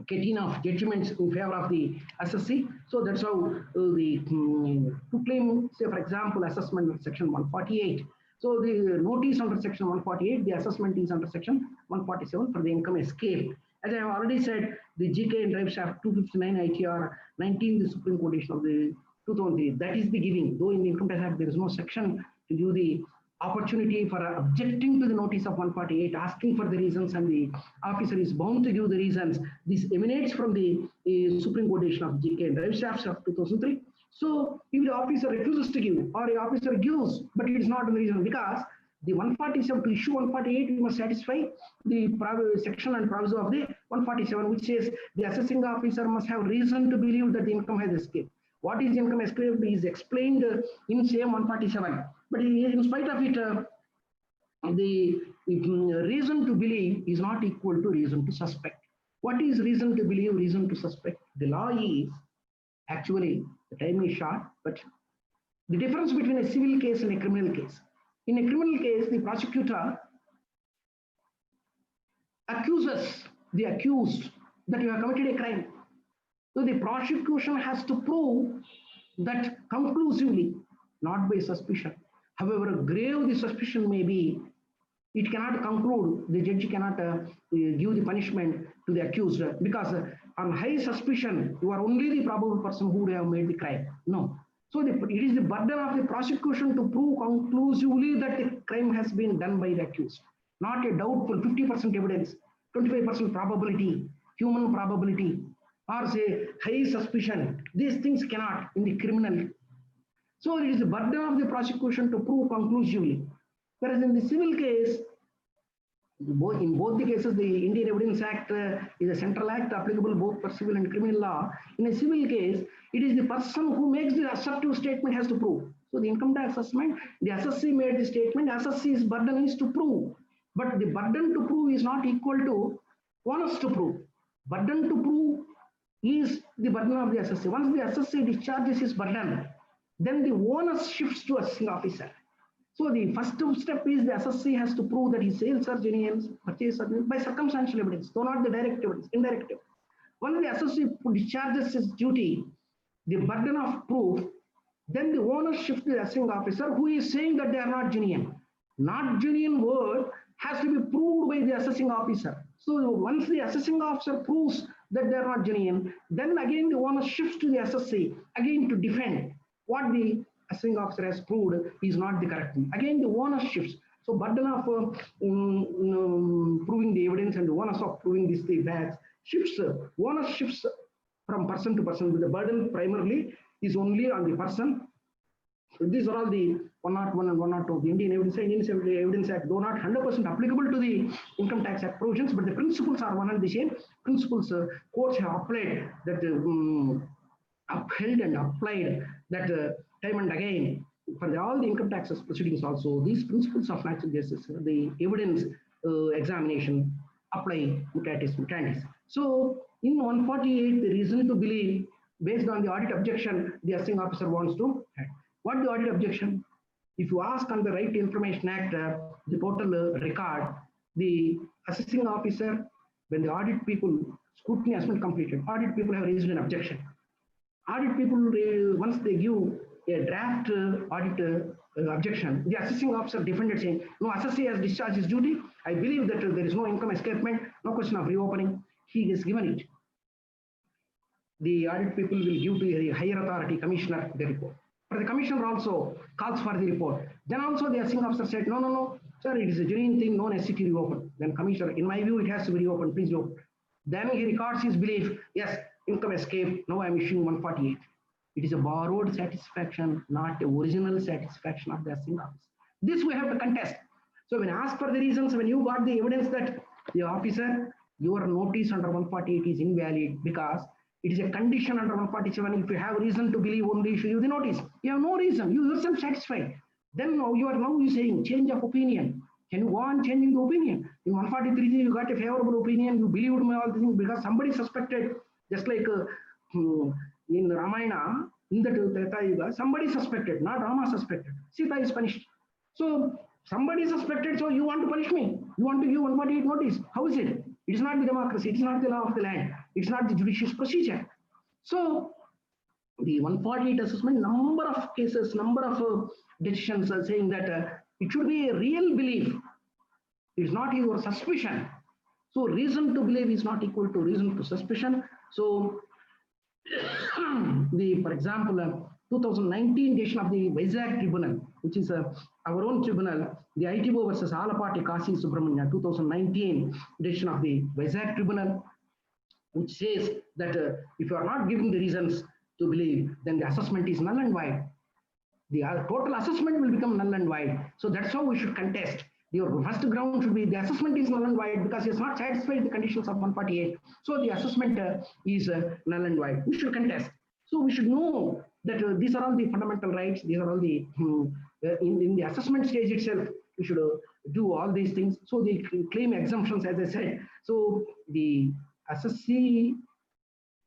catena of judgments in favor of the SSC. So that's how to claim, say for example, assessment under section 148. So the notice under section 148, the assessment is under section 147 for the income escape. As I have already said, the GK and drive shaft 259 ITR 19, the Supreme Court of the 2003, that is the giving. Though in the Income Tax Act, there is no section to give the opportunity for objecting to the notice of 148, asking for the reasons, and the officer is bound to give the reasons. This emanates from the Supreme Court of GK and drive shafts of 2003. So if the officer refuses to give, or the officer gives, but it is not the reason, because the 147, to issue 148, we must satisfy the section and proviso of the 147, which says the assessing officer must have reason to believe that the income has escaped. What is income escape is explained in same 147. But in spite of it, the reason to believe is not equal to reason to suspect. What is reason to believe, reason to suspect? The law is actually, the time is short, but the difference between a civil case and a criminal case. In a criminal case, the prosecutor accuses the accused that you have committed a crime. So the prosecution has to prove that conclusively, not by suspicion. However grave the suspicion may be, it cannot conclude, the judge cannot give the punishment to the accused, because on high suspicion, you are only the probable person who would have made the crime. No. So it is the burden of the prosecution to prove conclusively that the crime has been done by the accused. Not a doubtful 50% evidence, 25% probability, human probability, or say high suspicion. These things cannot in the criminal. So it is the burden of the prosecution to prove conclusively. Whereas in the civil case, in both the cases, the Indian Evidence Act is a central act applicable both for civil and criminal law. In a civil case, it is the person who makes the assertive statement has to prove. So the income tax assessment, the SSC made the statement, SSC's burden is to prove. But the burden to prove is not equal to onus to prove. Burden to prove is the burden of the SSC. Once the SSC discharges his burden, then the onus shifts to assessing officer. So the first step is the SSC has to prove that his sales are genuine, purchase by circumstantial evidence, though not the direct evidence, indirect evidence. Once the SSC discharges his duty, the burden of proof, then the onus shifts to the assessing officer who is saying that they are not genuine. Not genuine word has to be proved by the assessing officer. So once the assessing officer proves that they are not genuine, then again the onus shifts to the SSC, again to defend what the assessing officer has proved is not the correct thing. Again, the onus shifts. So burden of proving the evidence and the onus of proving this the facts shifts. Onus shifts from person to person, with the burden primarily is only on the person. These are all the 101 and 102. The Indian Evidence Act, though not 100% applicable to the Income Tax Act provisions, but the principles are one and the same. Principles courts have applied that, upheld and applied that time and again for all the income taxes proceedings also. These principles of natural justice, the evidence examination apply mutatis. So in 148, the reason to believe based on the audit objection, the assessing officer wants to add. What the audit objection? If you ask on the Right to Information Act, the total record, the assessing officer, when the audit people, scrutiny has been completed, audit people have raised an objection. Audit people, once they give a draft audit objection, the assessing officer defended saying, no, assessee has discharged his duty. I believe that there is no income escapement, no question of reopening. He has given it. The audit people will give to the higher authority, commissioner, the report. But the commissioner also calls for the report. Then also the assessing officer said, no, sir, it is a genuine thing, no necessity to reopen. Then commissioner, in my view, it has to be reopened, please reopen. Then he records his belief, yes, income escape, now I am issuing 148. It is a borrowed satisfaction, not the original satisfaction of the assessing officer. This we have to contest. So when asked for the reasons, when you got the evidence that the officer, your notice under 148 is invalid because it is a condition under 147. If you have reason to believe, only issue you the notice. You have no reason. You yourself satisfied. Then now you are saying change of opinion. Can you go on changing the opinion? In 143, you got a favorable opinion. You believed me all the things because somebody suspected, just like in Ramayana, in the Treta Yuga, somebody suspected, not Rama suspected. Sita is punished. So somebody suspected, so you want to punish me. You want to give 148 notice. How is it? It is not the democracy. It is not the law of the land. It's not the judicious procedure. So the 148 assessment, number of cases, number of decisions are saying that it should be a real belief. It's not your suspicion. So reason to believe is not equal to reason to suspicion. So for example, 2019 decision of the Vizag Tribunal, which is our own tribunal, the ITO versus Alapati Kasi Subramanya, 2019 decision of the Vizag Tribunal, which says that if you are not giving the reasons to believe, then the assessment is null and void. The total assessment will become null and void. So that's how we should contest. Your first ground should be the assessment is null and void because he has not satisfied the conditions of 148. So the assessment is null and void. We should contest. So we should know that these are all the fundamental rights. These are all the, in the assessment stage itself, we should do all these things. So the claim exemptions, as I said. So the assessee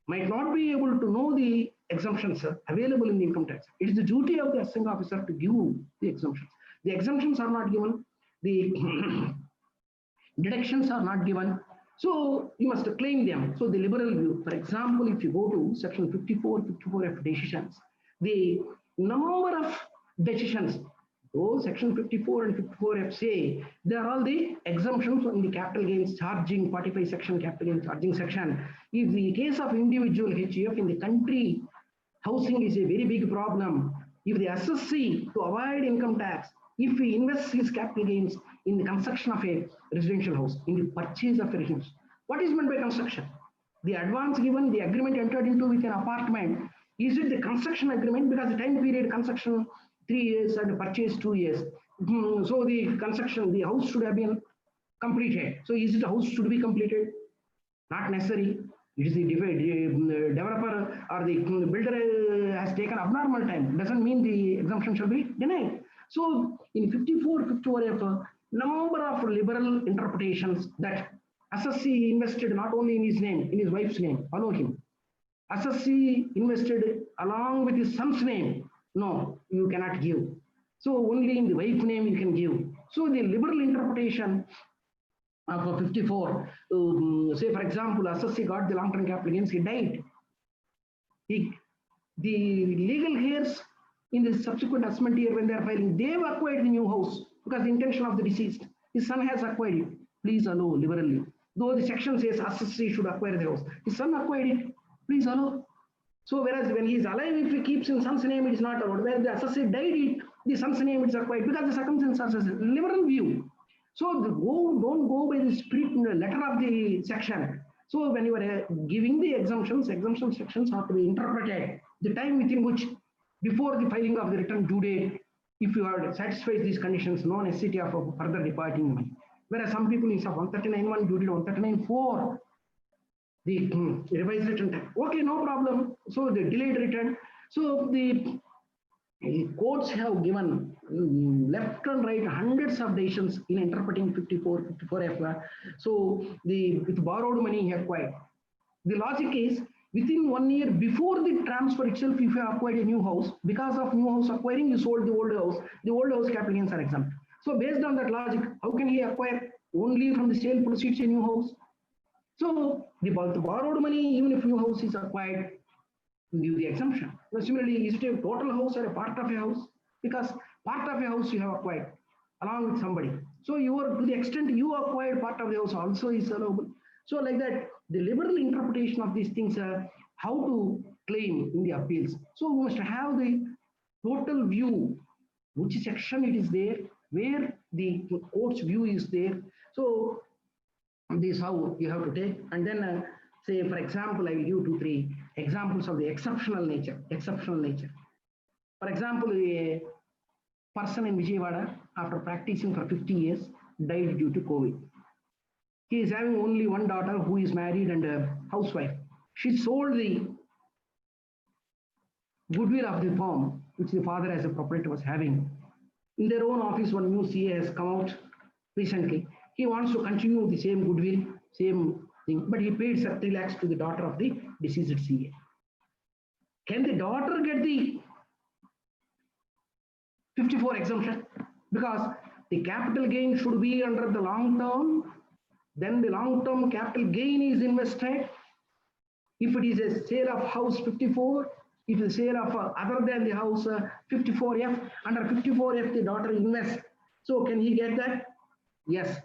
might not be able to know the exemptions available in the income tax. It is the duty of the assessing officer to give the exemptions. The exemptions are not given. The deductions are not given. So you must claim them. So the liberal view, for example, if you go to section 54F decisions, the number of decisions, those section 54 and 54F say, they are all the exemptions in the capital gains charging, 45 section capital gains charging section. If the case of individual HUF in the country, housing is a very big problem. If the assessee to avoid income tax, if he invests his capital gains in the construction of a residential house, in the purchase of a residence, what is meant by construction? The advance given, the agreement entered into with an apartment, is it the construction agreement? Because the time period construction 3 years and purchase 2 years. So the construction, the house should have been completed. So is it a house should be completed? Not necessary. It is the developer or the builder has taken abnormal time. Doesn't mean the exemption shall be denied. So in 54F, number of liberal interpretations that assessee invested not only in his name, in his wife's name, follow him. Assessee invested along with his son's name. No, you cannot give. So only in the wife's name you can give. So the liberal interpretation of 54, say for example, assessee got the long-term capital gains, he died. The legal heirs in the subsequent assessment year when they are filing, they have acquired the new house because the intention of the deceased. His son has acquired it. Please allow liberally. Though the section says assessee should acquire the house. His son acquired it. Please allow. So whereas when he is alive, if he keeps in son's name, it is not allowed. Where the assessee died, the son's name is acquired because the circumstances are liberal view. So don't go by the spirit in the letter of the section. So when you are giving the exemptions, exemption sections have to be interpreted the time within which, before the filing of the return due date, if you are satisfied these conditions, no necessity of further depositing money. Whereas some people instead of 139.1 due date 139.4, the revised return time. Okay, no problem. So the delayed return. So the courts have given left and right hundreds of decisions in interpreting 54F. So with borrowed money he acquired. The logic is within 1 year before the transfer itself, if you have acquired a new house, because of new house acquiring, you sold the old house capital gains are exempt. So based on that logic, how can he acquire only from the sale proceeds a new house? So the borrowed money, even if new house is acquired, give the exemption. Now, similarly, is it a total house or a part of a house? Because part of a house you have acquired along with somebody. So to the extent you acquired part of the house also is allowable. So like that, the liberal interpretation of these things are how to claim in the appeals. So we must have the total view, which section it is there, where the court's view is there. So this is how you have to take, and then say, for example, I will give 2, 3 examples of the exceptional nature. For example, a person in Vijayawada, after practicing for 50 years, died due to COVID. He is having only one daughter who is married and a housewife. She sold the goodwill of the firm, which the father as a proprietor was having. In their own office, one new CA has come out recently. He wants to continue the same goodwill, same thing, but he paid 30 lakhs to the daughter of the deceased CA. Can the daughter get the 54 exemption? Because the capital gain should be under the long term, then the long term capital gain is invested. If it is a sale of house 54, if it is a sale of other than the house 54F, under 54F the daughter invests. So can he get that? Yes,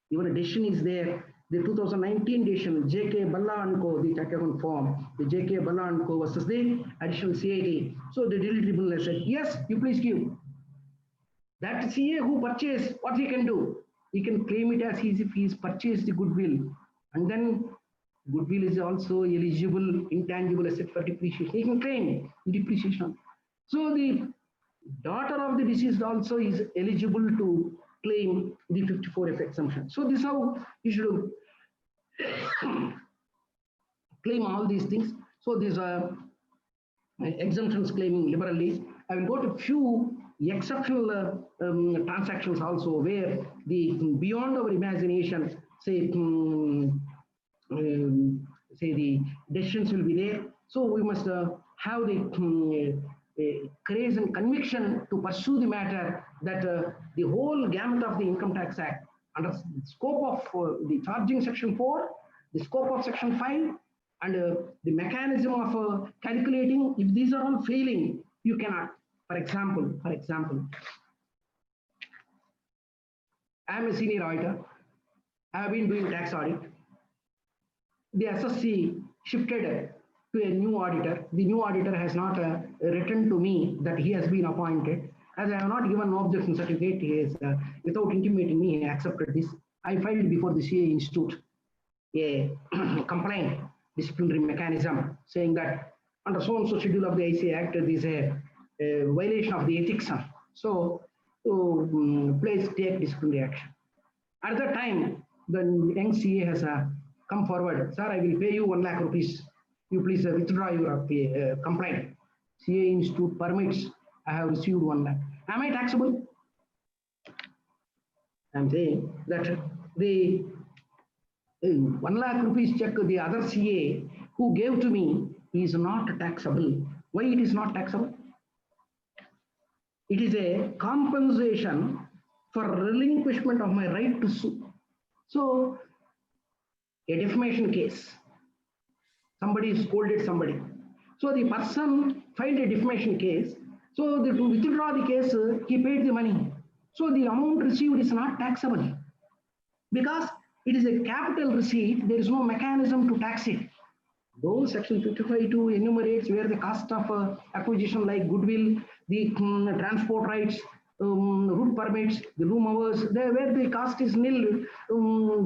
even a decision is there. The 2019 decision, J.K. Balla and Co., the account form, the J.K. Balla and Co. versus the additional CIT. So the Delhi Tribunal has said, yes, you please give. That CA who purchased, what he can do? He can claim it as if he's purchased the goodwill. And then goodwill is also eligible intangible asset for depreciation. He can claim depreciation. So the daughter of the deceased also is eligible to claim the 54F exemption. So this is how you should claim all these things. So these are exemptions claiming liberally. I will go to few exceptional transactions also where the beyond our imagination, say the decisions will be there. So we must have the courage and conviction to pursue the matter that the whole gamut of the Income Tax Act under the scope of the charging section 4, the scope of section 5, and the mechanism of calculating, if these are all failing, you cannot. For example, I am a senior auditor. I have been doing tax audit. The SSC shifted to a new auditor. The new auditor has not written to me that he has been appointed. As I have not given no objection certificate, he has, without intimating me, he accepted this. I filed before the CA Institute a complaint disciplinary mechanism saying that under so and so schedule of the ICA Act, there is a violation of the ethics. So, please take disciplinary action. At that time, the young CA has come forward, sir, I will pay you 1 lakh rupees. You please withdraw your complaint. CA Institute permits, I have received 1 lakh. Am I taxable? I am saying that the 1 lakh rupees check the other CA who gave to me is not taxable. Why it is not taxable? It is a compensation for relinquishment of my right to sue. So, a defamation case, somebody scolded somebody. So the person filed a defamation case. So to withdraw the case, he paid the money. So the amount received is not taxable because it is a capital receipt. There is no mechanism to tax it. Though section 55(2) enumerates where the cost of acquisition like goodwill, the transport rights, route permits, the room hours, where the cost is nil,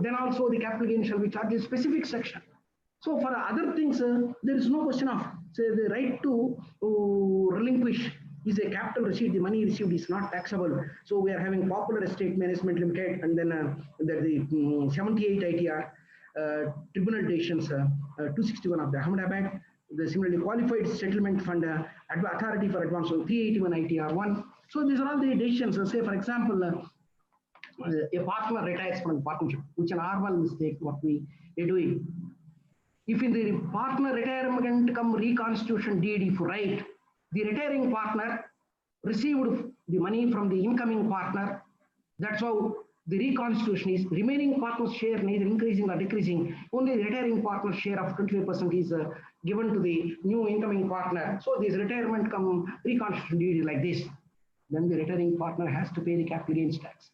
then also the capital gain shall be charged in specific section. So for other things, there is no question of say the right to relinquish is a capital receipt. The money received is not taxable. So we are having Popular Estate Management Limited, and then the 78 ITR tribunal decisions, 261 of the Ahmedabad. The similarly Qualified Settlement Fund Authority for Advance 381 ITR 1. So these are all the decisions. Say for example, a partner retires from the partnership, which is an normal mistake what we are doing. If in the partner retirement come reconstitution deed, if you write, the retiring partner received the money from the incoming partner, that's how the reconstitution is. Remaining partner's share neither increasing or decreasing. Only the retiring partner's share of 25% is given to the new incoming partner. So this retirement come reconstitution deed is like this. Then the retiring partner has to pay the capital gains tax.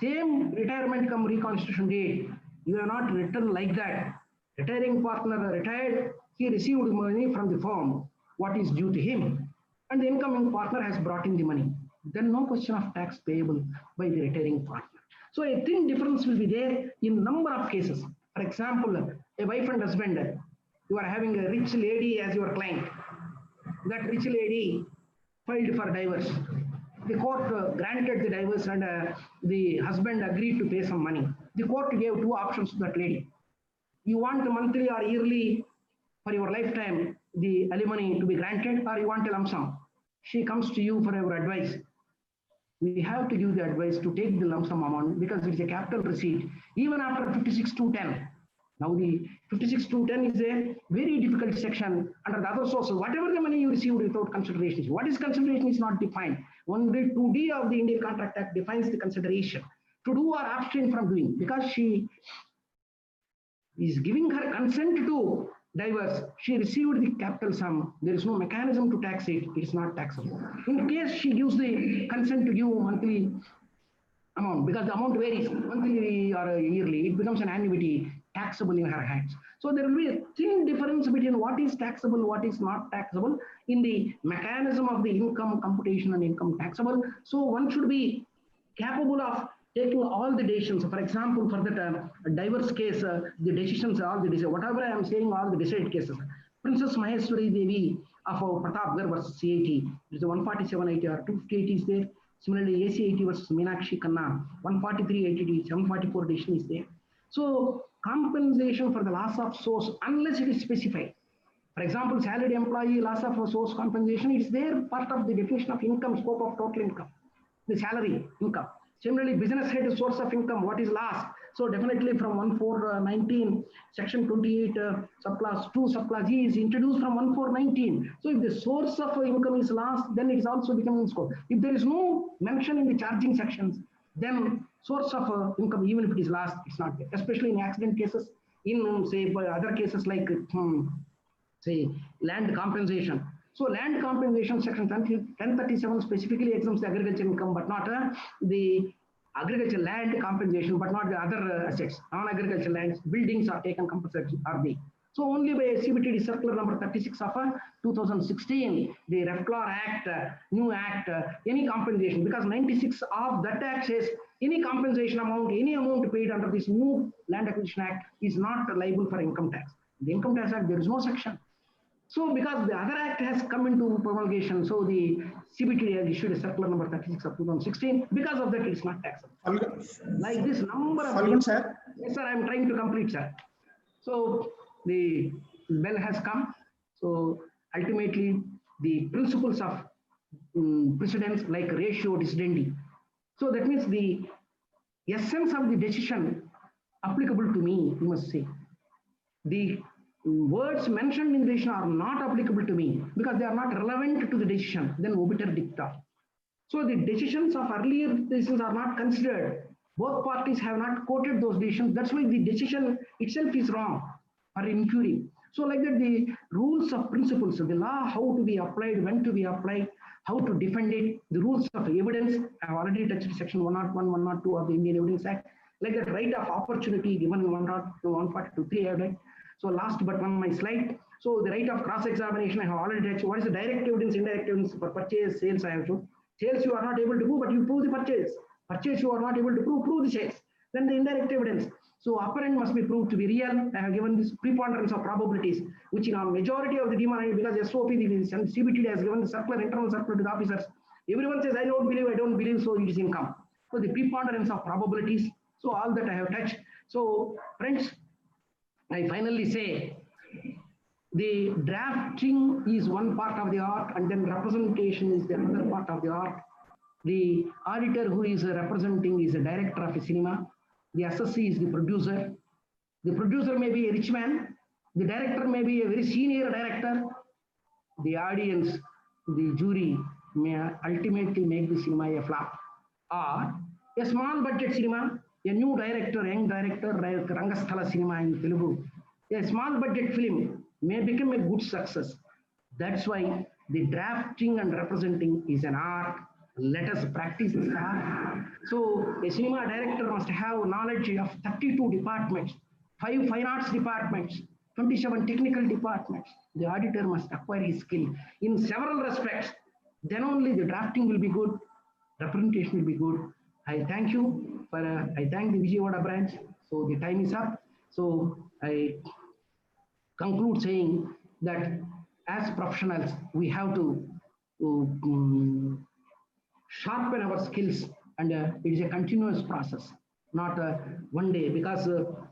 Same retirement come reconstitution date, you are not written like that. Retiring partner retired, he received money from the firm, what is due to him, and the incoming partner has brought in the money. Then no question of tax payable by the retiring partner. So a thin difference will be there in number of cases. For example, a wife and husband, you are having a rich lady as your client. That rich lady filed for divorce. The court granted the divorce and the husband agreed to pay some money. The court gave two options to that lady. You want monthly or yearly for your lifetime the alimony to be granted, or you want a lump sum. She comes to you for your advice. We have to give the advice to take the lump sum amount because it's a capital receipt even after 56(2)(10). Now the 56(2)(10) is a very difficult section under the other sources. Whatever the money you received without consideration, what is consideration is not defined. Only 2D of the Indian Contract Act defines the consideration. To do or abstain from doing, because she is giving her consent to divorce, she received the capital sum. There is no mechanism to tax it. It is not taxable. In case she gives the consent to give monthly amount, because the amount varies monthly or yearly, it becomes an annuity taxable in her hands. So there will be a thin difference between what is taxable, what is not taxable in the mechanism of the income computation and income taxable. So one should be capable of taking all the decisions. For example, for that divorce case, the decisions, all the decisions, whatever I am saying, all the decided cases. Princess Maheshwari Devi of Pratapgarh versus CIT, it is 147 ITR, 258 is there. Similarly, ACIT versus Meenakshi Khanna, 143 ITD, 744 decision is there. So compensation for the loss of source, unless it is specified. For example, salaried employee loss of source compensation, it's there part of the definition of income, scope of total income, the salary income. Similarly, business head source of income, what is lost? So definitely from 1419, section 28, subclass 2, subclass E is introduced from 1419. So if the source of income is lost, then it is also becoming scope. If there is no mention in the charging sections, then source of income, even if it is lost, it's not there. Especially in accident cases, in say other cases like say land compensation. So land compensation section 1037 specifically exempts the agricultural income, but not the agricultural land compensation, but not the other assets. Non-agricultural lands, buildings are taken compensation are the. So only by CBTD circular number 36 of 2016, the REFCLAR Act, new act, any compensation, because 96 of that act says any compensation amount, any amount paid under this new Land Acquisition Act is not liable for income tax. The Income Tax Act, there is no section. So because the other act has come into promulgation, so the CBTD has issued a circular number 36 of 2016. Because of that, it is not taxable. Like this number of things. Sir. Yes, sir, I am trying to complete, sir. So the bell has come. So ultimately, the principles of precedence like ratio decidendi. So that means the essence of the decision applicable to me, you must say. The words mentioned in the decision are not applicable to me because they are not relevant to the decision, then obiter dicta. So the decisions of earlier decisions are not considered. Both parties have not quoted those decisions. That's why the decision itself is wrong or inquiry. So like that, the rules of principles, the law, how to be applied, when to be applied, how to defend it, the rules of evidence. I have already touched section 101, 102 of the Indian Evidence Act. Like that, right of opportunity given in 142.3 I have read. So last but one, my slide. So the right of cross-examination, I have already touched. What is the direct evidence, indirect evidence for purchase, sales, I have shown. Sales you are not able to prove, but you prove the purchase. Purchase you are not able to prove the sales. Then the indirect evidence. So apparent must be proved to be real. I have given this preponderance of probabilities, which in a majority of the demand, because SOP and CBTD has given the circular, internal circular to the officers. Everyone says, I don't believe, so it is income. So the preponderance of probabilities. So all that I have touched. So friends, I finally say, the drafting is one part of the art, and then representation is the other part of the art. The auditor who is representing is a director of a cinema. The assessee is the producer. The producer may be a rich man. The director may be a very senior director. The audience, the jury may ultimately make the cinema a flop. Or a small budget cinema, a new director, young director, Rangasthala cinema in Telugu. A small budget film may become a good success. That's why the drafting and representing is an art. Let us practice this art. So a cinema director must have knowledge of 32 departments, 5 fine arts departments, 27 technical departments. The auditor must acquire his skill in several respects. Then only the drafting will be good, representation will be good. I thank you for, I thank the Vijayawada branch. So the time is up. So I conclude saying that as professionals, we have to sharpen our skills, and it is a continuous process, not one day, because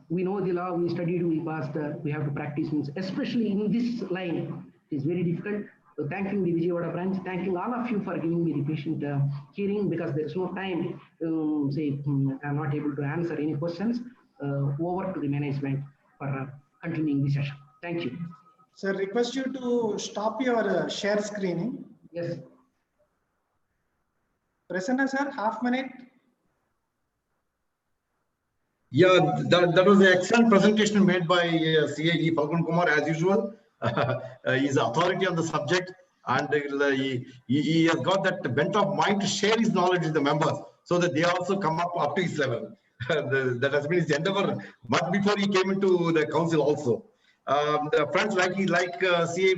we know the law, we studied, we passed, we have to practice, especially in this line, it is very difficult. So thanking the Vijayawada branch, thanking all of you for giving me the patient hearing, because there is no time, say, I'm not able to answer any questions. Over to the management for continuing the session. Thank you. Sir, request you to stop your share screening. Yes. Prasanna sir, half minute. Yeah, that was an excellent presentation made by CAE Falgun Kumar, as usual. He's authority on the subject, and he has got that bent of mind to share his knowledge with the members, so that they also come up to his level. That has been his endeavor much before he came into the council also. The friends, like CA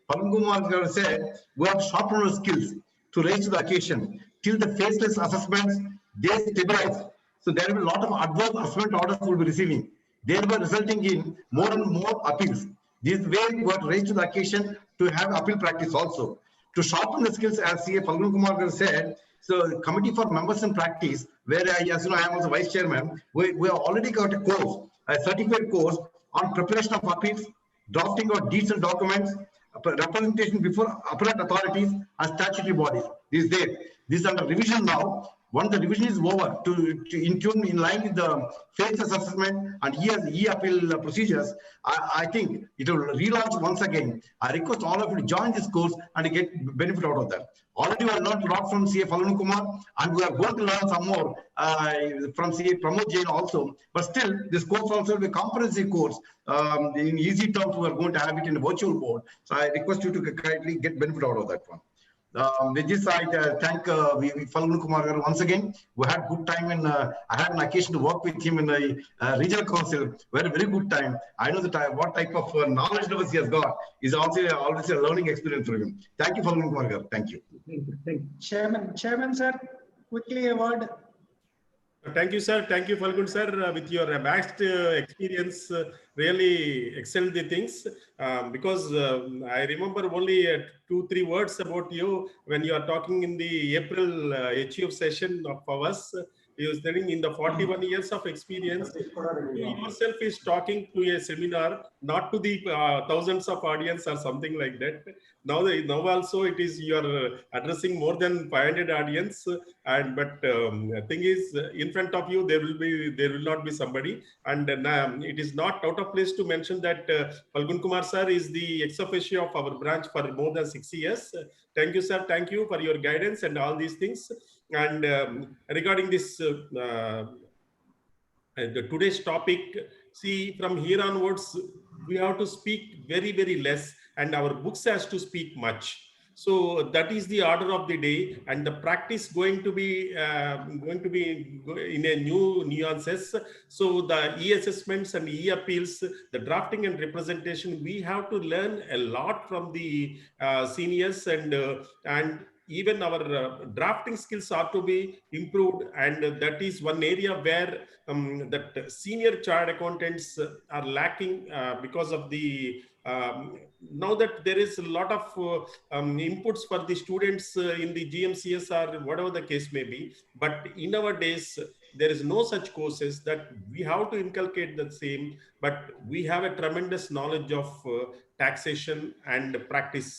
Falgun Kumar said, we have sharpened our skills to raise to the occasion. Till the faceless assessments, they stabilize. So there will be a lot of adverse assessment orders will be receiving, thereby resulting in more and more appeals. This way we got raised to the occasion to have appeal practice also. To sharpen the skills, as CA Falgun Kumar said, so committee for members in practice, where as you know, I am also vice chairman, we have already got a course, a certificate course on preparation of appeals, drafting of deeds and documents, representation before appellate authorities and statutory bodies. This is there. This is under revision now. Once the revision is over, to in tune in line with the phases assessment and e-appeal procedures, I think it will relaunch once again. I request all of you to join this course and get benefit out of that. Already we have learned a lot from CA Falgun Kumar, and we are going to learn some more from CA Pramod Jain also. But still, this course also will be a comprehensive course. In easy terms, we are going to have it in a virtual mode. So I request you to kindly get benefit out of that one. With this, I thank Falgun Kumar once again. We had good time, and I had an occasion to work with him in the regional council. Very good time. I know that what type of knowledge levels he has got is also always a learning experience for him. Thank you, Falgun Kumar. Thank you. Chairman sir, quickly a word. Thank you, sir. Thank you, Falgun sir. With your vast experience, really excelled the things. Because I remember only 2-3 words about you when you are talking in the April HUF session of ours. You are studying in the 41 years of experience. You yourself is talking to a seminar, not to the thousands of audience or something like that. Now also it is you are addressing more than 500 audience, and but thing is, in front of you there will not be somebody, and it is not out of place to mention that Falgun Kumar sir is the ex officio of our branch for more than 6 years. Thank you, sir. Thank you for your guidance and all these things. And regarding this today's topic, see, from here onwards we have to speak very less, and our books has to speak much. So that is the order of the day, and the practice going to be in a new nuances. So the e-assessments and e-appeals, the drafting and representation, we have to learn a lot from the seniors, and even our drafting skills are to be improved, and that is one area where that senior chartered accountants are lacking because of the now that there is a lot of inputs for the students in the GMCS or whatever the case may be, but in our days there is no such courses that we have to inculcate the same, but we have a tremendous knowledge of taxation and practice.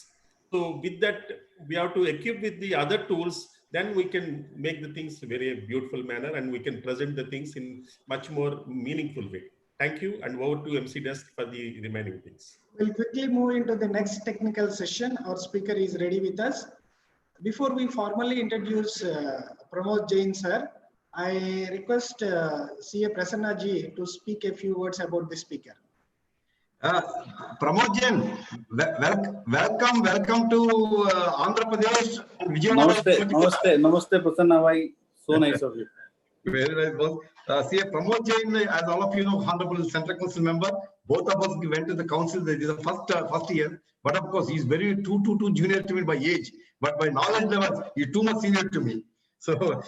So with that, we have to equip with the other tools, then we can make the things very beautiful manner and we can present the things in much more meaningful way. Thank you, and over to MC Desk for the remaining things. We'll quickly move into the next technical session. Our speaker is ready with us. Before we formally introduce Pramod Jain sir, I request CA Prasanna ji to speak a few words about the speaker. Pramod Jain, welcome to Andhra Pradesh. Namaste, Prasanna bhai. So nice of you. Very nice, boss. CA Pramod Jain, as all of you know, Honorable Central Council member. Both of us went to the council. This is the first year, but of course, he's very too junior to me by age, but by knowledge level, he's too much senior to me. So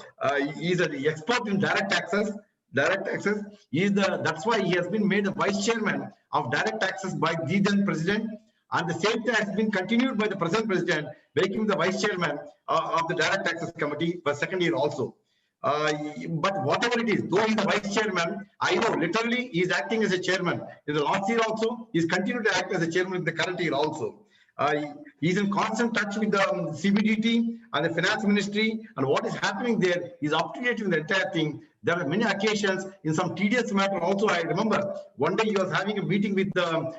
he's an expert in direct taxes. That's why he has been made the vice chairman of direct taxes by the then president, and the same thing has been continued by the present president, making the vice chairman of the direct taxes committee for second year also. But whatever it is, though he's the vice chairman, I know literally he's acting as a chairman. In the last year also, he's continued to act as a chairman in the current year also. He's in constant touch with the CBDT and the finance ministry, and what is happening there is up to date with the entire thing. There are many occasions in some tedious matter also. I remember one day he was having a meeting with the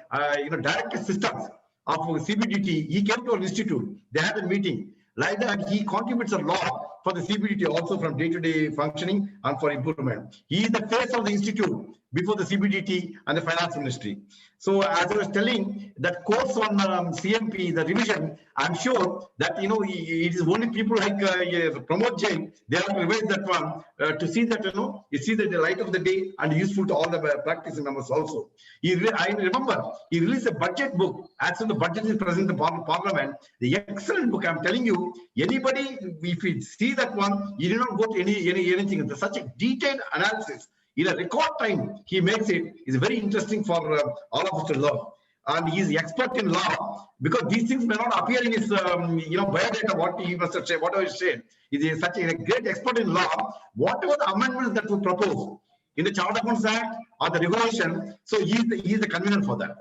director systems of CBDT. He came to our institute. They had a meeting. Like that, he contributes a lot for the CBDT also from day-to-day functioning and for improvement. He is the face of the institute before the CBDT and the finance ministry. So as I was telling, that course on CMP, the revision, I'm sure that, it is only people like Pramod Jain, they have to revise that one to see that, you see that the light of the day and useful to all the practicing members also. I remember he released a budget book as soon as the budget is present in the parliament. The excellent book, I'm telling you, anybody, if you see that one, you do not go to anything. There's such a detailed analysis. In a record time, he makes it. It's very interesting for all of us to learn. And he's expert in law because these things may not appear in his, biodata, what he must have said, whatever he said. He is such a great expert in law. Whatever the amendments that we propose in the Chartered Accountants Act or the regulation, so he is the convener for that.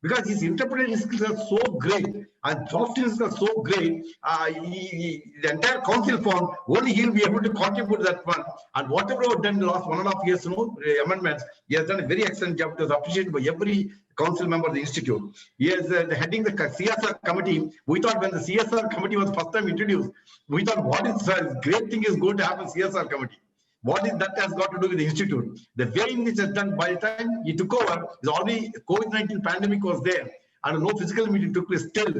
Because his interpretation skills are so great and soft skills are so great, the entire council found only he will be able to contribute to that one. And whatever we've done in the last 1.5 years, amendments, he has done a very excellent job. It was appreciated by every council member of the institute. He is heading the CSR committee. We thought when the CSR committee was first time introduced, we thought what is great thing is going to happen CSR committee. What is that has got to do with the institute? The way in which it's done by the time he took over, is already COVID-19 pandemic was there and no physical meeting took place still.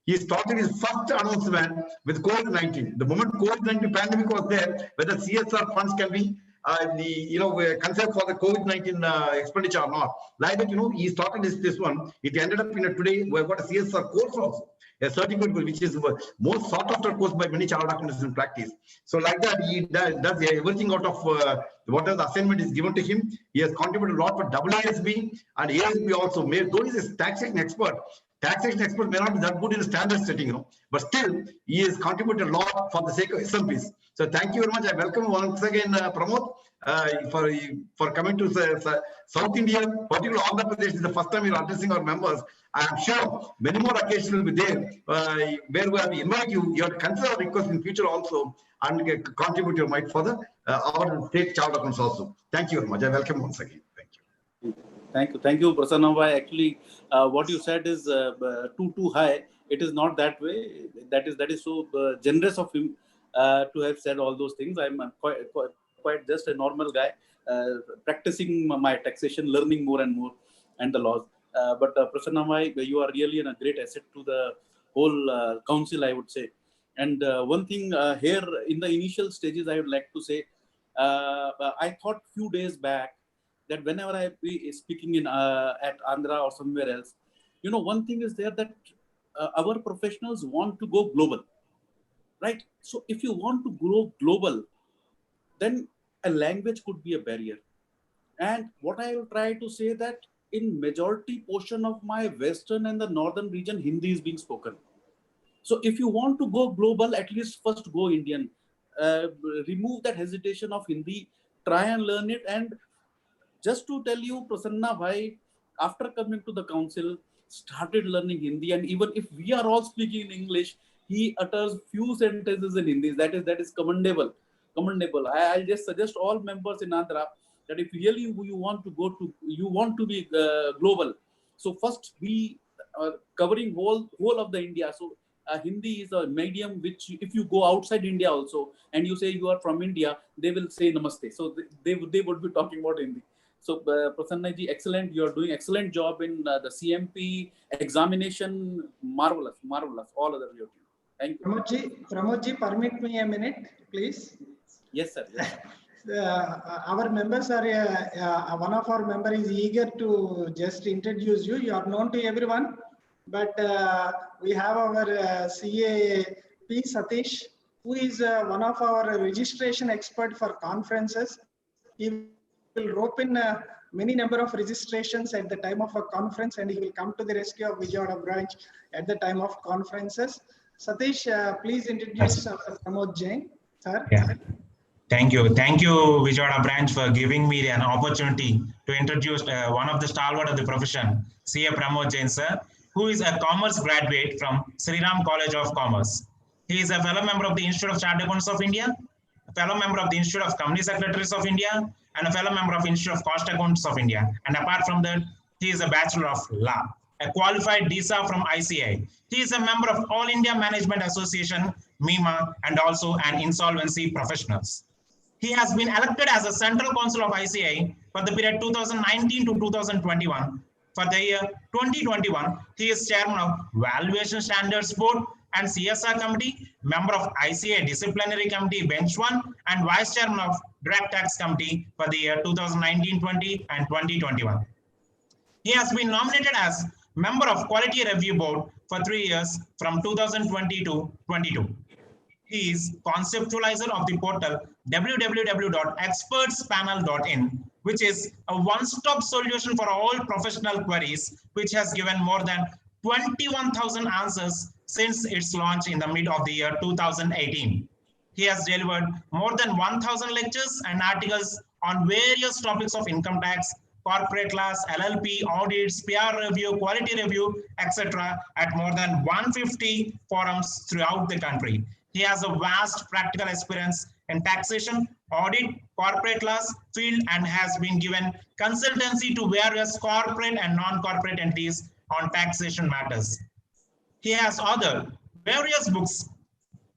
He started his first announcement with COVID-19. The moment COVID-19 pandemic was there, whether CSR funds can be conserved for the COVID-19 expenditure or not. Like that, he started this one. It ended up in today, we've got a CSR course also. A certificate which is most sought after course by many chartered accountants in practice. So like that, he does everything out of whatever the assignment is given to him. He has contributed a lot for ASB and ASB also. Though he is a taxation expert may not be that good in the standard setting, but still he has contributed a lot for the sake of SMPs. So thank you very much. I welcome once again Pramod for coming to South India, particularly Andhra Pradesh. This is the first time you're addressing our members. I am sure many more occasions will be there where we have to invite you. You have to consider our request in future also and contribute your might for our state chartered accountants also. Thank you very much. I welcome once again. Thank you, Prasanna bhai. Actually, what you said is too high. It is not that way. That is so generous of him to have said all those things. I'm quite just a normal guy, practicing my taxation, learning more and more, and the laws. But Prasanna bhai, you are really a great asset to the whole council, I would say. And one thing here in the initial stages, I would like to say, I thought few days back that whenever I be speaking in at Andhra or somewhere else, one thing is there that our professionals want to go global. right? So if you want to grow global, then a language could be a barrier. And what I will try to say that in majority portion of my western and the northern region, Hindi is being spoken. So if you want to go global, at least first go Indian. Remove that hesitation of Hindi, try and learn it. And just to tell you, Prasanna Bhai, after coming to the council, started learning Hindi. And even if we are all speaking in English, he utters few sentences in Hindi. That is commendable. Commendable. I'll just suggest all members in Andhra that if really you want to go to, you want to be global. So first be covering whole of the India. So Hindi is a medium which, if you go outside India also and you say you are from India, they will say namaste. So they would be talking about Hindi. So Prasanna ji, excellent. You are doing excellent job in the CMP examination. Marvelous, marvelous. All other your team. Thank you. Pramod ji, permit me a minute, please. Yes, sir. Yes, sir. Our members are one of our member is eager to just introduce you. You are known to everyone, but we have our CA P Satish, who is one of our registration expert for conferences. He will rope in many number of registrations at the time of a conference, and he will come to the rescue of Vijayawada branch at the time of conferences. Satish, please introduce Pramod Jain, sir. Yeah. Thank you, Vijayawada branch, for giving me an opportunity to introduce one of the stalwart of the profession, CA Pramod Jain sir, who is a commerce graduate from Sriram College of Commerce. He is a fellow member of the Institute of Chartered Accountants of India, a fellow member of the Institute of Company Secretaries of India, and a fellow member of Institute of Cost Accountants of India. And apart from that, he is a Bachelor of Law, a qualified DISA from ICI. He is a member of All India Management Association, MEMA, and also an insolvency professionals. He has been elected as a Central Council of ICI for the period 2019 to 2021. For the year 2021, he is chairman of Valuation Standards Board and CSR Committee, member of ICI Disciplinary Committee Bench 1, and vice chairman of Direct Tax Committee for the year 2019-20 and 2021. He has been nominated as member of Quality Review Board for 3 years from 2020 to 22. He is conceptualizer of the portal www.expertspanel.in, which is a one-stop solution for all professional queries, which has given more than 21,000 answers since its launch in the mid of the year 2018. He has delivered more than 1,000 lectures and articles on various topics of income tax, corporate laws, LLP, audits, PR review, quality review, etc. at more than 150 forums throughout the country. He has a vast practical experience in taxation, audit, corporate laws field, and has been given consultancy to various corporate and non-corporate entities on taxation matters. He has authored various books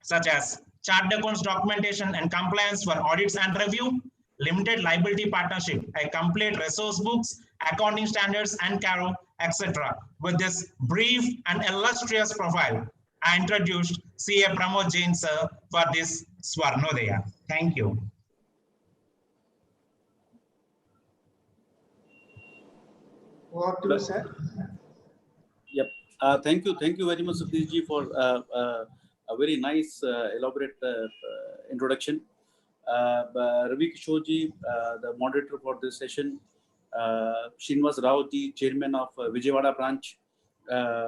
such as Chartered Accounts Documentation and Compliance for Audits and Review, Limited Liability Partnership, a complete resource books, Accounting Standards and Caro, etc. With this brief and illustrious profile, I introduced CA Pramod Jain sir for this Swarnodaya. Thank you. Over to you, sir. Yep. Thank you very much, Satish ji, for a very nice, elaborate introduction. Ravi Kishore ji, the moderator for this session. Srinivas Rao ji, chairman of Vijayawada branch.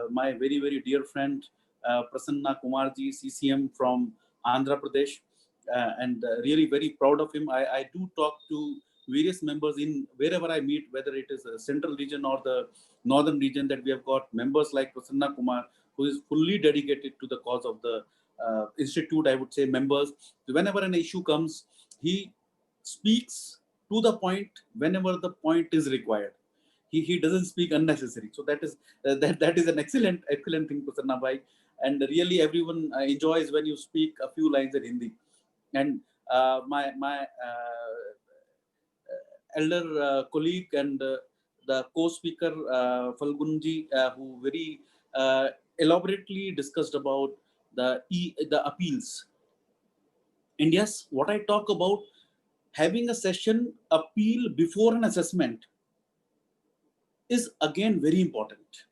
My very, very dear friend, Prasanna Kumar ji, CCM from Andhra Pradesh. And really very proud of him. I do talk to various members in wherever I meet, whether it is a central region or the northern region, that we have got members like Prasanna Kumar, who is fully dedicated to the cause of the institute. I would say members, whenever an issue comes, he speaks to the point whenever the point is required. He doesn't speak unnecessary. So that is that is an excellent thing, Prasanna bhai. And really everyone enjoys when you speak a few lines in Hindi. And my elder colleague and the co-speaker Falgunji, who very elaborately discussed about the appeals. And yes, what I talk about, having a session appeal before an assessment is again very important.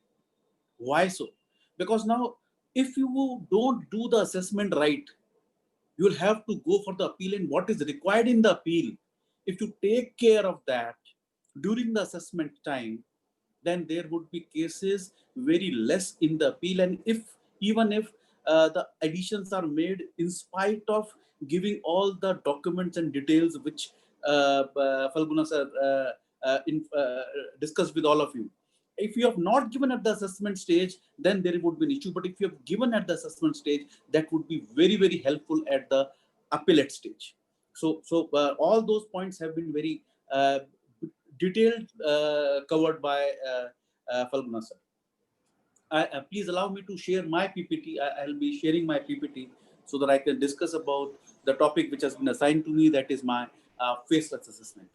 Why so? Because now, if you don't do the assessment right, You will have to go for the appeal and what is required in the appeal. If you take care of that during the assessment time, then there would be cases very less in the appeal. And even if the additions are made in spite of giving all the documents and details which Falguna sir discussed with all of you. If you have not given at the assessment stage, then there would be an issue. But if you have given at the assessment stage, that would be very, very helpful at the appellate stage. So all those points have been very detailed covered by Falguna sir. Please allow me to share my PPT. I'll be sharing my PPT so that I can discuss about the topic which has been assigned to me, that is my faceless assessment.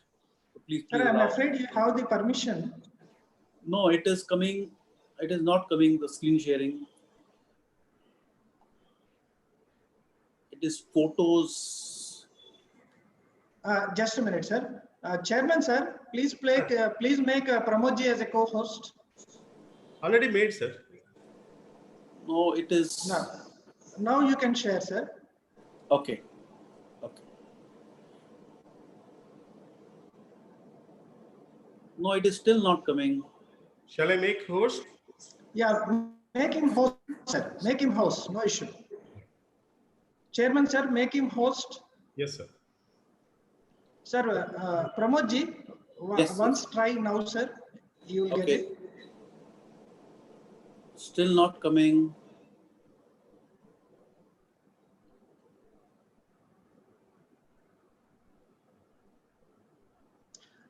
So please Sir, I'm allow. afraid you have the permission. No, it is coming. It is not coming, the screen sharing. It is photos. Just a minute, sir. Chairman, sir, please make Pramod ji as a co-host. Already made, sir. No, it is. No. Now you can share, sir. Okay. Okay. No, it is still not coming. Shall I make host? Yeah, make him host, sir. Make him host. No issue. Chairman, sir, make him host. Yes, sir. Sir, Pramod ji, Yes, once try now, sir. You will get it. Still not coming.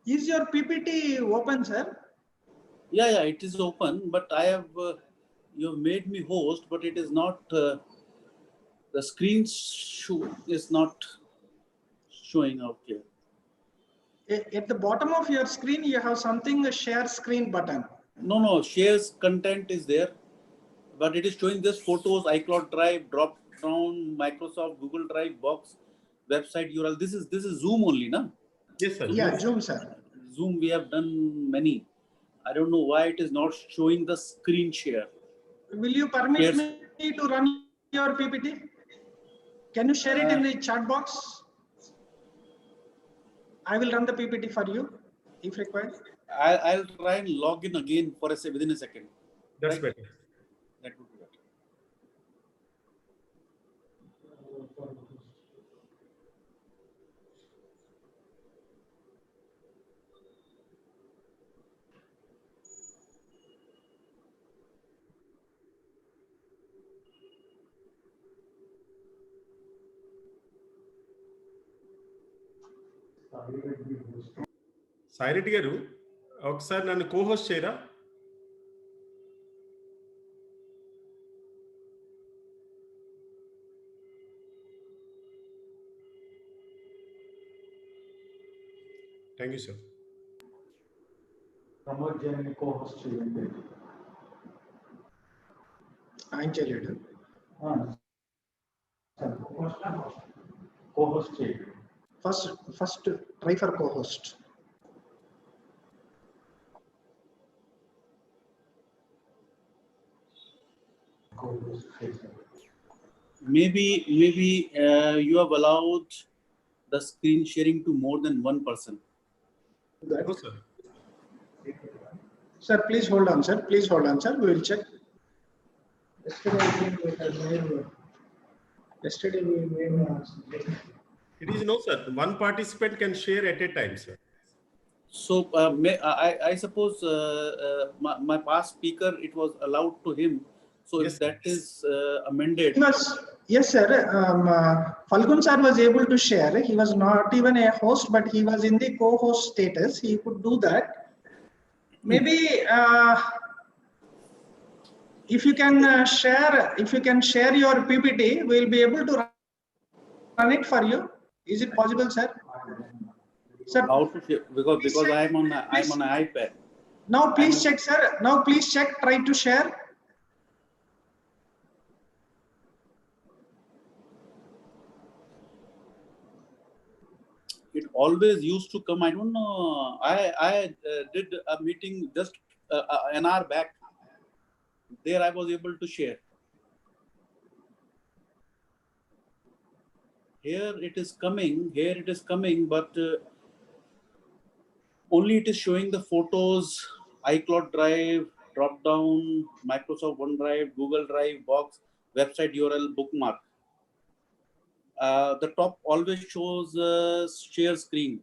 Is your PPT open, sir? Yeah, it is open, but I have, you have made me host, but it is not, the screen is not showing out here. At the bottom of your screen, you have something, a share screen button. No, shares content is there, but it is showing this photos, iCloud Drive, drop down, Microsoft, Google Drive, box, website URL. This is Zoom only, na? Yes, sir. Yeah, Zoom, sir. Zoom, we have done many. I don't know why it is not showing the screen share. Will you permit me to run your PPT? Can you share it in the chat box? I will run the PPT for you if required. I'll try and log in again for within a second. That's right? better. That would be better. Sai Reddy గారు ఒకసారి నన్ను co-host చేయరా? Thank you sir. Pramod Jain co-host చేయండి. ఆయన చేయలేడు. Co-host చేయండి. First try for co-host. Maybe you have allowed the screen sharing to more than one person. No, sir. Sir, please hold on, sir. Please hold on, sir. We will check. Yesterday we made. It is no, sir. One participant can share at a time, sir. So I suppose my past speaker, it was allowed to him. So Yes, if that is amended. Yes, sir. Falgun sir was able to share. He was not even a host, but he was in the co-host status. He could do that. Maybe if you can share your PPT, we will be able to run it for you. Is it possible, sir? Sir, How to share? Because I'm on an iPad. Now please check, sir. Now please check. Try to share. It always used to come. I don't know. I did a meeting just an hour back. There I was able to share. Here it is coming. Here it is coming, but only it is showing the photos, iCloud Drive, drop down, Microsoft OneDrive, Google Drive, Box, website URL, bookmark. The top always shows share screen,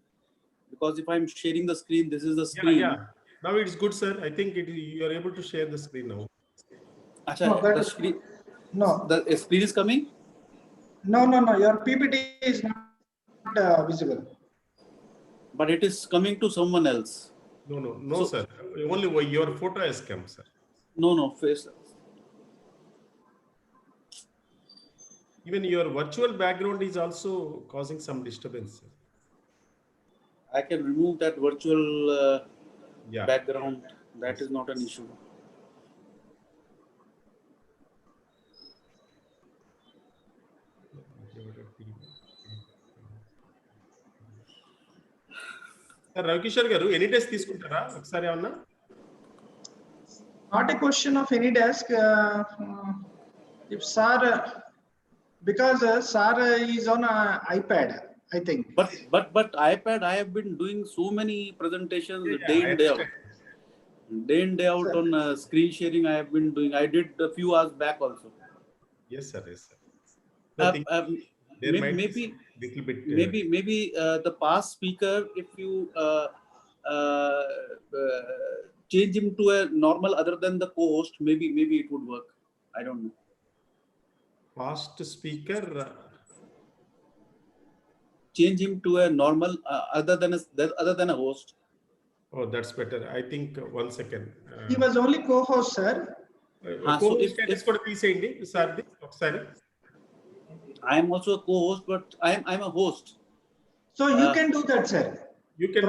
because if I'm sharing the screen, this is the screen. Yeah. Now it's good, sir. I think you are able to share the screen now. Achha, No, the screen. No. The screen is coming? No. Your PPT is not visible. But it is coming to someone else. No, sir. Only your photo has come, sir. No, face. Even your virtual background is also causing some disturbance. I can remove that virtual background. That is not an issue. Ravikishore garu, any desk తీసుకుంటారా ఒకసారి ఏమన్నా? Not a question of any desk. If sir, because sir is on iPad, I think. But iPad, I have been doing so many presentations day in day out. Day in day out on screen sharing. I have been doing. I did a few hours back also. Yes, sir. Maybe the past speaker, if you change him to a normal other than the co-host, maybe it would work. I don't know. Past speaker. Change him to a normal other than a host. Oh, that's better. I think 1 second. He was only co-host, sir. So if I am also a co-host, but I'm a host. So you can do that, sir. You can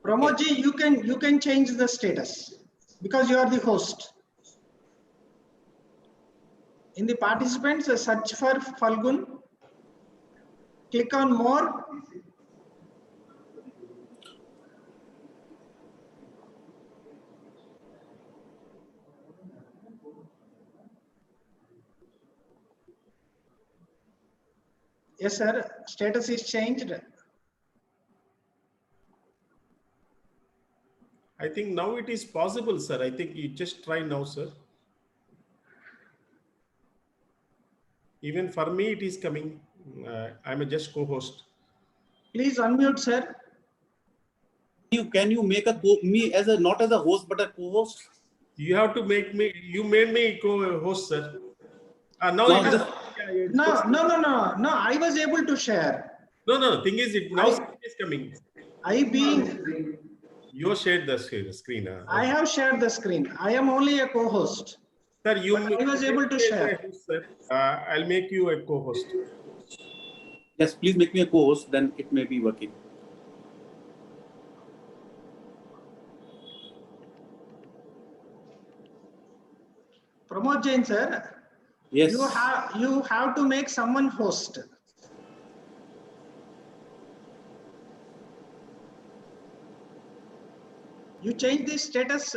Pramod ji, you can change the status because you are the host. In the participants, search for Falgun. Click on more. Yes, sir. Status is changed. I think now it is possible, sir. I think you just try now, sir. Even for me, it is coming. I'm a just co-host. Please unmute, sir. Can you make me as a not as a host but a co-host? You have to make me. You made me co-host, sir. Now No. I was able to share. No. Thing is, now screen is coming. You shared the screen. I have shared the screen. I am only a co-host. Sir, I was able to share. Sir, I'll make you a co-host. Yes, please make me a co-host. Then it may be working. Pramod Jain, sir. Yes. You have to make someone host. You change the status,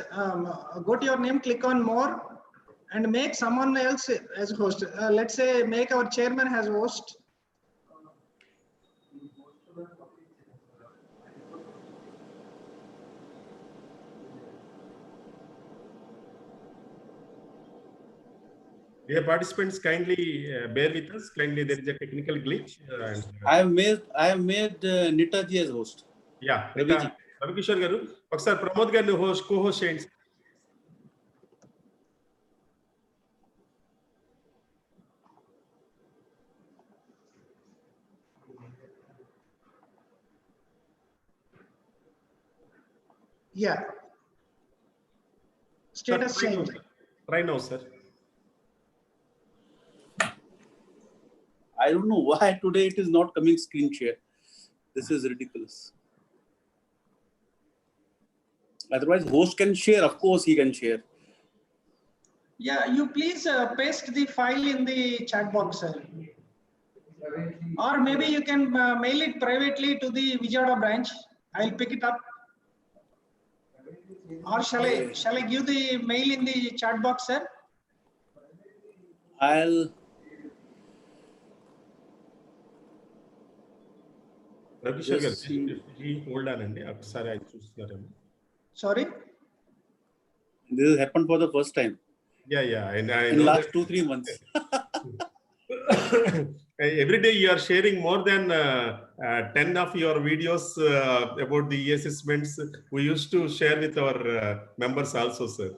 go to your name, click on more, and make someone else as host. Let's say make our chairman as host. Dear participants, kindly bear with us. Kindly, there is a technical glitch. I have made Nitaji as host. Yeah, Ravikishore garu. Sir, Pramod garu co-host change. Yeah. Status change. Try now, sir. I don't know why today it is not coming screen share. This is ridiculous. Otherwise, host can share. Of course, he can share. Yeah, you please paste the file in the chat box, sir. Or maybe you can mail it privately to the Vijayawada branch. I'll pick it up. Or shall I give the mail in the chat box, sir? Ravishankar garu, Just see. hold on అండి ఒకసారి ఆయన చూస్తున్నారేమో. Sorry. This has happened for the first time. Yeah, I In know last that. 2-3 months. Every day you are sharing more than 10 of your videos about the assessments we used to share with our members also, sir.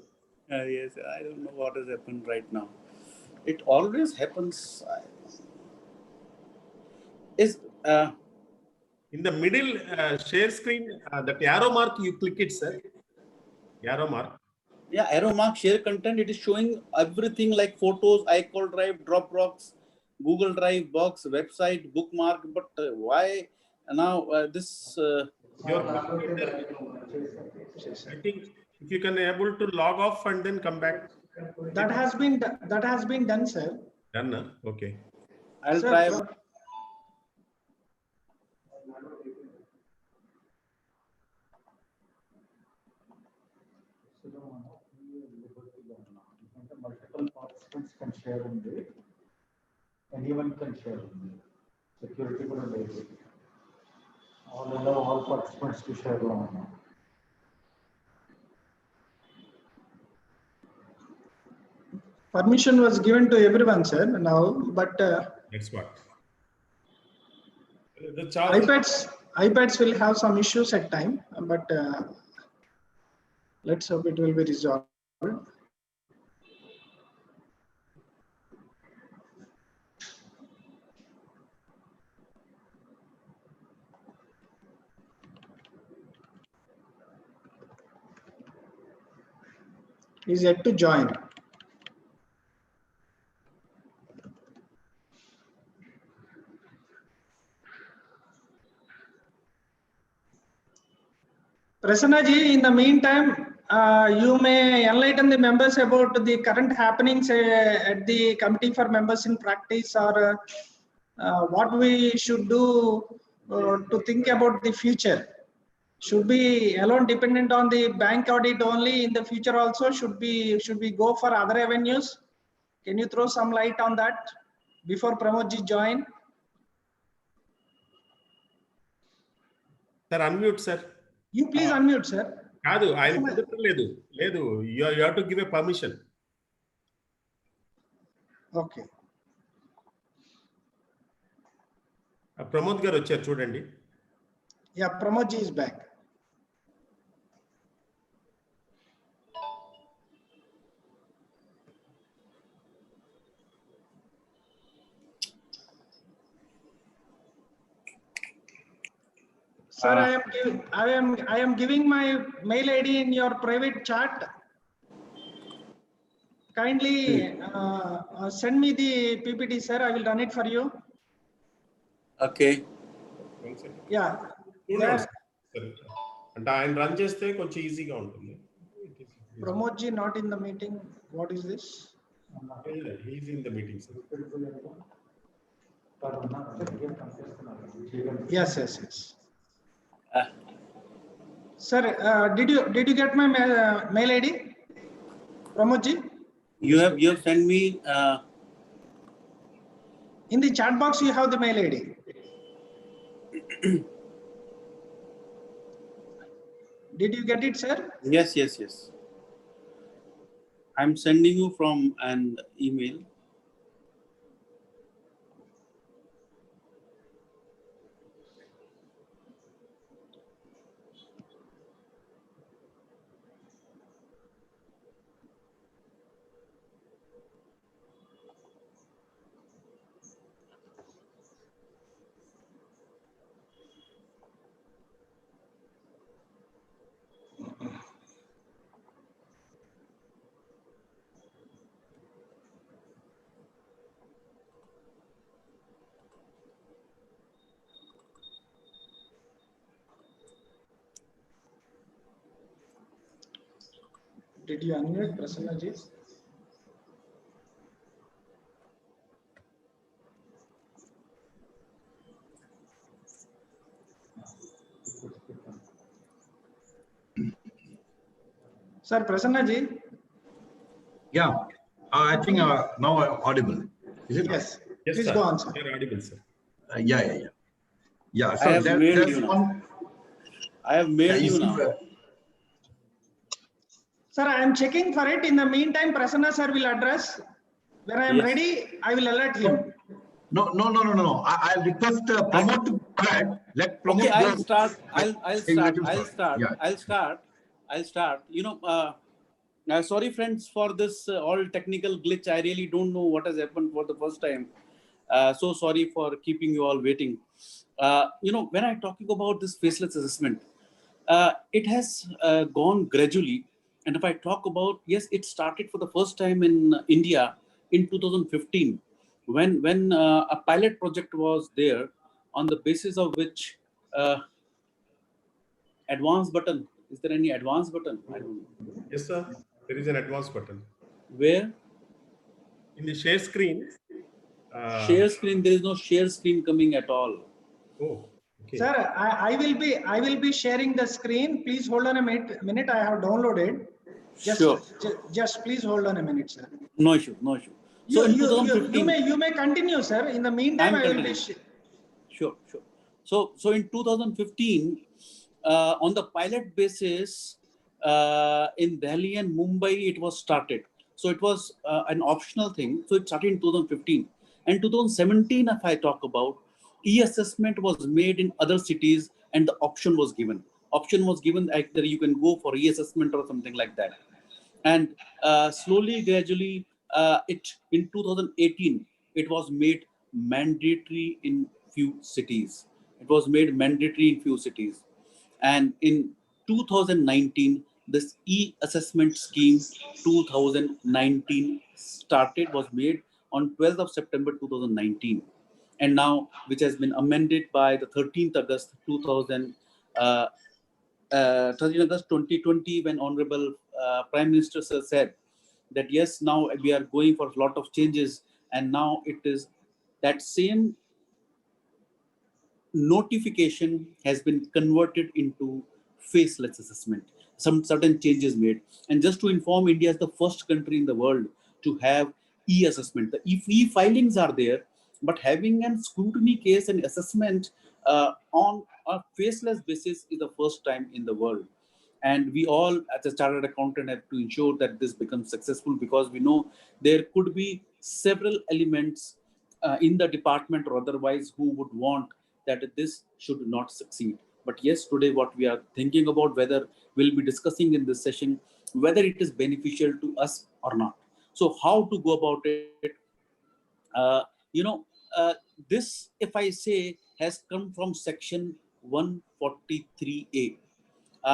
Yes, I don't know what has happened right now. It always happens. Is In the middle share screen, that arrow mark, you click it, sir. Arrow mark. yeah, arrow mark share content. It is showing everything like photos, iCloud Drive, Dropbox, Google Drive, Box, website, bookmark. But why now this? Your I think if you can able to log off and then come back. That has been done, sir. Done, huh? Okay. I'll Sir, try. Multiple participants can share in the anyone can share in the security కూడా లేదు. All participants to share లో ఉన్నాం. Permission was given to everyone, sir, now, but That's what. iPads will have some issues at time, but let's hope it will be resolved. Is yet to join. Prasanna ji, in the meantime, you may enlighten the members about the current happenings at the committee for members in practice, or what we should do to think about the future. Should be alone dependent on the bank audit only in the future also? Should we go for other avenues? Can you throw some light on that before Pramod ji join? Sir, unmute, sir. You please unmute, sir. కాదు ఆయన కుదరలేదు లేదు you have to give a permission. Okay. Pramod గారు వచ్చారు చూడండి. Yeah, Pramod ji is back. Sir, I am giving my mail ID in your private chat. Kindly send me the PPT, sir. I will run it for you. Okay. Yeah. అంటే ఆయన run చేస్తే కొంచెం ఈజీగా ఉంటుంది. Pramod ji not in the meeting. What is this? He is in the meeting, sir. Yes. Sir, did you get my mail ID, Pramod ji? You have sent me. In the chat box, you have the mail ID. Did you get it, sir? Yes. I'm sending you from an email. Did you unmute, Prasanna ji? Sir, Prasanna ji? Yeah, I think now audible. Is it? Yes. Yes, Please sir. go on, sir. You're audible, sir. Yeah. Yeah, I so have mailed there's you now. one. I have mailed you now. Sir, I am checking for it. In the meantime, Prasanna sir will address. When I am Yes. ready, I will alert him. No. I request Pramod to go ahead. Let Pramod Okay, I'll go. start. Yeah. I'll start. Sorry friends for this all technical glitch. I really don't know what has happened for the first time. So sorry for keeping you all waiting. When I'm talking about this faceless assessment, it has gone gradually. And if I talk about, yes, it started for the first time in India in 2015, when a pilot project was there, on the basis of which advance button. Is there any advance button? I don't know. Yes, sir. There is an advance button. Where? In the share screen. Share screen. There is no share screen coming at all. Oh, okay. Sir, I will be sharing the screen. Please hold on a minute. I have downloaded. Sure. Just please hold on a minute, sir. No issue. So in 2015, you may continue, sir. In the meantime, I will be. Sure. So in 2015, on the pilot basis, in Delhi and Mumbai, it was started. So it was an optional thing. So it started in 2015. And 2017, if I talk about, e-assessment was made in other cities and the option was given. Option was given either you can go for e-assessment or something like that. And slowly, gradually, in 2018, it was made mandatory in few cities. And in 2019, this e-assessment scheme 2019 was made on 12th of September 2019. And now, which has been amended by the 13th August 13th August 2020, when Honorable Prime Minister sir said that yes, now we are going for a lot of changes, and now it is that same notification has been converted into faceless assessment. Some certain changes made, and just to inform, India is the first country in the world to have e-assessment. The e-filings are there, but having a scrutiny case and assessment on a faceless basis is the first time in the world. And we all, as a chartered accountant, have to ensure that this becomes successful, because we know there could be several elements in the department or otherwise who would want that this should not succeed. But yes, today what we are thinking about, whether we'll be discussing in this session, whether it is beneficial to us or not. So how to go about it? This, if I say, has come from section 143A.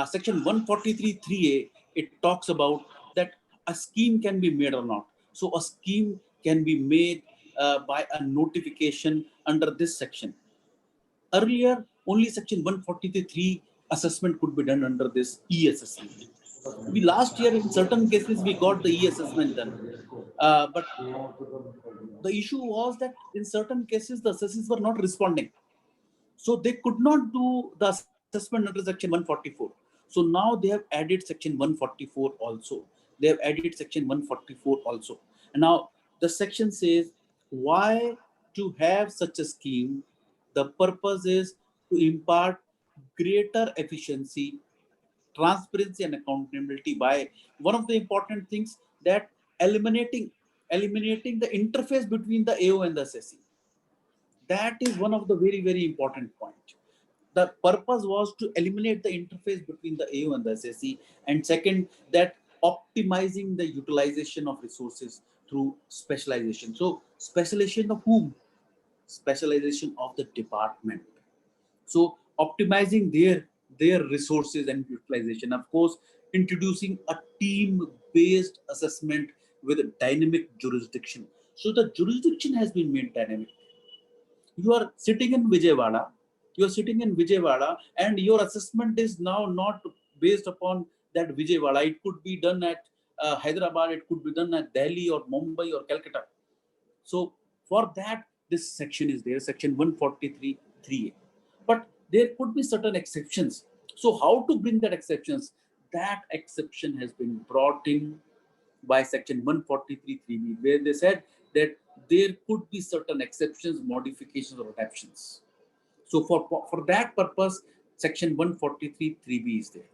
Section 143.3A, it talks about that a scheme can be made or not. So a scheme can be made by a notification under this section. Earlier, only section 143.3 assessment could be done under this e-assessment. Last year, in certain cases, we got the e-assessment done. But the issue was that in certain cases, the assessors were not responding. So they could not do the assessment under section 144. So now they have added section 144 also. And now the section says, why to have such a scheme? The purpose is to impart greater efficiency, transparency and accountability by one of the important things, that eliminating the interface between the AO and the assessee. That is one of the very, very important point. The purpose was to eliminate the interface between the AO and the assessee. And second, that optimizing the utilization of resources through specialization. So specialization of whom? Specialization of the department. So optimizing their resources and utilization. Of course, introducing a team-based assessment with a dynamic jurisdiction. So the jurisdiction has been made dynamic. You are sitting in Vijayawada, and your assessment is now not based upon that Vijayawada. It could be done at Hyderabad, it could be done at Delhi or Mumbai or Calcutta. So for that, this section is there, section 143.3A. But there could be certain exceptions. So how to bring that exceptions? That exception has been brought in by section 143.3B, where they said that there could be certain exceptions, modifications, or adaptations. So for that purpose, section 143(3)(b) is there.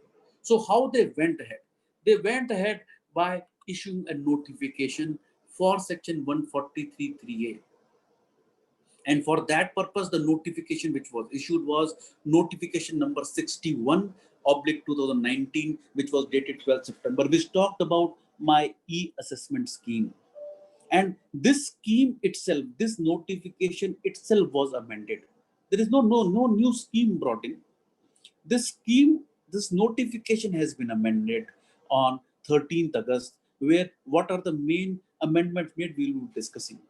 So how they went ahead? They went ahead by issuing a notification for section 143(3)(a). And for that purpose, the notification which was issued was notification number 61/2019, which was dated 12th September, which talked about my e-assessment scheme. And this scheme itself, this notification itself was amended. There is no new scheme brought in. This scheme, this notification has been amended on 13th August, where what are the main amendments made, we will be discussing.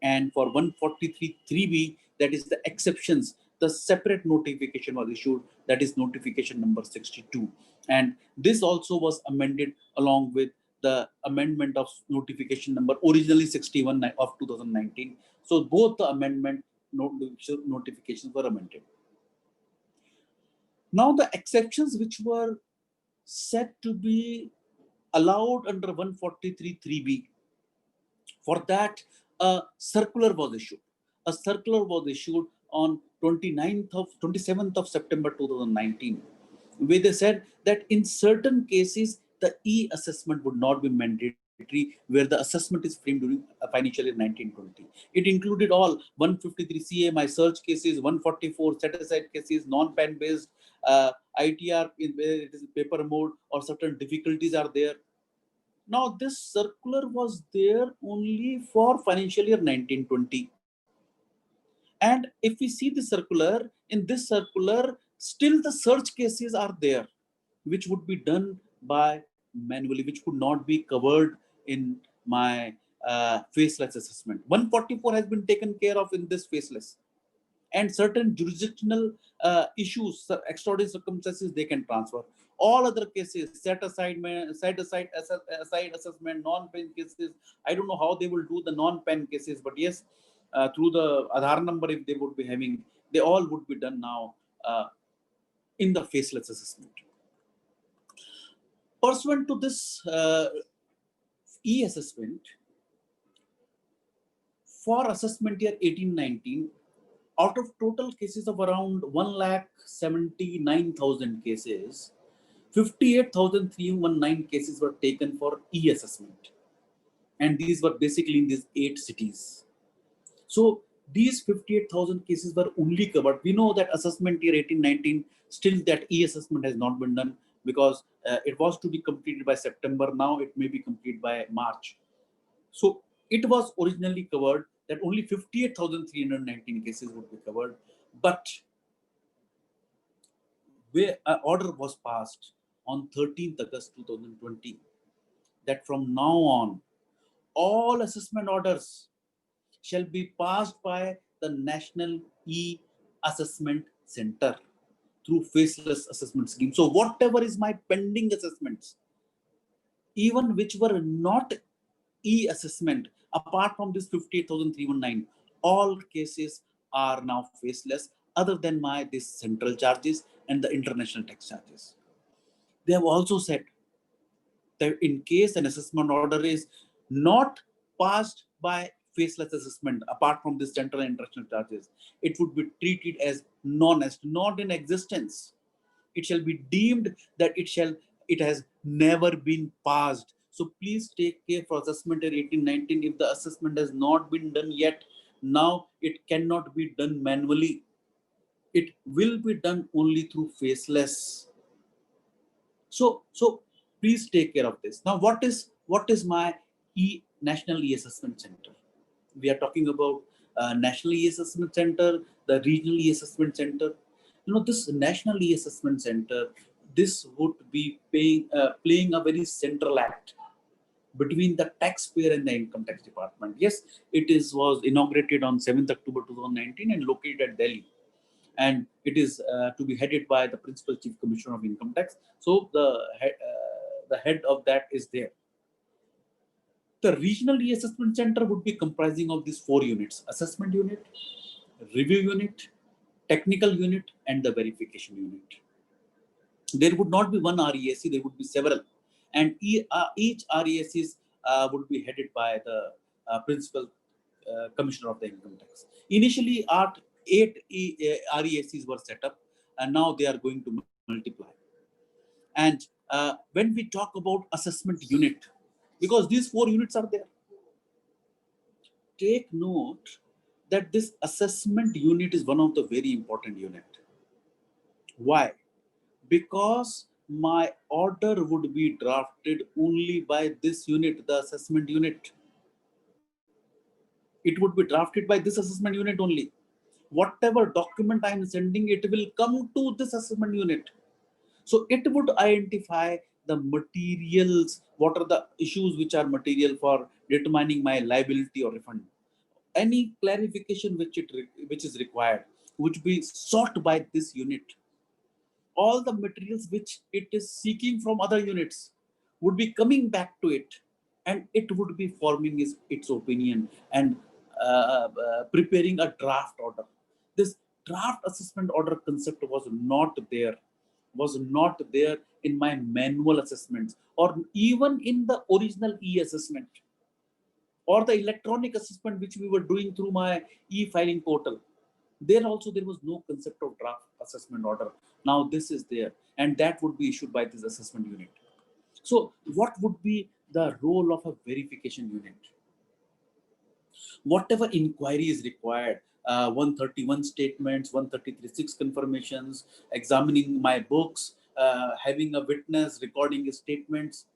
And for 143(3)(b), that is the exceptions, the separate notification was issued, that is notification number 62. And this also was amended along with the amendment of notification number originally 61 of 2019. So both the amendment notifications were amended. Now the exceptions which were said to be allowed under 143(3)(b), for that, a circular was issued. A circular was issued on 27th of September 2019, where they said that in certain cases, the e-assessment would not be mandatory where the assessment is framed during financial year 1920. It included all 153 CA, my search cases, 144 set-aside cases, non-pen based, ITR in it is paper mode, or certain difficulties are there. Now, this circular was there only for financial year 1920. And if we see the circular, in this circular, still the search cases are there, which would be done by manually, which could not be covered in my faceless assessment. 144 has been taken care of in this faceless. And certain jurisdictional issues, extraordinary circumstances, they can transfer. All other cases, set aside assessment, non-pen cases, I don't know how they will do the non-pen cases, but yes, through the Aadhaar number, if they would be having, they all would be done now in the faceless assessment. Pursuant to this e-assessment, for assessment year 18-19, out of total cases of around 1,79,000 cases, 58,319 cases were taken for e-assessment. And these were basically in these 8 cities. So these 58,000 cases were only covered. We know that assessment year 18-19, still that e-assessment has not been done because it was to be completed by September. Now it may be completed by March. So it was originally covered that only 58,319 cases would be covered, but where an order was passed on 13th August 2020 that from now on, all assessment orders shall be passed by the National E-Assessment Center through faceless assessment scheme. So whatever is my pending assessments, even which were not e-assessment, apart from this 58,319, all cases are now faceless, other than this central charges and the international tax charges. They have also said that in case an assessment order is not passed by faceless assessment, apart from this central and international charges, it would be treated as not in existence. It shall be deemed that it has never been passed. So please take care for assessment in 18-19. If the assessment has not been done yet, now it cannot be done manually. It will be done only through faceless. So please take care of this. Now, what is my National E-Assessment Center? We are talking about National E-Assessment Center, the Regional E-Assessment Center. This National E-Assessment Center, this would be playing a very central act between the taxpayer and the income tax department. Yes, was inaugurated on 7th October 2019 and located at Delhi. And it is to be headed by the Principal Chief Commissioner of Income Tax. So the head of that is there. The Regional E-Assessment Center would be comprising of these 4 units: assessment unit, review unit, technical unit, and the verification unit. There would not be one REAC, there would be several. And each REAC would be headed by the Principal Commissioner of the Income Tax. Initially, 8 REACs were set up, and now they are going to multiply. And when we talk about assessment unit, because these 4 units are there, take note that this assessment unit is one of the very important unit. Why? Because my order would be drafted only by this unit, the assessment unit. It would be drafted by this assessment unit only. Whatever document I am sending, it will come to this assessment unit. So it would identify the materials, what are the issues which are material for determining my liability or refund. Any clarification which is required would be sought by this unit. All the materials which it is seeking from other units would be coming back to it, and it would be forming its opinion and preparing a draft order. This draft assessment order concept was not there in my manual assessments or even in the original e-assessment or the electronic assessment which we were doing through my e-filing portal. There also there was no concept of draft assessment order. Now this is there, and that would be issued by this assessment unit. So what would be the role of a verification unit? Whatever inquiry is required, 131 statements, 133.6 confirmations, examining my books, having a witness recording his statements,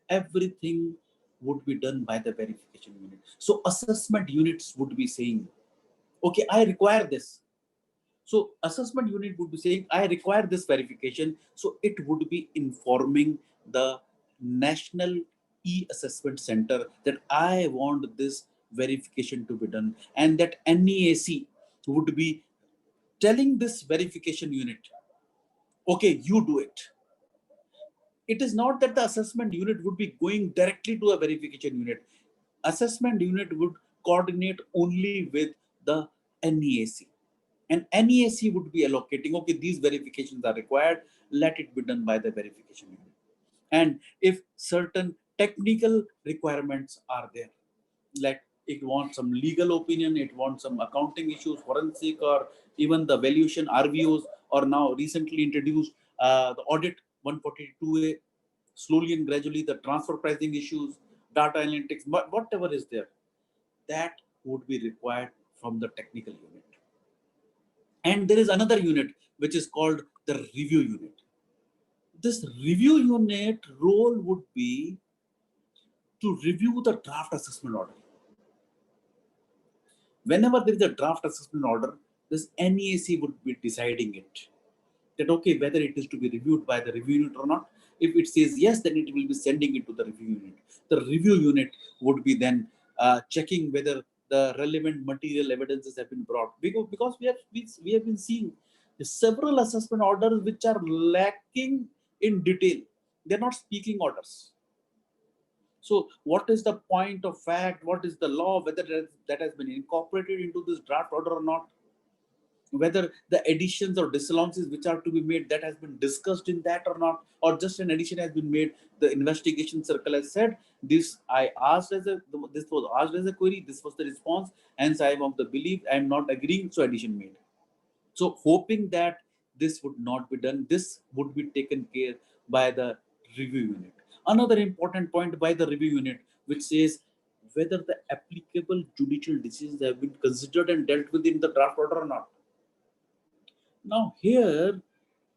everything would be done by the verification unit. So assessment units would be saying, okay, I require this. So assessment unit would be saying, I require this verification. So it would be informing the National E-Assessment Center that I want this verification to be done, and that NEAC would be telling this verification unit, okay, you do it. It is not that the assessment unit would be going directly to a verification unit. Assessment unit would coordinate only with the NEAC. And NEAC would be allocating, okay, these verifications are required, let it be done by the verification unit. And if certain technical requirements are there, like it wants some legal opinion, it wants some accounting issues, forensic, or even the valuation RVOs, or now recently introduced the audit 142A, slowly and gradually the transfer pricing issues, data analytics, whatever is there, that would be required from the technical unit. And there is another unit which is called the review unit. This review unit role would be to review the draft assessment order. Whenever there is a draft assessment order, this NEAC would be deciding it. That okay, whether it is to be reviewed by the review unit or not. If it says yes, then it will be sending it to the review unit. The review unit would be then checking whether the relevant material evidences have been brought. Because we have been seeing several assessment orders which are lacking in detail. They're not speaking orders. So what is the point of fact? What is the law? Whether that has been incorporated into this draft order or not? Whether the additions or disallowances which are to be made, that has been discussed in that or not, or just an addition has been made. The investigation circle has said this. This was asked as a query. This was the response. Hence, I am of the belief I am not agreeing. So addition made. So hoping that this would not be done, this would be taken care by the review unit. Another important point by the review unit, which says whether the applicable judicial decisions have been considered and dealt with in the draft order or not. Now here,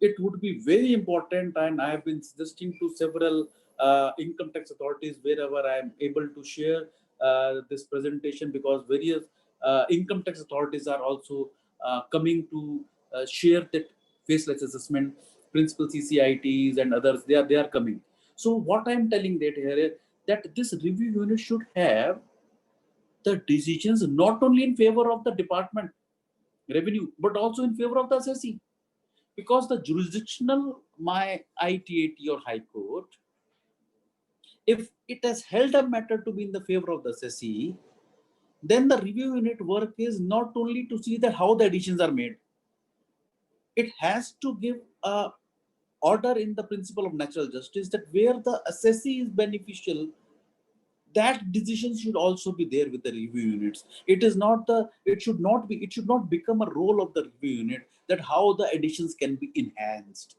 it would be very important, and I have been suggesting to several income tax authorities wherever I am able to share this presentation, because various income tax authorities are also coming to share that faceless assessment, principal CCITs and others, they are coming. So what I am telling that here is that this review unit should have the decisions not only in favor of the department revenue, but also in favor of the assessee. Because the jurisdictional, my ITAT or High Court, if it has held a matter to be in the favor of the assessee, then the review unit work is not only to see that how the additions are made. It has to give a order in the principle of natural justice that where the assessee is beneficial, that decision should also be there with the review units. It is not the, it should not become a role of the review unit that how the additions can be enhanced.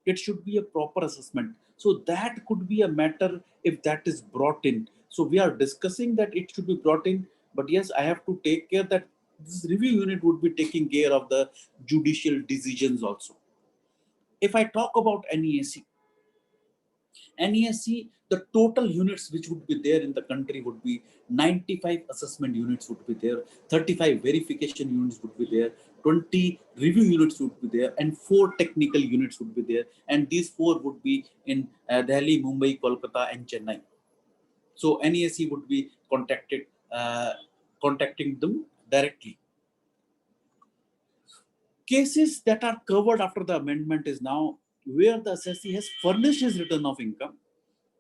It should be a proper assessment. So that could be a matter if that is brought in. So we are discussing that it should be brought in, but yes, I have to take care that this review unit would be taking care of the judicial decisions also. If I talk about NESC, the total units which would be there in the country would be 95 assessment units would be there, 35 verification units would be there, 20 review units would be there, and 4 technical units would be there. And these 4 would be in Delhi, Mumbai, Kolkata, and Chennai. So NESC would be contacting them directly. Cases that are covered after the amendment is now where the assessee has furnished his return of income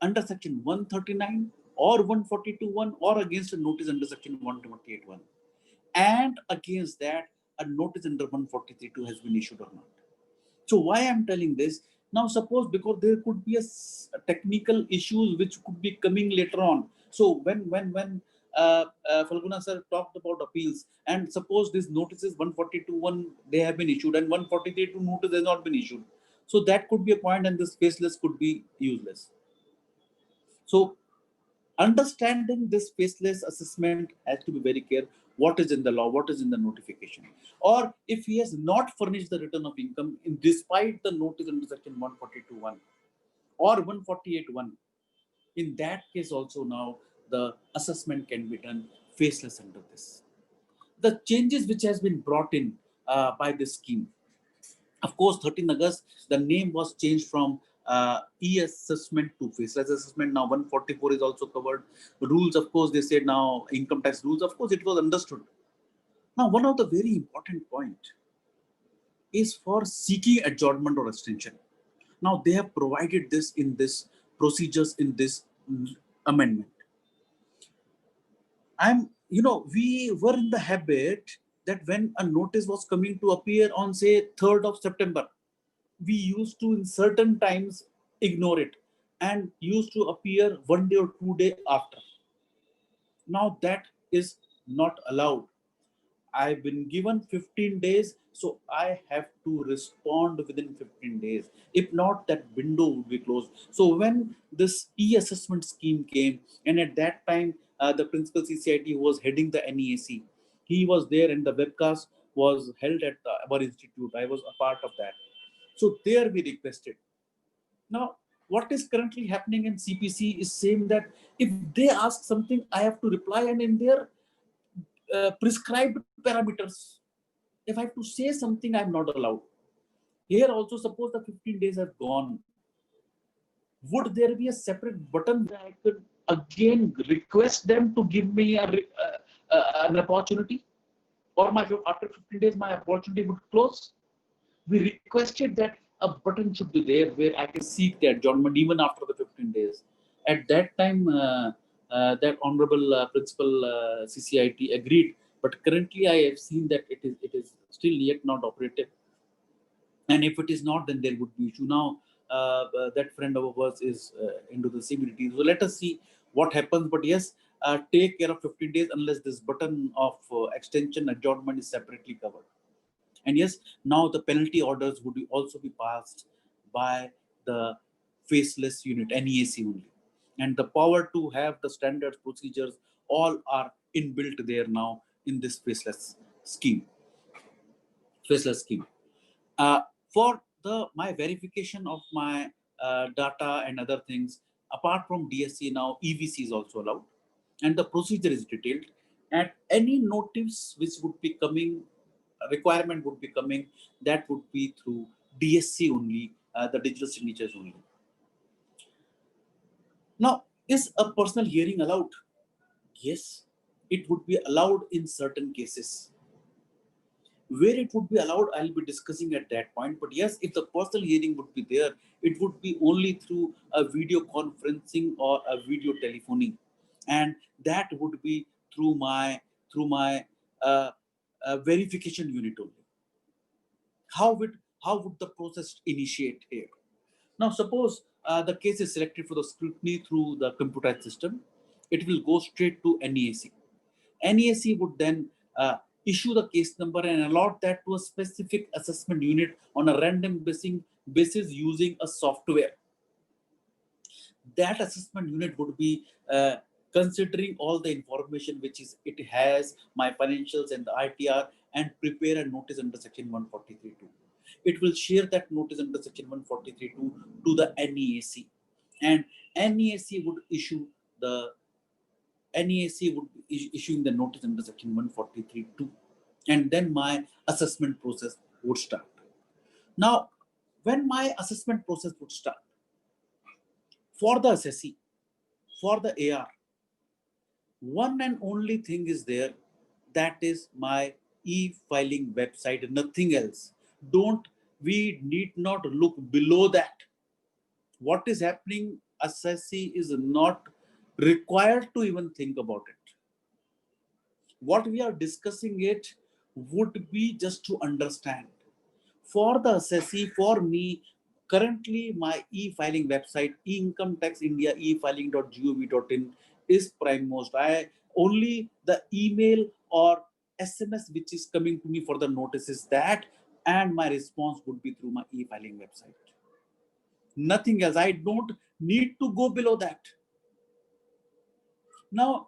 under section 139 or 142(1) or against a notice under section 128(1), and against that a notice under 143(2) has been issued or not. So why I'm telling this now? Suppose because there could be a technical issues which could be coming later on. So when Falguna sir talked about appeals, and suppose these notices 142(1) they have been issued and 143(2) notice has not been issued. So that could be a point, and this faceless could be useless. So understanding this faceless assessment has to be very clear. What is in the law, what is in the notification, or if he has not furnished the return of income in despite the notice under section 142(1) or 148(1), in that case also now the assessment can be done faceless under this. The changes which has been brought in by this scheme, of course, 13 August, the name was changed from e-assessment to faceless assessment. Now 144 is also covered. Rules, of course, they said now income tax rules, of course, it was understood. Now, one of the very important point is for seeking adjournment or extension. Now, they have provided this in this procedures in this amendment. We were in the habit that when a notice was coming to appear on, say, 3rd of September, we used to in certain times ignore it and used to appear 1 day or 2 days after. Now that is not allowed. I've been given 15 days, so I have to respond within 15 days. If not, that window would be closed. So when this e-assessment scheme came, and at that time, the principal CCIT who was heading the NEAC, he was there, and the webcast was held at our institute. I was a part of that. So there we requested. Now, what is currently happening in CPC is same that if they ask something, I have to reply, and in their prescribed parameters, if I have to say something, I'm not allowed. Here also, suppose the 15 days have gone, would there be a separate button that I could again request them to give me an opportunity? Or after 15 days, my opportunity would close? We requested that a button should be there where I can seek the adjournment even after the 15 days. At that time, that honorable principal CCIT agreed, but currently I have seen that it is still yet not operative. And if it is not, then there would be issue. Now, that friend of ours is into the CBDT. So let us see what happens. But yes, take care of 15 days unless this button of extension adjournment is separately covered. And yes, now the penalty orders would also be passed by the faceless unit, NEAC only. And the power to have the standards, procedures, all are inbuilt there now in this faceless scheme. Faceless scheme. For my verification of my data and other things, apart from DSC now, EVC is also allowed. And the procedure is detailed. And any notice which would be coming, requirement would be coming, that would be through DSC only, the digital signatures only. Now, is a personal hearing allowed? Yes, it would be allowed in certain cases. Where it would be allowed, I'll be discussing at that point. But yes, if the personal hearing would be there, it would be only through a video conferencing or a video telephony, and that would be through my verification unit only. How would the process initiate here? Now, suppose the case is selected for the scrutiny through the computerized system. it will go straight to NEAC. NEAC would then issue the case number and allot that to a specific assessment unit on a random basis using a software. That assessment unit would be considering all the information which is it has, my financials and the ITR, and prepare a notice under section 143.2. It will share that notice under section 143.2 to the NEAC, and NEAC would issue the issuing the notice under section 143.2, and then my assessment process would start. Now, when my assessment process would start, for the assessee, for the AR, one and only thing is there, that is my e-filing website, nothing else. We need not look below that. What is happening, assessee is not required to even think about it. What we are discussing it would be just to understand. For the assessee, for me, currently my e-filing website, Income Tax India e-filing.gov.in is primemost. Only the email or SMS which is coming to me for the notice is that, and my response would be through my e-filing website. Nothing else. I don't need to go below that. Now,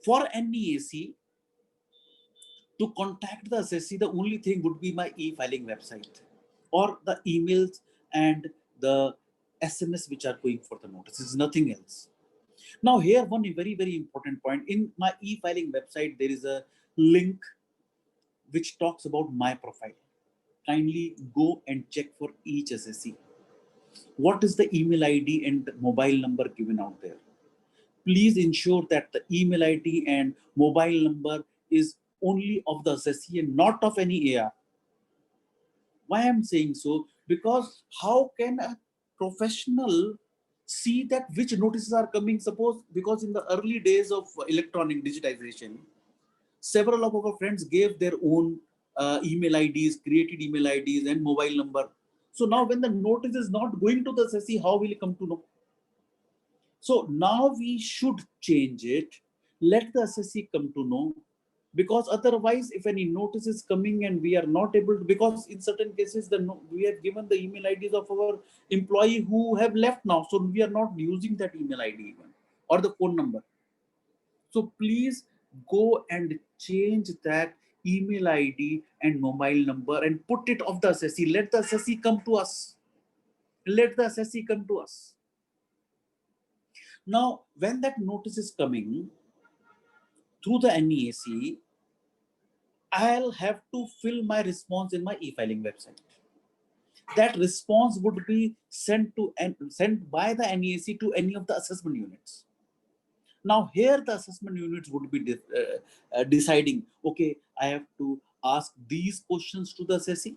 for NEAC, to contact the assessee, the only thing would be my e-filing website or the emails and the SMS which are going for the notices, nothing else. Now here, one very, very important point. In my e-filing website, there is a link which talks about my profile. Kindly go and check for each assessee. What is the email ID and mobile number given out there? Please ensure that the email ID and mobile number is only of the assessee and not of any AR. Why I'm saying so? Because how can a professional see that which notices are coming? Suppose, because in the early days of electronic digitization, several of our friends gave their own email IDs, created email IDs and mobile number. So now when the notice is not going to the assessee, how will he come to know? So now we should change it. Let the assessee come to know, because otherwise, if any notice is coming and we are not able to, because in certain cases, we have given the email IDs of our employee who have left now. So we are not using that email ID even, or the phone number. So please go and change that email ID and mobile number and put it of the assessee. Let the assessee come to us. Let the assessee come to us. Now, when that notice is coming through the NEAC, I'll have to fill my response in my e-filing website. That response would be sent by the NEAC to any of the assessment units. Now here the assessment units would be deciding, okay, I have to ask these questions to the assessee,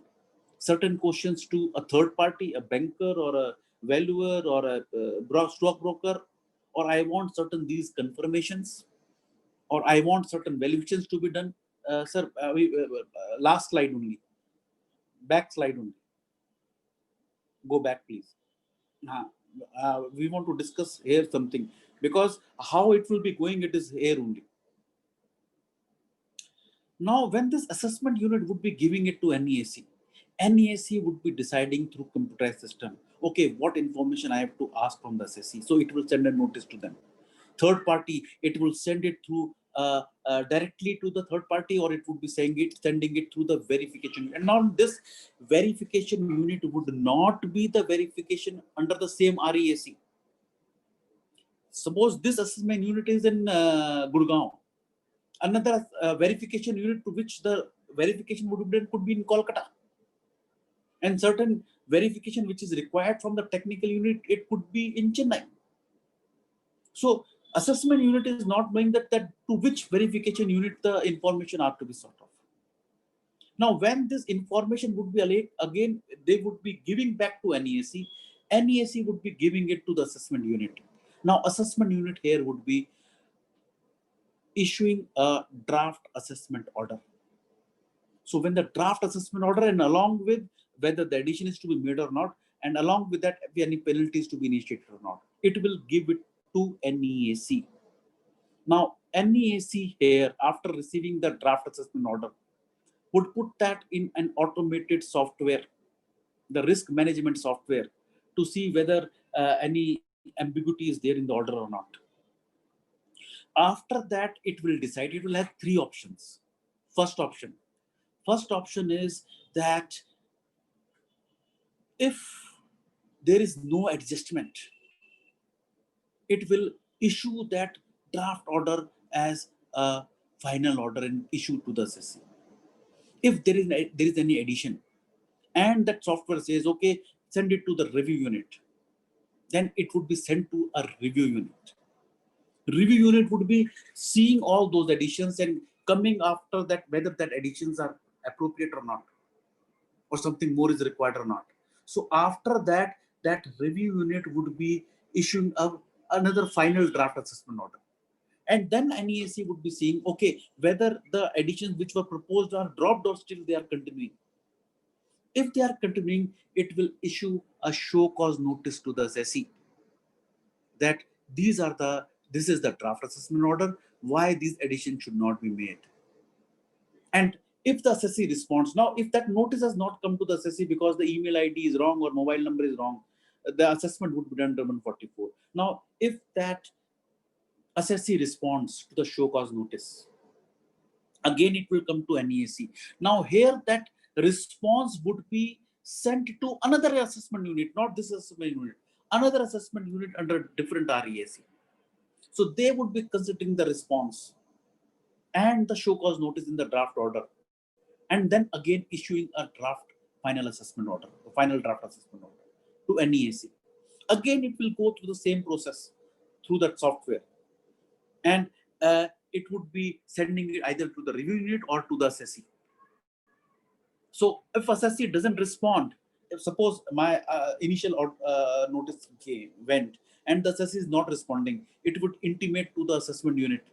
certain questions to a third party, a banker or a valuer or a stockbroker, or I want certain these confirmations, or I want certain valuations to be done. Sir, last slide only. Back slide only. Go back, please. We want to discuss here something, because how it will be going, it is here only. Now, when this assessment unit would be giving it to NEAC, NEAC would be deciding through computerized system, okay, what information I have to ask from the assessee. So it will send a notice to them. Third party, it will send it through directly to the third party, or it would be sending it through the verification. And now this verification unit would not be the verification under the same REAC. Suppose this assessment unit is in Gurgaon. Another verification unit to which the verification would be done could be in Kolkata. And certain verification which is required from the technical unit, it could be in Chennai. So assessment unit is not knowing that to which verification unit the information are to be sought of. Now, when this information would be allayed, again, they would be giving back to NEAC. NEAC would be giving it to the assessment unit. Now, assessment unit here would be issuing a draft assessment order. So when the draft assessment order, and along with whether the addition is to be made or not, and along with that, if any penalties to be initiated or not, it will give it to NEAC. Now, NEAC here, after receiving the draft assessment order, would put that in an automated software, the risk management software, to see whether any ambiguity is there in the order or not. After that, it will decide. It will have three options. First option is that if there is no adjustment, it will issue that draft order as a final order and issue to the assessee. If there is any addition, and that software says, okay, send it to the review unit, then it would be sent to a review unit. Review unit would be seeing all those additions and coming after that whether that additions are appropriate or not, or something more is required or not. So after that, that review unit would be issuing another final draft assessment order. And then NEAC would be seeing, okay, whether the additions which were proposed are dropped or still they are continuing. If they are continuing, it will issue a show cause notice to the assessee that this is the draft assessment order, why these additions should not be made. And if the assessee responds, now if that notice has not come to the assessee because the email ID is wrong or mobile number is wrong, the assessment would be done under 144. Now, if that assessee responds to the show cause notice, again it will come to NEAC. Now here that response would be sent to another assessment unit, not this assessment unit, another assessment unit under different REAC. So they would be considering the response and the show cause notice in the draft order, and then again issuing a draft final assessment order, a final draft assessment order to NEAC. Again, it will go through the same process through that software, and it would be sending it either to the review unit or to the assessee. So if assessee doesn't respond, if suppose my initial notice went and the assessee is not responding, it would intimate to the assessment unit.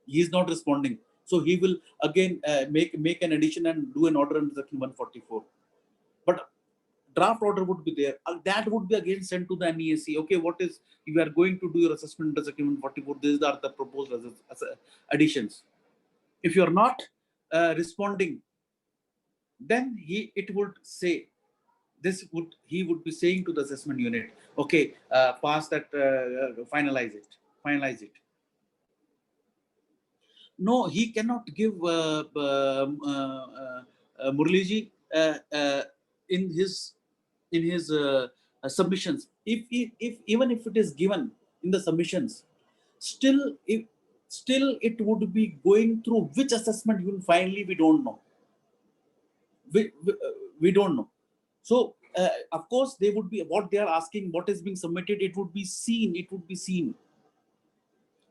He is not responding. So he will again make an addition and do an order under section 144. But draft order would be there. That would be again sent to the NEAC. Okay, what is, you are going to do your assessment under section 144. These are the proposed additions. If you are not responding, then it would say, he would be saying to the assessment unit, okay, pass that, finalize it. No, he cannot give Murliji in his submissions. If even if it is given in the submissions, still it would be going through which assessment unit finally, we don't know. We don't know. So of course they would be, what they are asking, what is being submitted, it would be seen.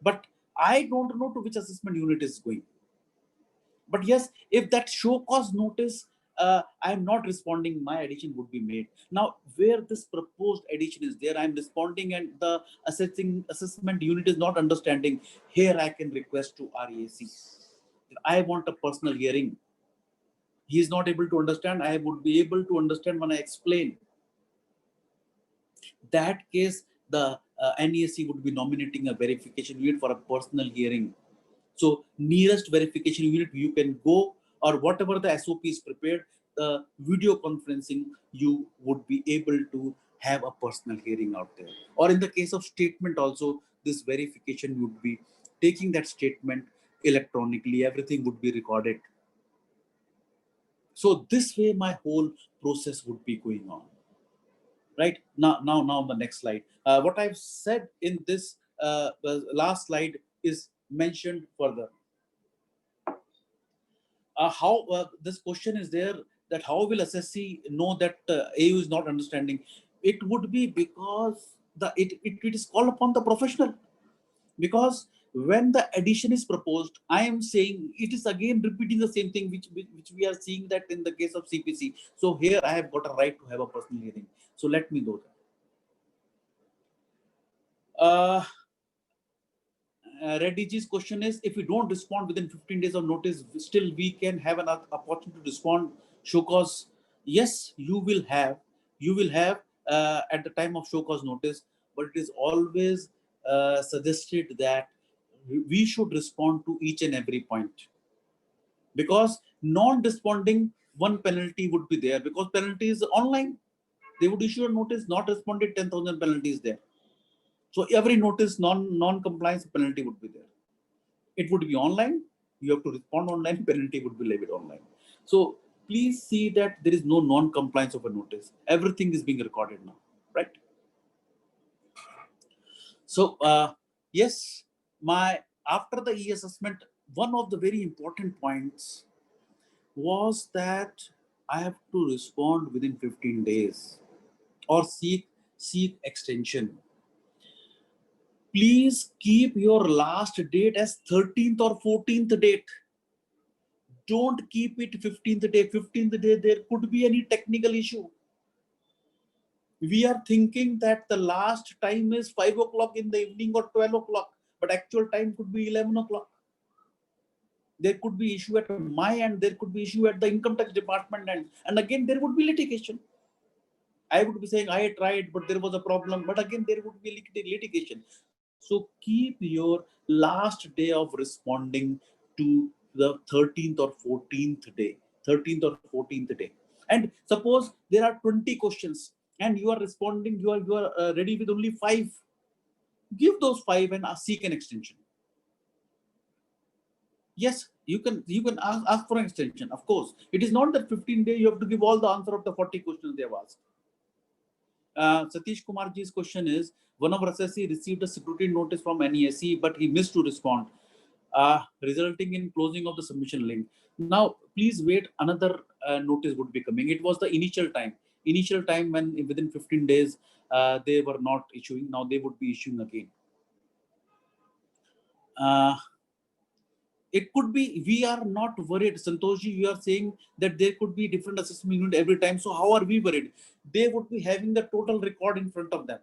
But I don't know to which assessment unit is going. But yes, if that show cause notice, I am not responding, my addition would be made. Now, where this proposed addition is there, I am responding and the assessment unit is not understanding. Here I can request to REAC. I want a personal hearing. He is not able to understand. I would be able to understand when I explain. That case, the NEAC would be nominating a verification unit for a personal hearing. So nearest verification unit you can go, or whatever the SOP is prepared, the video conferencing, you would be able to have a personal hearing out there. Or in the case of statement also, this verification would be taking that statement electronically, everything would be recorded. So this way my whole process would be going on. Right, now the next slide. What I've said in this last slide is mentioned further. How this question is there, that how will assessee know that AU is not understanding? It would be because it is called upon the professional. Because when the addition is proposed, I am saying it is again repeating the same thing which we are seeing that in the case of CPC. So here I have got a right to have a personal hearing. So let me do that. Reddy's question is, if we don't respond within 15 days of notice, still we can have an opportunity to respond, show cause. Yes, you will have at the time of show cause notice, but it is always suggested that we should respond to each and every point, because non-responding, one penalty would be there, because penalty is online. They would issue a notice, not responded, 10,000 penalties there. So every notice, non-compliance penalty would be there. It would be online. You have to respond online. Penalty would be levied online. So please see that there is no non-compliance of a notice. Everything is being recorded now, right? So yes, after the e-assessment, one of the very important points was that I have to respond within 15 days or seek extension. Please keep your last date as 13th or 14th date. Don't keep it 15th day. 15th day, there could be any technical issue. We are thinking that the last time is 5 o'clock in the evening or 12 o'clock, but actual time could be 11 o'clock. There could be issue at my end, there could be issue at the income tax department end, and again there would be litigation. I would be saying I tried, but there was a problem, but again there would be litigation. So keep your last day of responding to the 13th or 14th day. 13th or 14th day. And suppose there are 20 questions and you are responding, you are ready with only 5. Give those 5 and seek an extension. Yes, you can ask for an extension. Of course, it is not that 15 days you have to give all the answer of the 40 questions they have asked. Satish Kumarji's question is, one of our assessee received a security notice from NESE, but he missed to respond, resulting in closing of the submission link. Now, please wait, another notice would be coming. It was the initial time when within 15 days they were not issuing. Now they would be issuing again. It could be, we are not worried. Santoshi, you are saying that there could be different assessment unit every time. So how are we worried? They would be having the total record in front of them.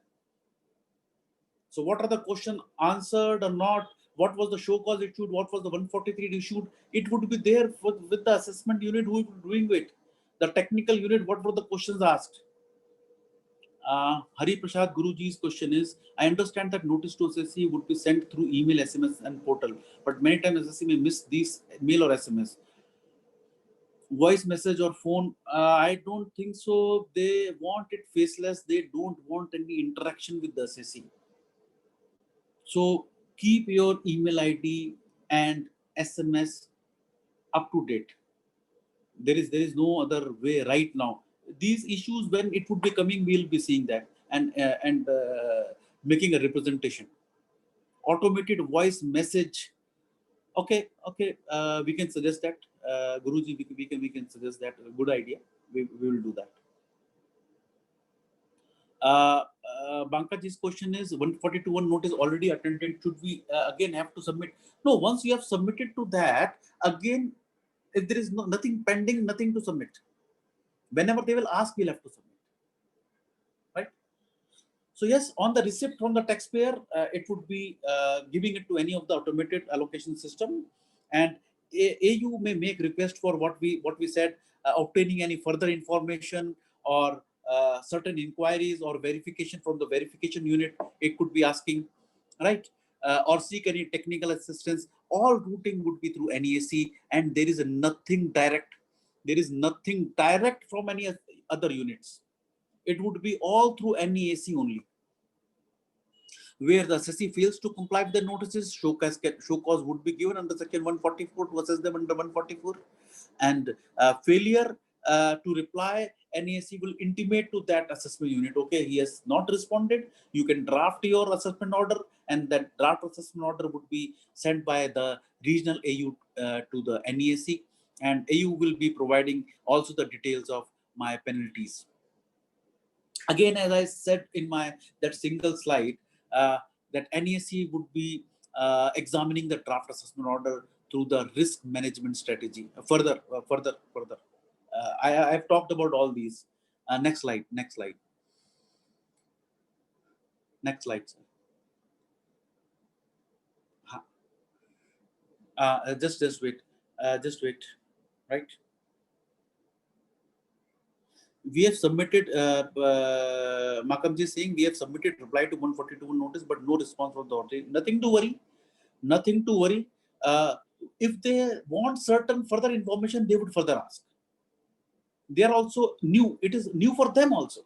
So what are the questions answered or not? What was the show cause issued? What was the 143 issued? It would be there with the assessment unit who is doing it. The technical unit, what were the questions asked? Hari Prasad Guruji's question is, I understand that notice to assessee would be sent through email, SMS and portal, but many times assessee may miss these mail or SMS. Voice message or phone, I don't think so. They want it faceless. They don't want any interaction with the assessee. So keep your email ID and SMS up to date. There is no other way right now. These issues, when it would be coming, we'll be seeing that and making a representation. Automated voice message. Okay. We can suggest that. Guruji, we can suggest that. Good idea. We will do that. Bankaji's question is 142 notice already attended. Should we again have to submit? No, once you have submitted to that, again, if there is nothing pending, nothing to submit. Whenever they will ask, we'll have to submit. Right? So yes, on the receipt from the taxpayer, it would be giving it to any of the automated allocation system, and AU may make request for what we said, obtaining any further information or certain inquiries or verification from the verification unit. It could be asking, right? Or seek any technical assistance. All routing would be through NESE, and there is nothing direct. There is nothing direct from any other units. It would be all through NESE only. Where the assessee fails to comply with the notices, show cause would be given under section 144 to assess them under 144. And failure to reply, NESE will intimate to that assessment unit, okay, he has not responded. You can draft your assessment order, and that draft assessment order would be sent by the regional AU to the NESE, and AU will be providing also the details of my penalties. Again, as I said in that single slide, that NESE would be examining the draft assessment order through the risk management strategy. Further. I have talked about all these. Next slide. Sir. Just wait. Right. We have submitted, Makamji saying we have submitted reply to 142 notice, but no response from the authority. Nothing to worry. Nothing to worry. If they want certain further information, they would further ask. They are also new. It is new for them also,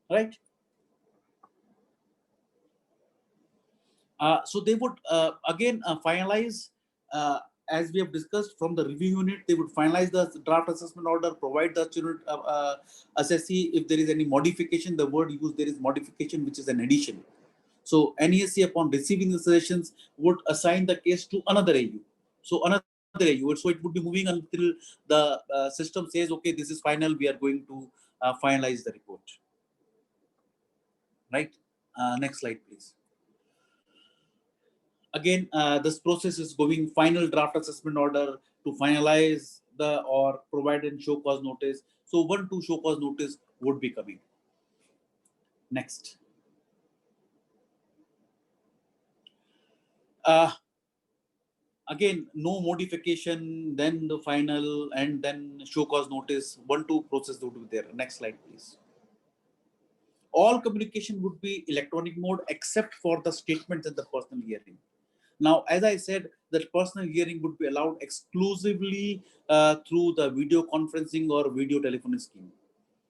right? So they would again finalize, as we have discussed from the review unit, they would finalize the draft assessment order, provide the assessee if there is any modification. The word used there is modification, which is an addition. So NESC, upon receiving the suggestions, would assign the case to another AU. So another AU. So it would be moving until the system says, okay, this is final. We are going to finalize the report. Right. Next slide, please. Again, this process is going final draft assessment order to finalize the or provide and show cause notice. So 1-2 show cause notice would be coming. Next. Again, no modification, then the final, and then show cause notice. 1-2 process would be there. Next slide, please. All communication would be electronic mode except for the statements and the personal hearing. Now, as I said, that personal hearing would be allowed exclusively through the video conferencing or video telephony scheme,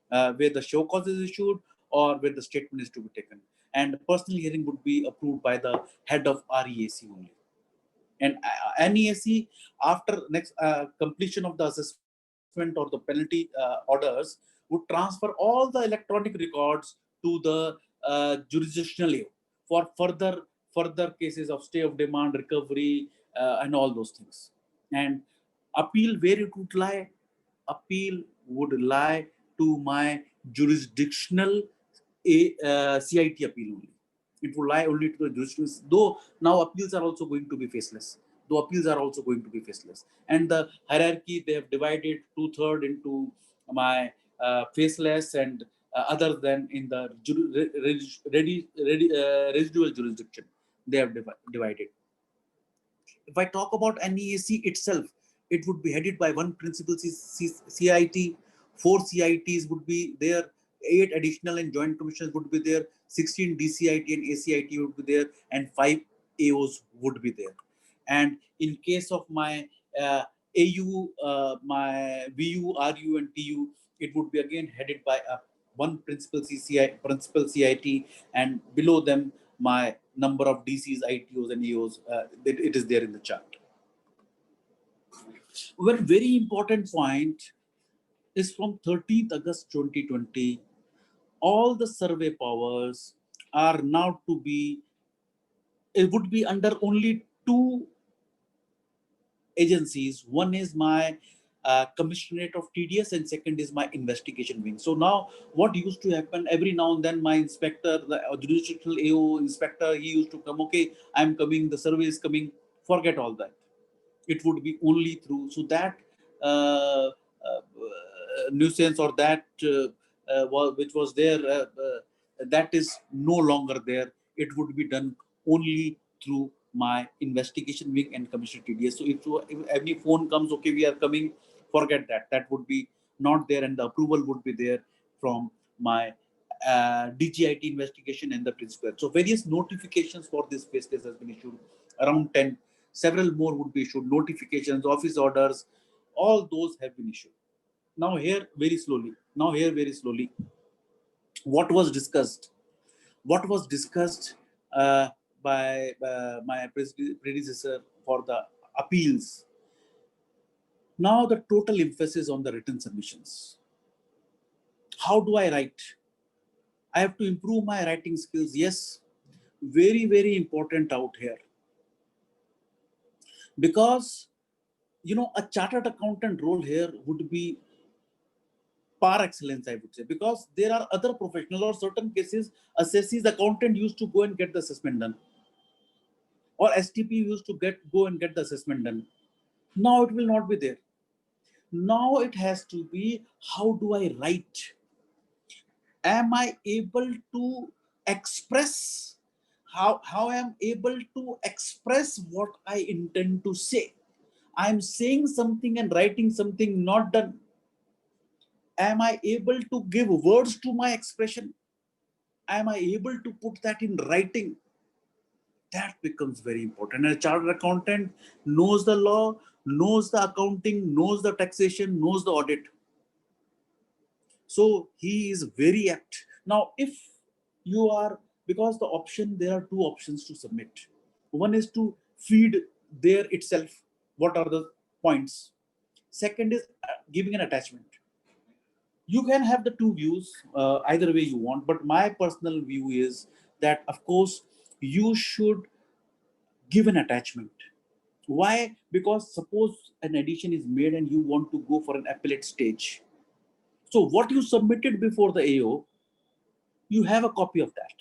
where the show cause is issued or where the statement is to be taken. And personal hearing would be approved by the head of REAC only. And NESC, after next completion of the assessment or the penalty orders, would transfer all the electronic records to the jurisdictional AO for further cases of stay of demand, recovery, and all those things. And appeal, where it would lie? Appeal would lie to my jurisdictional CIT appeal only. It would lie only to the jurisdictions, though now appeals are also going to be faceless. And the hierarchy, they have divided 2/3 into my faceless and other than in the residual jurisdiction, they have divided. If I talk about NESC itself, it would be headed by one principal CIT, 4 CITs would be there, 8 additional and joint commissioners would be there, 16 DCIT and ACIT would be there, and 5 AOs would be there. And in case of my AU, my VU, RU, and TU, it would be again headed by one principal CIT, and below them my number of DCs, ITOs, and EOs. It is there in the chart. One very important point is from 13th August 2020, all the survey powers are now to be, it would be under only 2 agencies. One is my commissionerate of TDS and second is my investigation wing. So now what used to happen, every now and then my inspector, the jurisdictional AO inspector, he used to come, okay, I'm coming, the survey is coming, forget all that. It would be only through, so that nuisance or that which was there, that is no longer there. It would be done only through my investigation wing and commissioner TDS. So if every phone comes, okay, we are coming, forget that. That would be not there, and the approval would be there from my DGIT investigation and the principal. So various notifications for this phase test has been issued, around 10. Several more would be issued, notifications, office orders, all those have been issued. Now here very slowly, what was discussed? What was discussed by my predecessor for the appeals? Now the total emphasis on the written submissions. How do I write? I have to improve my writing skills. Yes, very, very important out here. Because, you know, a chartered accountant role here would be par excellence, I would say, because there are other professionals or certain cases, assessees, accountant used to go and get the assessment done. Or STP used to go and get the assessment done. Now it will not be there. Now it has to be, how do I write? Am I able to express? How I am able to express what I intend to say? I'm saying something and writing something not done. Am I able to give words to my expression? Am I able to put that in writing? That becomes very important. And a chartered accountant knows the law, knows the accounting, knows the taxation, knows the audit. So he is very apt. Now, if you are, because the option, there are two options to submit. One is to feed there itself. What are the points? Second is giving an attachment. You can have the two views, either way you want, but my personal view is that, of course, you should give an attachment. Why? Because suppose an addition is made and you want to go for an appellate stage. So what you submitted before the AO, you have a copy of that.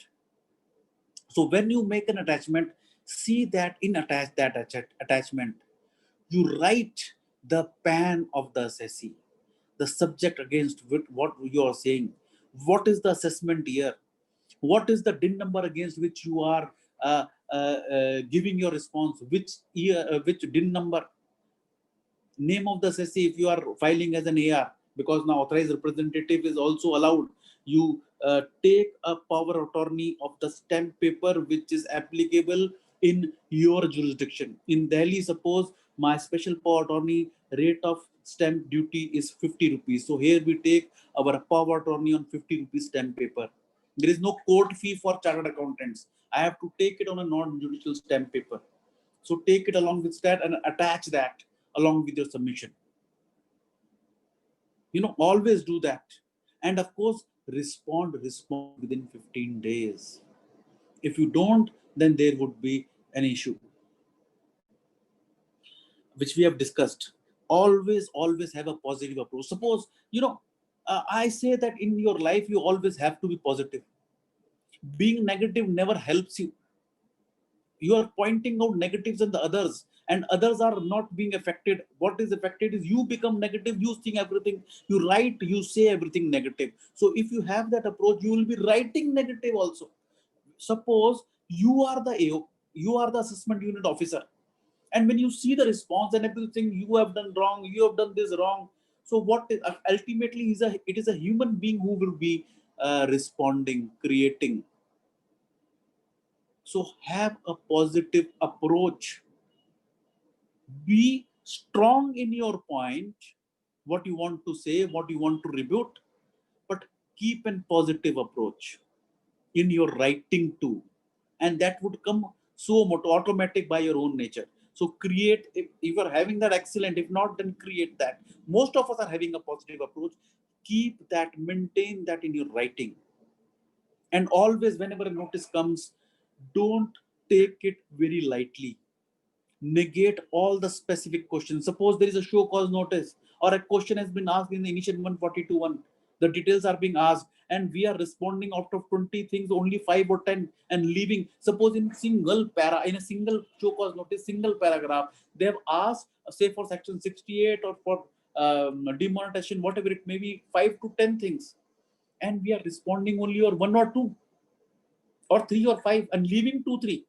So when you make an attachment, see that in attachment, you write the PAN of the assessee, the subject against what you are saying, what is the assessment year, what is the DIN number against which you are giving your response, which year, which DIN number, name of the assessee if you are filing as an AR, because now authorized representative is also allowed. You take a power of attorney of the stamp paper which is applicable in your jurisdiction. In Delhi, suppose my special power attorney rate of stamp duty is 50 rupees. So here we take our power attorney on 50 rupees stamp paper. There is no court fee for chartered accountants. I have to take it on a non-judicial stamp paper. So take it along with that and attach that along with your submission. You know, always do that. And of course, respond within 15 days. If you don't, then there would be an issue, which we have discussed. Always have a positive approach. Suppose, you know, I say that in your life, you always have to be positive. Being negative never helps you. You are pointing out negatives in the others, and others are not being affected. What is affected is you become negative, you think everything, you write, you say everything negative. So if you have that approach, you will be writing negative also. Suppose you are the AO, you are the assessment unit officer, and when you see the response and everything, you have done wrong, you have done this wrong. So what is, ultimately is it is a human being who will be responding, creating. So have a positive approach. Be strong in your point, what you want to say, what you want to rebut, but keep a positive approach in your writing too. And that would come so automatic by your own nature. So create, if you are having that, excellent. If not, then create that. Most of us are having a positive approach. Keep that, maintain that in your writing. And always, whenever a notice comes, don't take it very lightly. Negate all the specific questions. Suppose there is a show cause notice or a question has been asked in the initial 142.1. The details are being asked and we are responding out of 20 things, only 5 or 10 and leaving. Suppose in single para, in a single show cause notice, single paragraph, they have asked, say for section 68 or for demonetization, whatever it may be, 5 to 10 things. And we are responding only or 1 or 2 or 3 or 5 and leaving 2, 3.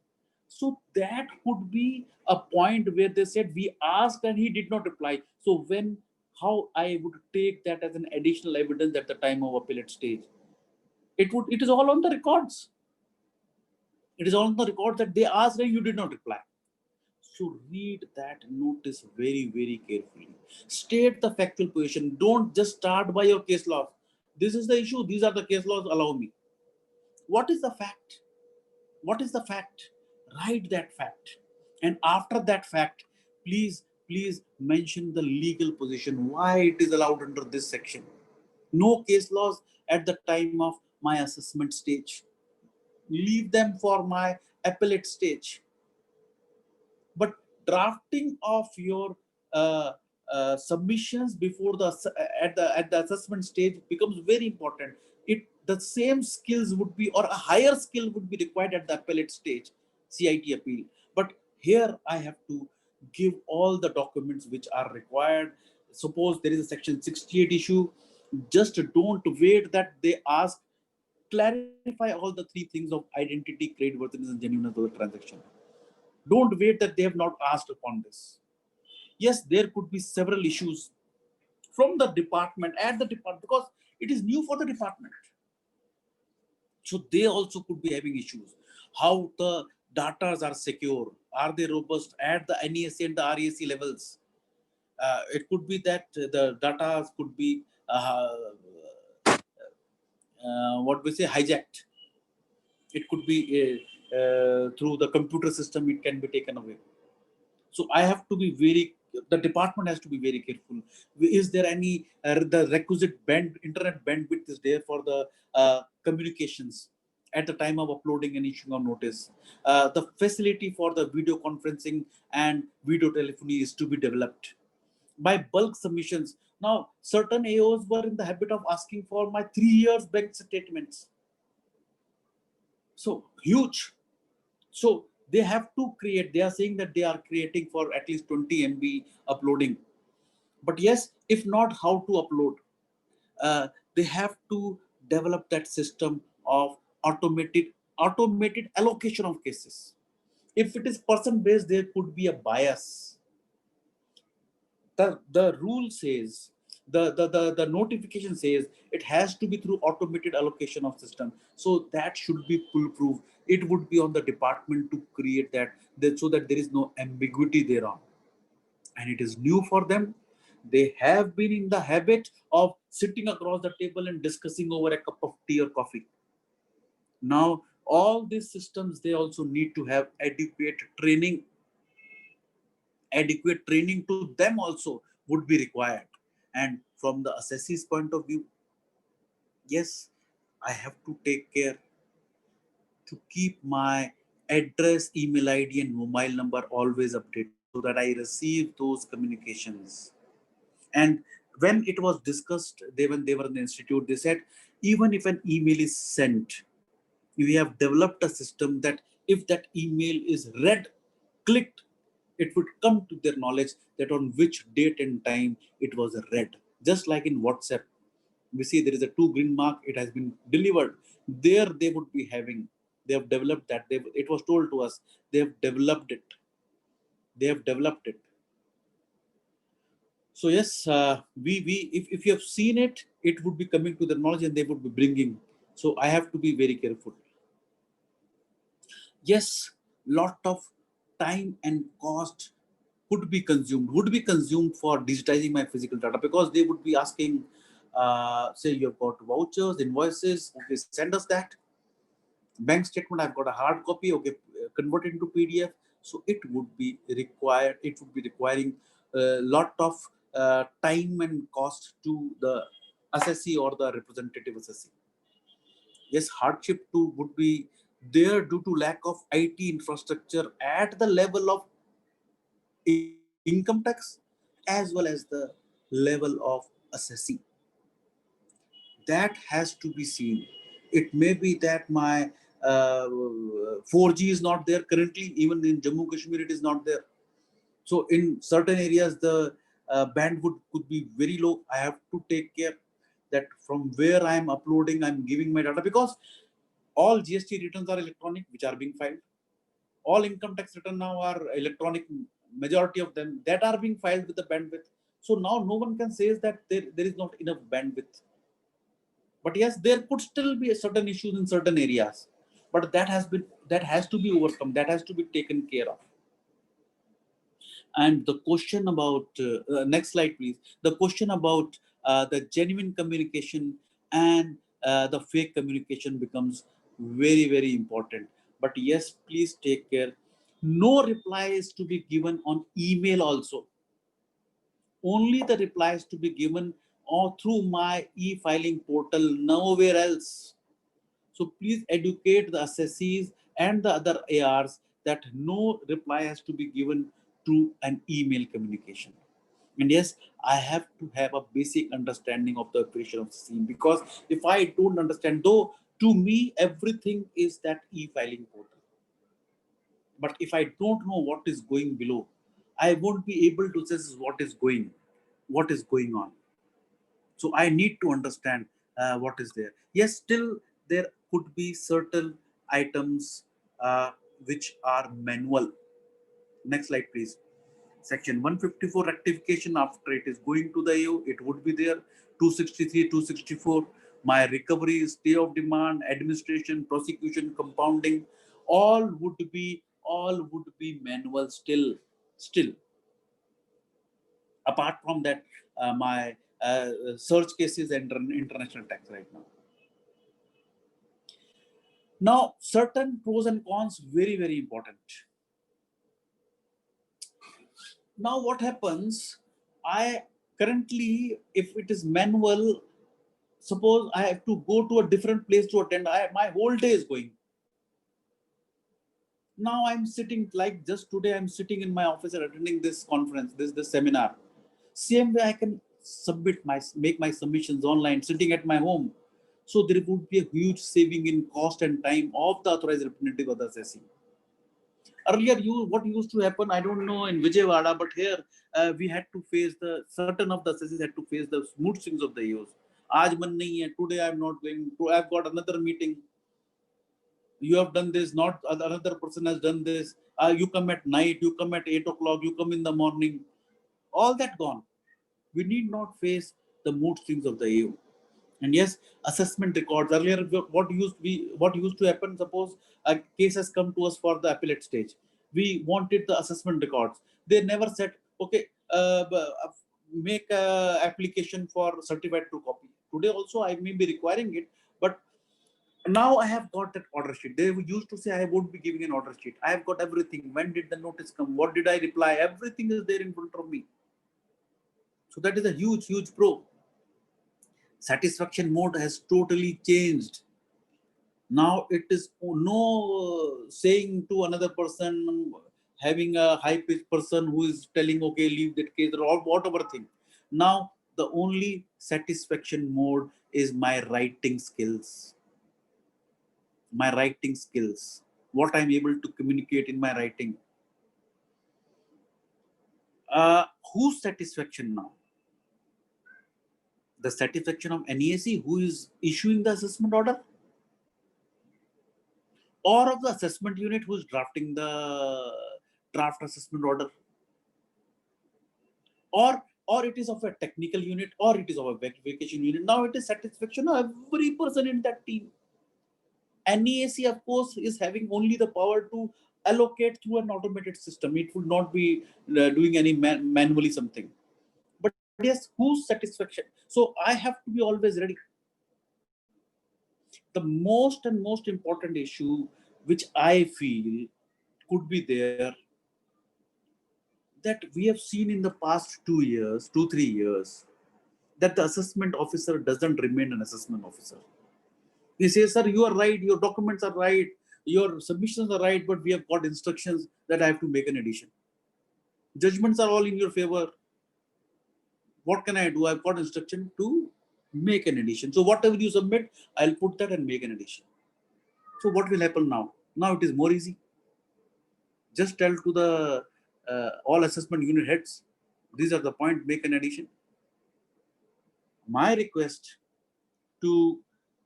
So that could be a point where they said we asked and he did not reply. So how I would take that as an additional evidence at the time of appellate stage? It is all on the records. It is all on the record that they asked and you did not reply. So read that notice very, very carefully. State the factual position. Don't just start by your case laws. This is the issue. These are the case laws. Allow me. What is the fact? What is the fact? Write that fact. And after that fact, please mention the legal position, why it is allowed under this section. No case laws at the time of my assessment stage. Leave them for my appellate stage. But drafting of your submissions before at the assessment stage becomes very important. The same skills would be, or a higher skill would be required at the appellate stage, CIT appeal. But here I have to give all the documents which are required. Suppose there is a section 68 issue, just don't wait that they ask, clarify all the 3 things of identity, creditworthiness, and genuineness of the transaction. Don't wait that they have not asked upon this. Yes, there could be several issues from the department, because it is new for the department. So they also could be having issues. How the Datas are secure. Are they robust at the NESC and the RESC levels? It could be that the data could be what we say hijacked. It could be through the computer system. It can be taken away. So I have to be very. The department has to be very careful. Is there any the requisite internet bandwidth is there for the communications at the time of uploading and issuing of notice? The facility for the video conferencing and video telephony is to be developed by bulk submissions. Now, certain AOs were in the habit of asking for my 3 years bank statements. So huge. So they have to create, they are saying that they are creating for at least 20 MB uploading. But yes, if not, how to upload? They have to develop that system of automated allocation of cases. If it is person based, there could be a bias. The rule says, the notification says it has to be through automated allocation of system. So that should be foolproof. It would be on the department to create that so that there is no ambiguity thereon. And it is new for them. They have been in the habit of sitting across the table and discussing over a cup of tea or coffee. Now, all these systems, they also need to have adequate training. Adequate training to them also would be required. And from the assessee's point of view, yes, I have to take care to keep my address, email ID, and mobile number always updated so that I receive those communications. And when it was discussed, when they were in the institute, they said, even if an email is sent, we have developed a system that if that email is read, clicked, it would come to their knowledge that on which date and time it was read. Just like in WhatsApp, we see there is a 2 green mark, it has been delivered. There they would be having, they have developed that. It was told to us, they have developed it. They have developed it. So yes, if you have seen it, it would be coming to their knowledge and they would be bringing. So I have to be very careful. Yes, lot of time and cost would be consumed for digitizing my physical data, because they would be asking, say you've got vouchers, invoices, okay, send us that. Bank statement, I've got a hard copy, okay, convert it into PDF. So it would be requiring a lot of time and cost to the assessee or the representative assessee. Yes, hardship too would be there due to lack of IT infrastructure at the level of income tax as well as the level of assessing. That has to be seen. It may be that my 4G is not there currently, even in Jammu Kashmir it is not there. So in certain areas the bandwidth could be very low. I have to take care that from where I am uploading, I am giving my data, because all GST returns are electronic, which are being filed. All income tax return now are electronic, majority of them that are being filed with the bandwidth. So now no one can say that there is not enough bandwidth. But yes, there could still be certain issues in certain areas, but that has to be overcome. That has to be taken care of. And the question about next slide, please. The question about the genuine communication and the fake communication becomes very, very important. But yes, please take care. No reply is to be given on email also. Only the replies to be given or through my e-filing portal, nowhere else. So please educate the assessees and the other ARs that no reply has to be given to an email communication. And yes, I have to have a basic understanding of the operation of the scene, because if I don't understand, though to me everything is that e-filing portal, but if I don't know what is going below, I won't be able to say what is going on. So I need to understand what is there. Yes, still there could be certain items which are manual. Next slide, please. Section 154 rectification, after it is going to the AO, it would be there. 263, 264. My recovery, stay of demand, administration, prosecution, compounding. all would be manual still. Apart from that, my search cases enter international tax right now. Now, certain pros and cons, very, very important. Now, what happens? I currently, if it is manual, suppose I have to go to a different place to attend, my whole day is going. Now I'm sitting, like just today, I'm sitting in my office and attending this conference, this seminar. Same way I can make my submissions online, sitting at my home. So there would be a huge saving in cost and time of the authorized representative of the assessee. Earlier, what used to happen, I don't know in Vijayawada, but here we had to face certain of the assessees had to face the mood swings of the years. Aaj man nahi hai, today I'm not going, I've got another meeting. You have done this, not another person has done this. You come at night, you come at 8 o'clock, you come in the morning. All that gone. We need not face the mood swings of the EU. And yes, assessment records. Earlier, what used to happen, suppose a case has come to us for the appellate stage. We wanted the assessment records. They never said, okay, make a application for certified true copy. Today also, I may be requiring it, but now I have got that order sheet. They used to say I won't be giving an order sheet. I have got everything. When did the notice come? What did I reply? Everything is there in front of me. So that is a huge, huge pro. Satisfaction mode has totally changed. Now it is no saying to another person, having a high-pitched person who is telling, okay, leave that case or whatever thing. Now the only satisfaction mode is my writing skills. My writing skills, what I'm able to communicate in my writing. Whose satisfaction now? The satisfaction of NESE, who is issuing the assessment order? Or of the assessment unit who is drafting the draft assessment order? Or it is of a technical unit, or it is of a verification unit. Now it is satisfaction of every person in that team. NESE, of course, is having only the power to allocate through an automated system. It would not be doing any manually something. But yes, whose satisfaction? So I have to be always ready. The most important issue which I feel could be there, that we have seen in the past 3 years, that the assessment officer doesn't remain an assessment officer. He says, sir, you are right, your documents are right, your submissions are right, but we have got instructions that I have to make an addition. Judgments are all in your favor. What can I do? I've got instruction to make an addition. So whatever you submit, I'll put that and make an addition. So what will happen now? Now it is more easy. Just tell to the all assessment unit heads, these are the point, make an addition. My request to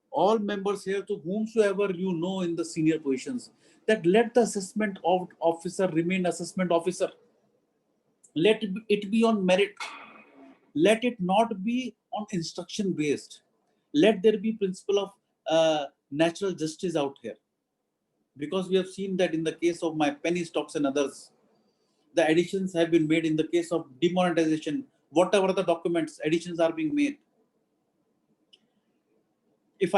all members here, to whomsoever you know in the senior positions, that let the assessment officer remain assessment officer. Let it be on merit. Let it not be on instruction based. Let there be principle of natural justice out here. Because we have seen that in the case of my penny stocks and others, the additions have been made. In the case of demonetization, whatever the documents, additions are being made. If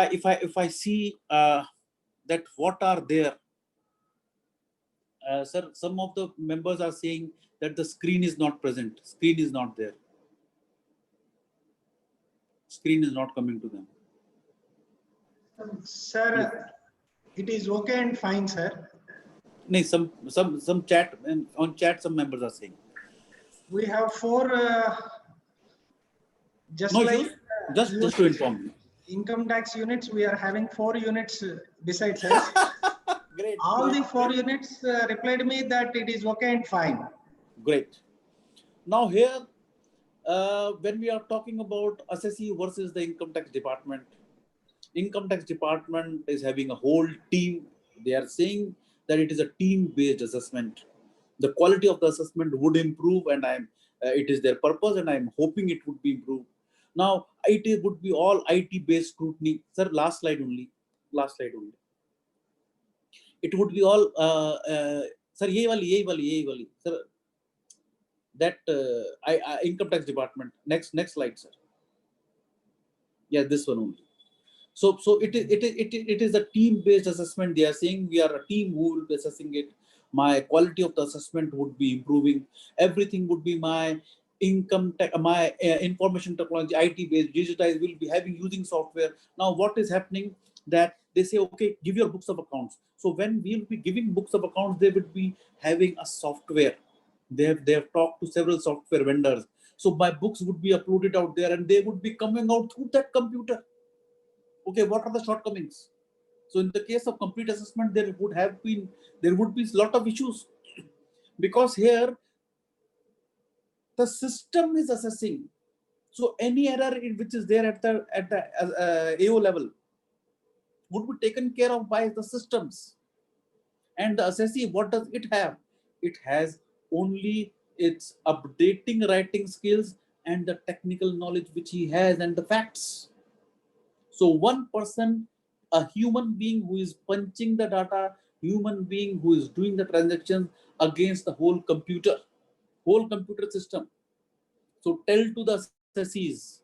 I see that what are there, sir, some of the members are saying that the screen is not present. Screen is not there. Screen is not coming to them. Sir, it is okay and fine, sir. No, some chat, and on chat some members are saying. We have 4 just no like use, just to inform you. Income tax units, we are having 4 units besides us. Great. All great. the 4 units replied me that it is okay and fine. Great. Now here, when we are talking about assessee versus the income tax department is having a whole team. They are saying that it is a team-based assessment. The quality of the assessment would improve, and it is their purpose, and I'm hoping it would be improved. Now, it would be all IT-based scrutiny. Sir, last slide only. it would be all sir ye wali sir, that income tax department. Next slide, sir. Yeah, this one only. So it is a team based assessment. They are saying we are a team who will be assessing it. My quality of the assessment would be improving. Everything would be my my information technology, IT based, digitized. Will be having using software. Now what is happening that they say, okay, give your books of accounts. So when we will be giving books of accounts, they would be having a software. They have talked to several software vendors. So my books would be uploaded out there, and they would be coming out through that computer. Okay, what are the shortcomings? So in the case of complete assessment, there would be a lot of issues, because here the system is assessing. So any error which is there at the AO level would be taken care of by the systems. And the assessee, what does it have? It has only its updating writing skills and the technical knowledge which he has and the facts. So one person, a human being who is punching the data, human being who is doing the transactions against the whole computer system. So tell to the assessees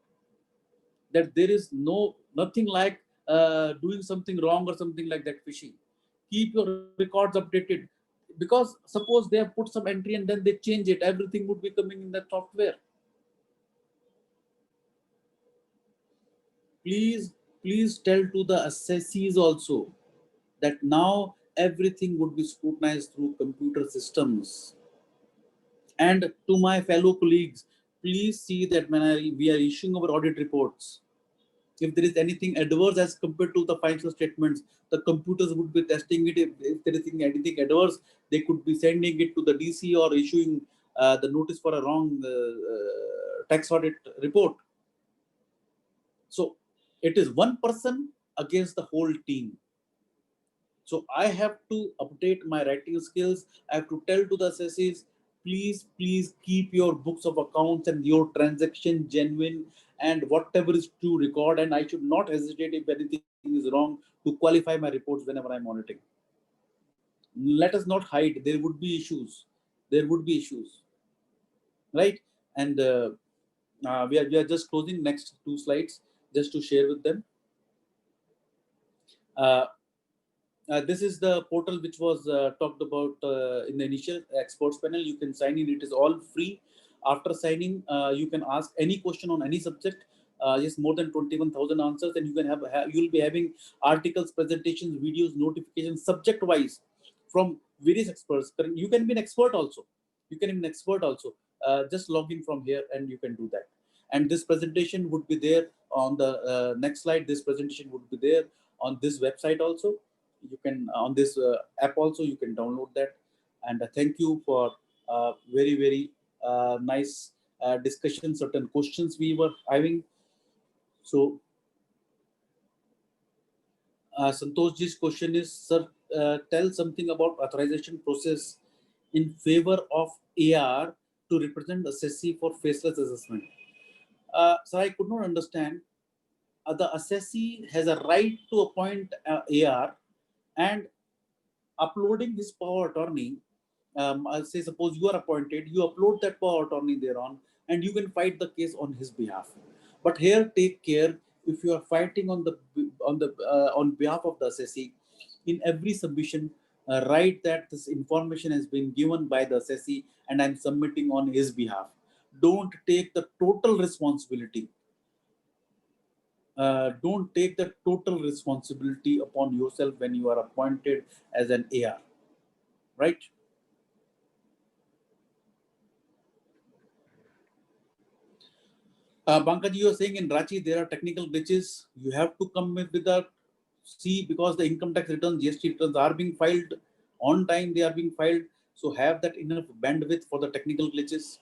that there is nothing like doing something wrong or something like that fishy. Keep your records updated, because suppose they have put some entry and then they change it, everything would be coming in that software. Please tell to the assessees also that now everything would be scrutinized through computer systems. And to my fellow colleagues, please see that when we are issuing our audit reports, if there is anything adverse as compared to the financial statements, the computers would be testing it. If there is anything adverse, they could be sending it to the DC or issuing the notice for a wrong tax audit report. So it is one person against the whole team. So I have to update my writing skills. I have to tell to the assessees, please keep your books of accounts and your transaction genuine, and whatever is to record. And I should not hesitate if anything is wrong to qualify my reports whenever I'm auditing. Let us not hide. There would be issues. Right? And we are just closing next 2 slides just to share with them. This is the portal which was talked about in the initial experts panel. You can sign in. It is all free. After signing, you can ask any question on any subject. Yes, more than 21,000 answers, and you can you'll be having articles, presentations, videos, notifications, subject-wise from various experts. You can be an expert also. Just log in from here, and you can do that. And this presentation would be there on the next slide. This presentation would be there on this website also. You can on this app also, you can download that. And thank you for very nice discussion. Certain questions we were having. So Santoshji's question is, sir, tell something about authorization process in favor of AR to represent assessee for faceless assessment. So I could not understand. The assessee has a right to appoint AR, and uploading this power attorney, I'll say suppose you are appointed, you upload that power attorney thereon, and you can fight the case on his behalf. But here, take care, if you are fighting on behalf of the assessee, in every submission, write that this information has been given by the assessee and I'm submitting on his behalf. Don't take the total responsibility. Don't take the total responsibility upon yourself when you are appointed as an AR, right? Bankaji, you are saying in Ranchi there are technical glitches. You have to come with the because the income tax returns, GST returns are being filed on time. They are being filed. So have that enough bandwidth for the technical glitches.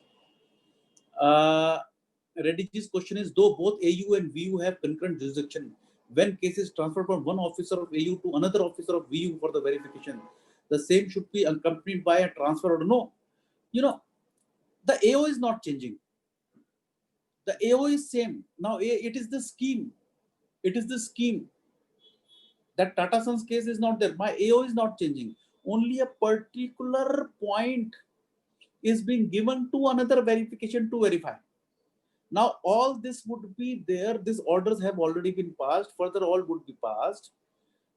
Reddy's question is, though both AU and VU have concurrent jurisdiction, when cases transfer from one officer of AU to another officer of VU for the verification, the same should be accompanied by a transfer order. No, the AO is not changing. The AO is same. Now it is the scheme. That Tata Sons case is not there. My AO is not changing. Only a particular point is being given to another verification to verify. Now all this would be there. These orders have already been passed. Further all would be passed,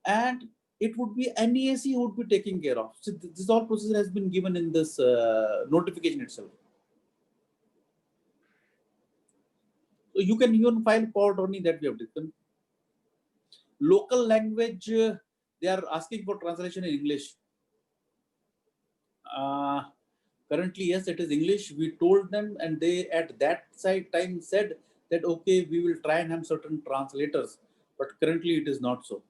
and it would be NEAC who would be taking care of. So this all procedure has been given in this notification itself. So you can even file power attorney that we have taken. Local language, they are asking for translation in English. Currently, yes, it is English. We told them, and they at that time said that okay, we will try and have certain translators, but currently it is not so.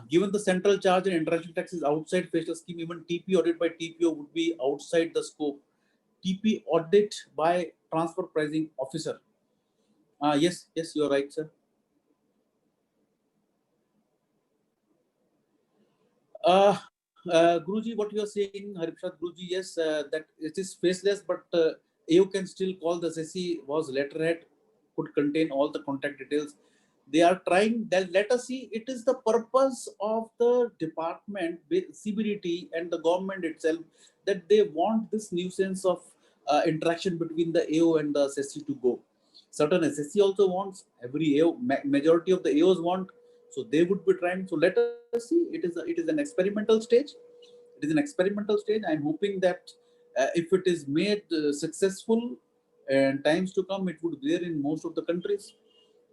Given the central charge and international tax is outside facial scheme, even TP audit by TPO would be outside the scope. TP audit by transfer pricing officer. Yes, you are right, sir. Guruji, what you are saying, Haripshad Guruji, yes, that it is faceless, but AO can still call the SSC was letterhead, could contain all the contact details. They are trying, let us see, it is the purpose of the department, CBDT and the government itself, that they want this nuisance of interaction between the AO and the SSC to go. Certain SSC also wants, every AO, majority of the AOs want, so they would be trying. So let us see, it is an experimental stage. It is an experimental stage. I'm hoping that if it is made successful and times to come, it would be there in most of the countries.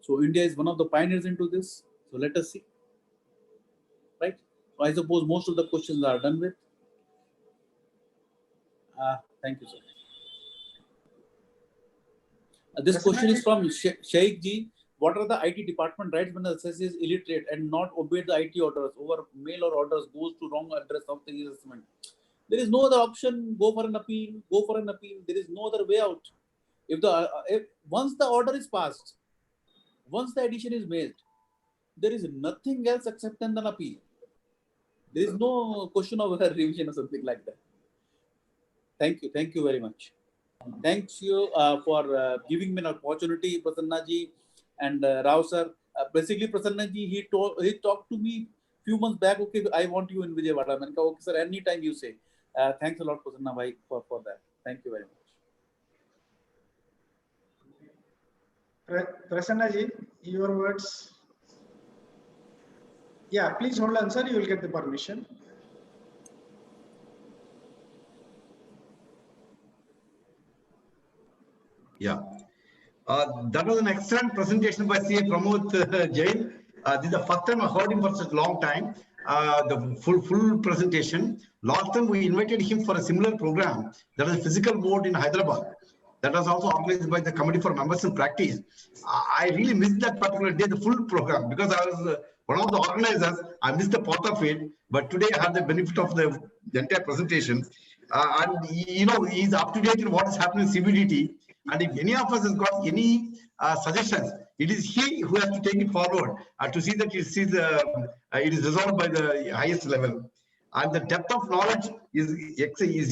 So India is one of the pioneers into this. So let us see. Right? So I suppose most of the questions are done with. Thank you, sir. This question is from Sheikh Ji. What are the IT department rights when the SSC is illiterate and not obey the IT orders over mail or orders goes to wrong address of the assessment? There is no other option. Go for an appeal. Go for an appeal. There is no other way out. If once the order is passed, once the addition is made, there is nothing else except an appeal. There is no question of a revision or something like that. Thank you. Thank you very much. Thanks you for giving me an opportunity, Prasanna ji and Rao sir. Basically, Prasanna ji, he talked to me few months back. Okay, I want you in Vijayawada. Okay, sir, anytime you say. Thanks a lot, Prasanna bhai, for that. Thank you very much. Prasanna ji, your words. Yeah, please hold on, sir. You will get the permission. Yeah. That was an excellent presentation by CA Pramod Jain. This is the first time I heard him for such a long time. The full presentation. Last time we invited him for a similar program. That was a physical mode in Hyderabad. That was also organized by the Committee for Members in Practice. I really missed that particular day, the full program, because I was one of the organizers. I missed the part of it, but today I had the benefit of the entire presentation. And you know, he's up to date in what is happening in CBDT. And if any of us has got any suggestions, it is he who has to take it forward to see that it is resolved by the highest level. And the depth of knowledge is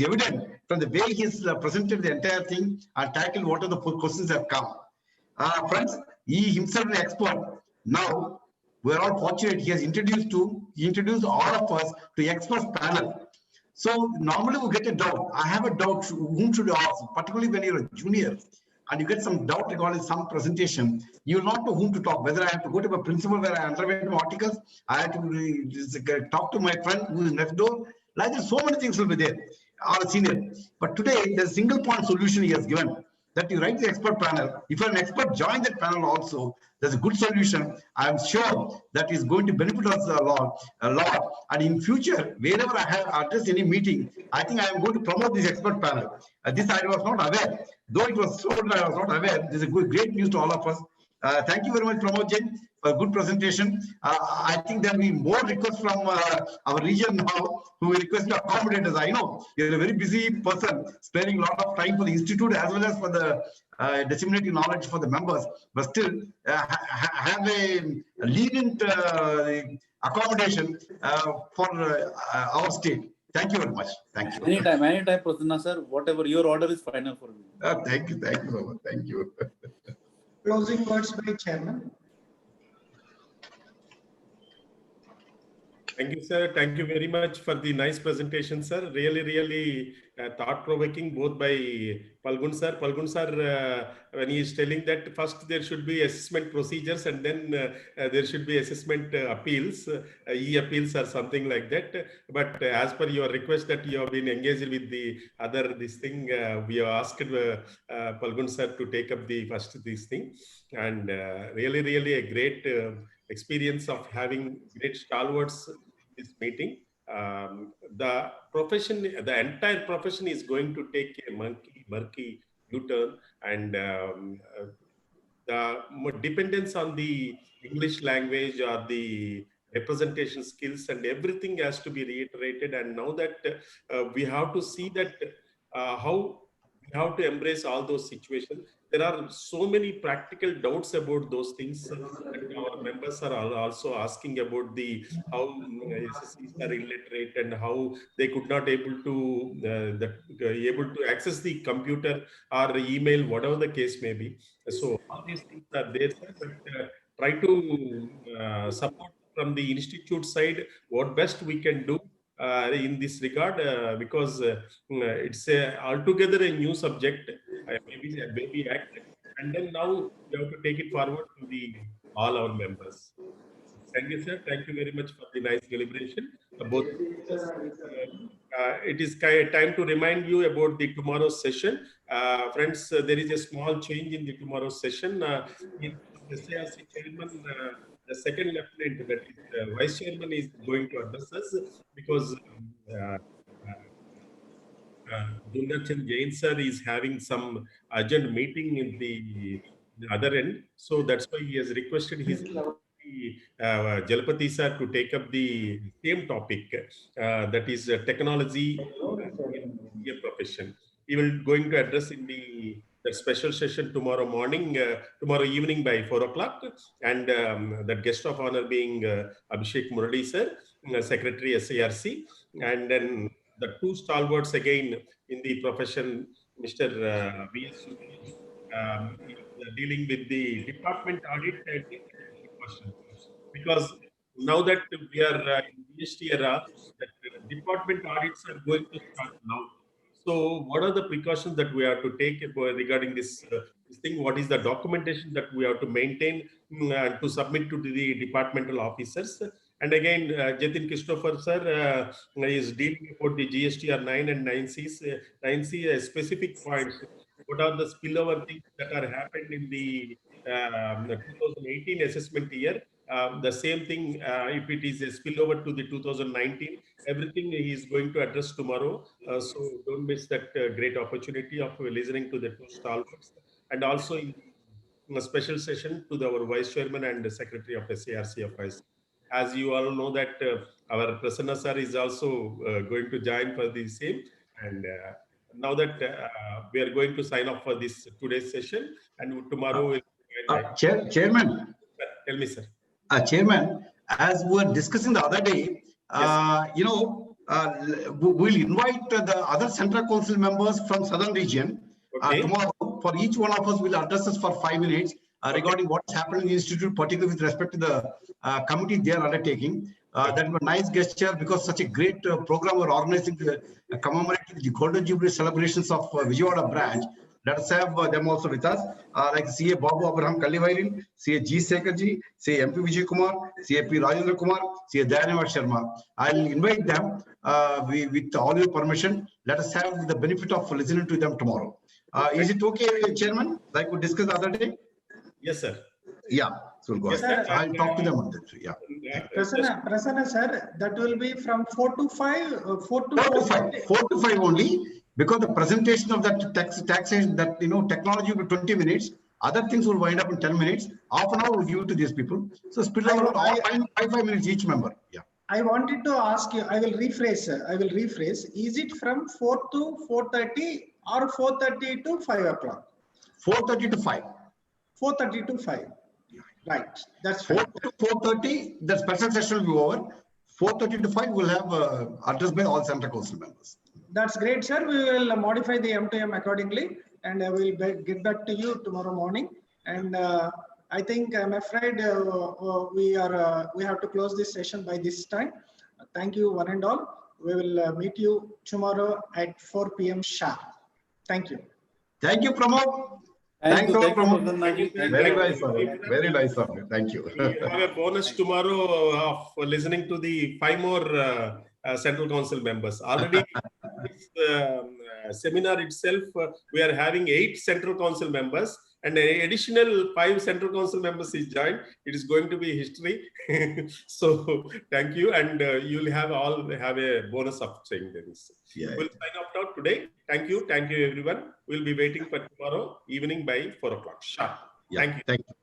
evident from the way he has presented the entire thing and tackled what are the questions that have come. Friends, he himself is an expert. Now, we are all fortunate he has introduced all of us to expert panel. So normally we get a doubt. I have a doubt, whom should you ask, particularly when you're a junior and you get some doubt regarding some presentation, you will not know whom to talk, whether I have to go to my principal where I underwent my articles, I have to talk to my friend who is next door, like that, so many things will be there, or a senior. But today, there's a single point solution he has given, that you write the expert panel. If you're an expert, join that panel also. There's a good solution. I'm sure that is going to benefit us a lot. And in future, wherever I have addressed any meeting, I think I am going to promote this expert panel. This I was not aware. Though it was told, I was not aware. This is great news to all of us. Thank you very much, Pramod Jain, for a good presentation. I think there will be more requests from our region now who will request to accommodate us. I know you're a very busy person, spending a lot of time for the institute as well as for the disseminating knowledge for the members, but still have a lenient accommodation for our state. Thank you very much. Thank you. Anytime, Prasanna sir. Whatever your order is final for me. Thank you so much. Thank you. Closing words by Chairman. Thank you, sir. Thank you very much for the nice presentation, sir. Really thought-provoking, both by Palgun sir. Palgun sir, when he is telling that first there should be assessment procedures and then there should be assessment appeals, e-appeals or something like that. But as per your request that you have been engaged with the other this thing, we have asked Palgun sir to take up the first this thing, and really a great experience of having great stalwarts this meeting. The profession, the entire profession is going to take a murky U-turn, and the dependence on the English language or the representation skills and everything has to be reiterated. And now that we have to see that how we have to embrace all those situations. There are so many practical doubts about those things that our members are also asking about the how SSCs are illiterate and how they could not able to able to access the computer or email, whatever the case may be. So all these things are there, sir, but try to support from the institute side what best we can do in this regard, because it's altogether a new subject, maybe a baby act, and then now we have to take it forward to the all our members. Thank you, sir. Thank you very much for the nice deliberation. Both it is time to remind you about the tomorrow's session. Friends, there is a small change in the tomorrow's session. In the SARC chairman, the second lieutenant, that is vice chairman, is going to address us because Dunachan Jain sir is having some urgent meeting in the other end. So that's why he has requested his Jalpati sir to take up the same topic, that is technology in a profession. He will going to address in the special session tomorrow morning, tomorrow evening by 4 o'clock, and that guest of honor being Abhishek Murali sir, Secretary SARC, and then the two stalwarts again in the profession, Mr. V.S. Dealing with the department audit and questions. Because now that we are in GST era, that department audits are going to start now. So what are the precautions that we have to take regarding this thing? What is the documentation that we have to maintain to submit to the departmental officers? And again, Jatin Christopher sir is dealing about the GSTR 9 and 9Cs, 9C specific points. What are the spillover things that are happened in the 2018 assessment year? The same thing, if it is a spillover to the 2019, everything he is going to address tomorrow. So don't miss that great opportunity of listening to the two stalwarts. And also in a special session to our vice chairman and the secretary of SARC Affairs. As you all know that our Prasanna sir is also going to join for the same. And now that we are going to sign off for this today's session, and tomorrow Chairman. Tell me, sir. Chairman, as we were discussing the other day, you know, we'll invite the other Central Council members from Southern region. Tomorrow, for each one of us will address us for 5 minutes regarding what's happening in the institute, particularly with respect to the committee they are undertaking. That was a nice gesture because such a great program we're organizing to commemorate the Golden Jubilee celebrations of Vijayawada branch. Let us have them also with us, like CA Babu Abraham Kallivairin, CA G. Sekharji, CA MP Vijay Kumar, CA P. Rajendra Kumar, CA Dayanavad Sharma. I'll invite them with all your permission. Let us have the benefit of listening to them tomorrow. Is it okay, Chairman, like we discussed the other day? Yes, sir. Yeah, so we'll go ahead. I'll talk to them on that. Yeah. Prasanna sir, that will be from 4 to 5, 4 to 5. 4 to 5 only, because the presentation of that taxation, that technology will be 20 minutes. Other things will wind up in 10 minutes. Half an hour will give it to these people. So split over 5 minutes each member. Yeah. I wanted to ask you, I will rephrase, sir. I will rephrase. Is it from 4 to 4:30 or 4:30 to 5 o'clock? 4:30 to 5. 4:30 to 5. Right. That's 4 to 4:30, the special session will be over. 4:30 to 5 will have address by all Central Council members. That's great, sir. We will modify the M2M accordingly, and I will get back to you tomorrow morning. And I think I'm afraid we have to close this session by this time. Thank you, one and all. We will meet you tomorrow at 4 p.m. sharp. Thank you. Thank you, Pramod. Thank you, Pramod. Thank you, sir. Very Thank nice you. of you. Very nice of you. Thank you. We have a bonus tomorrow of listening to the 5 more Central Council members. Already this seminar itself, we are having 8 Central Council members, and an additional 5 Central Council members is joined. It is going to be history. So thank you, and you'll have a bonus of saying things. Yeah. We'll sign off now today. Thank you everyone. We'll be waiting for tomorrow evening by 4 o'clock sharp. Yeah. Thank you. Thank you.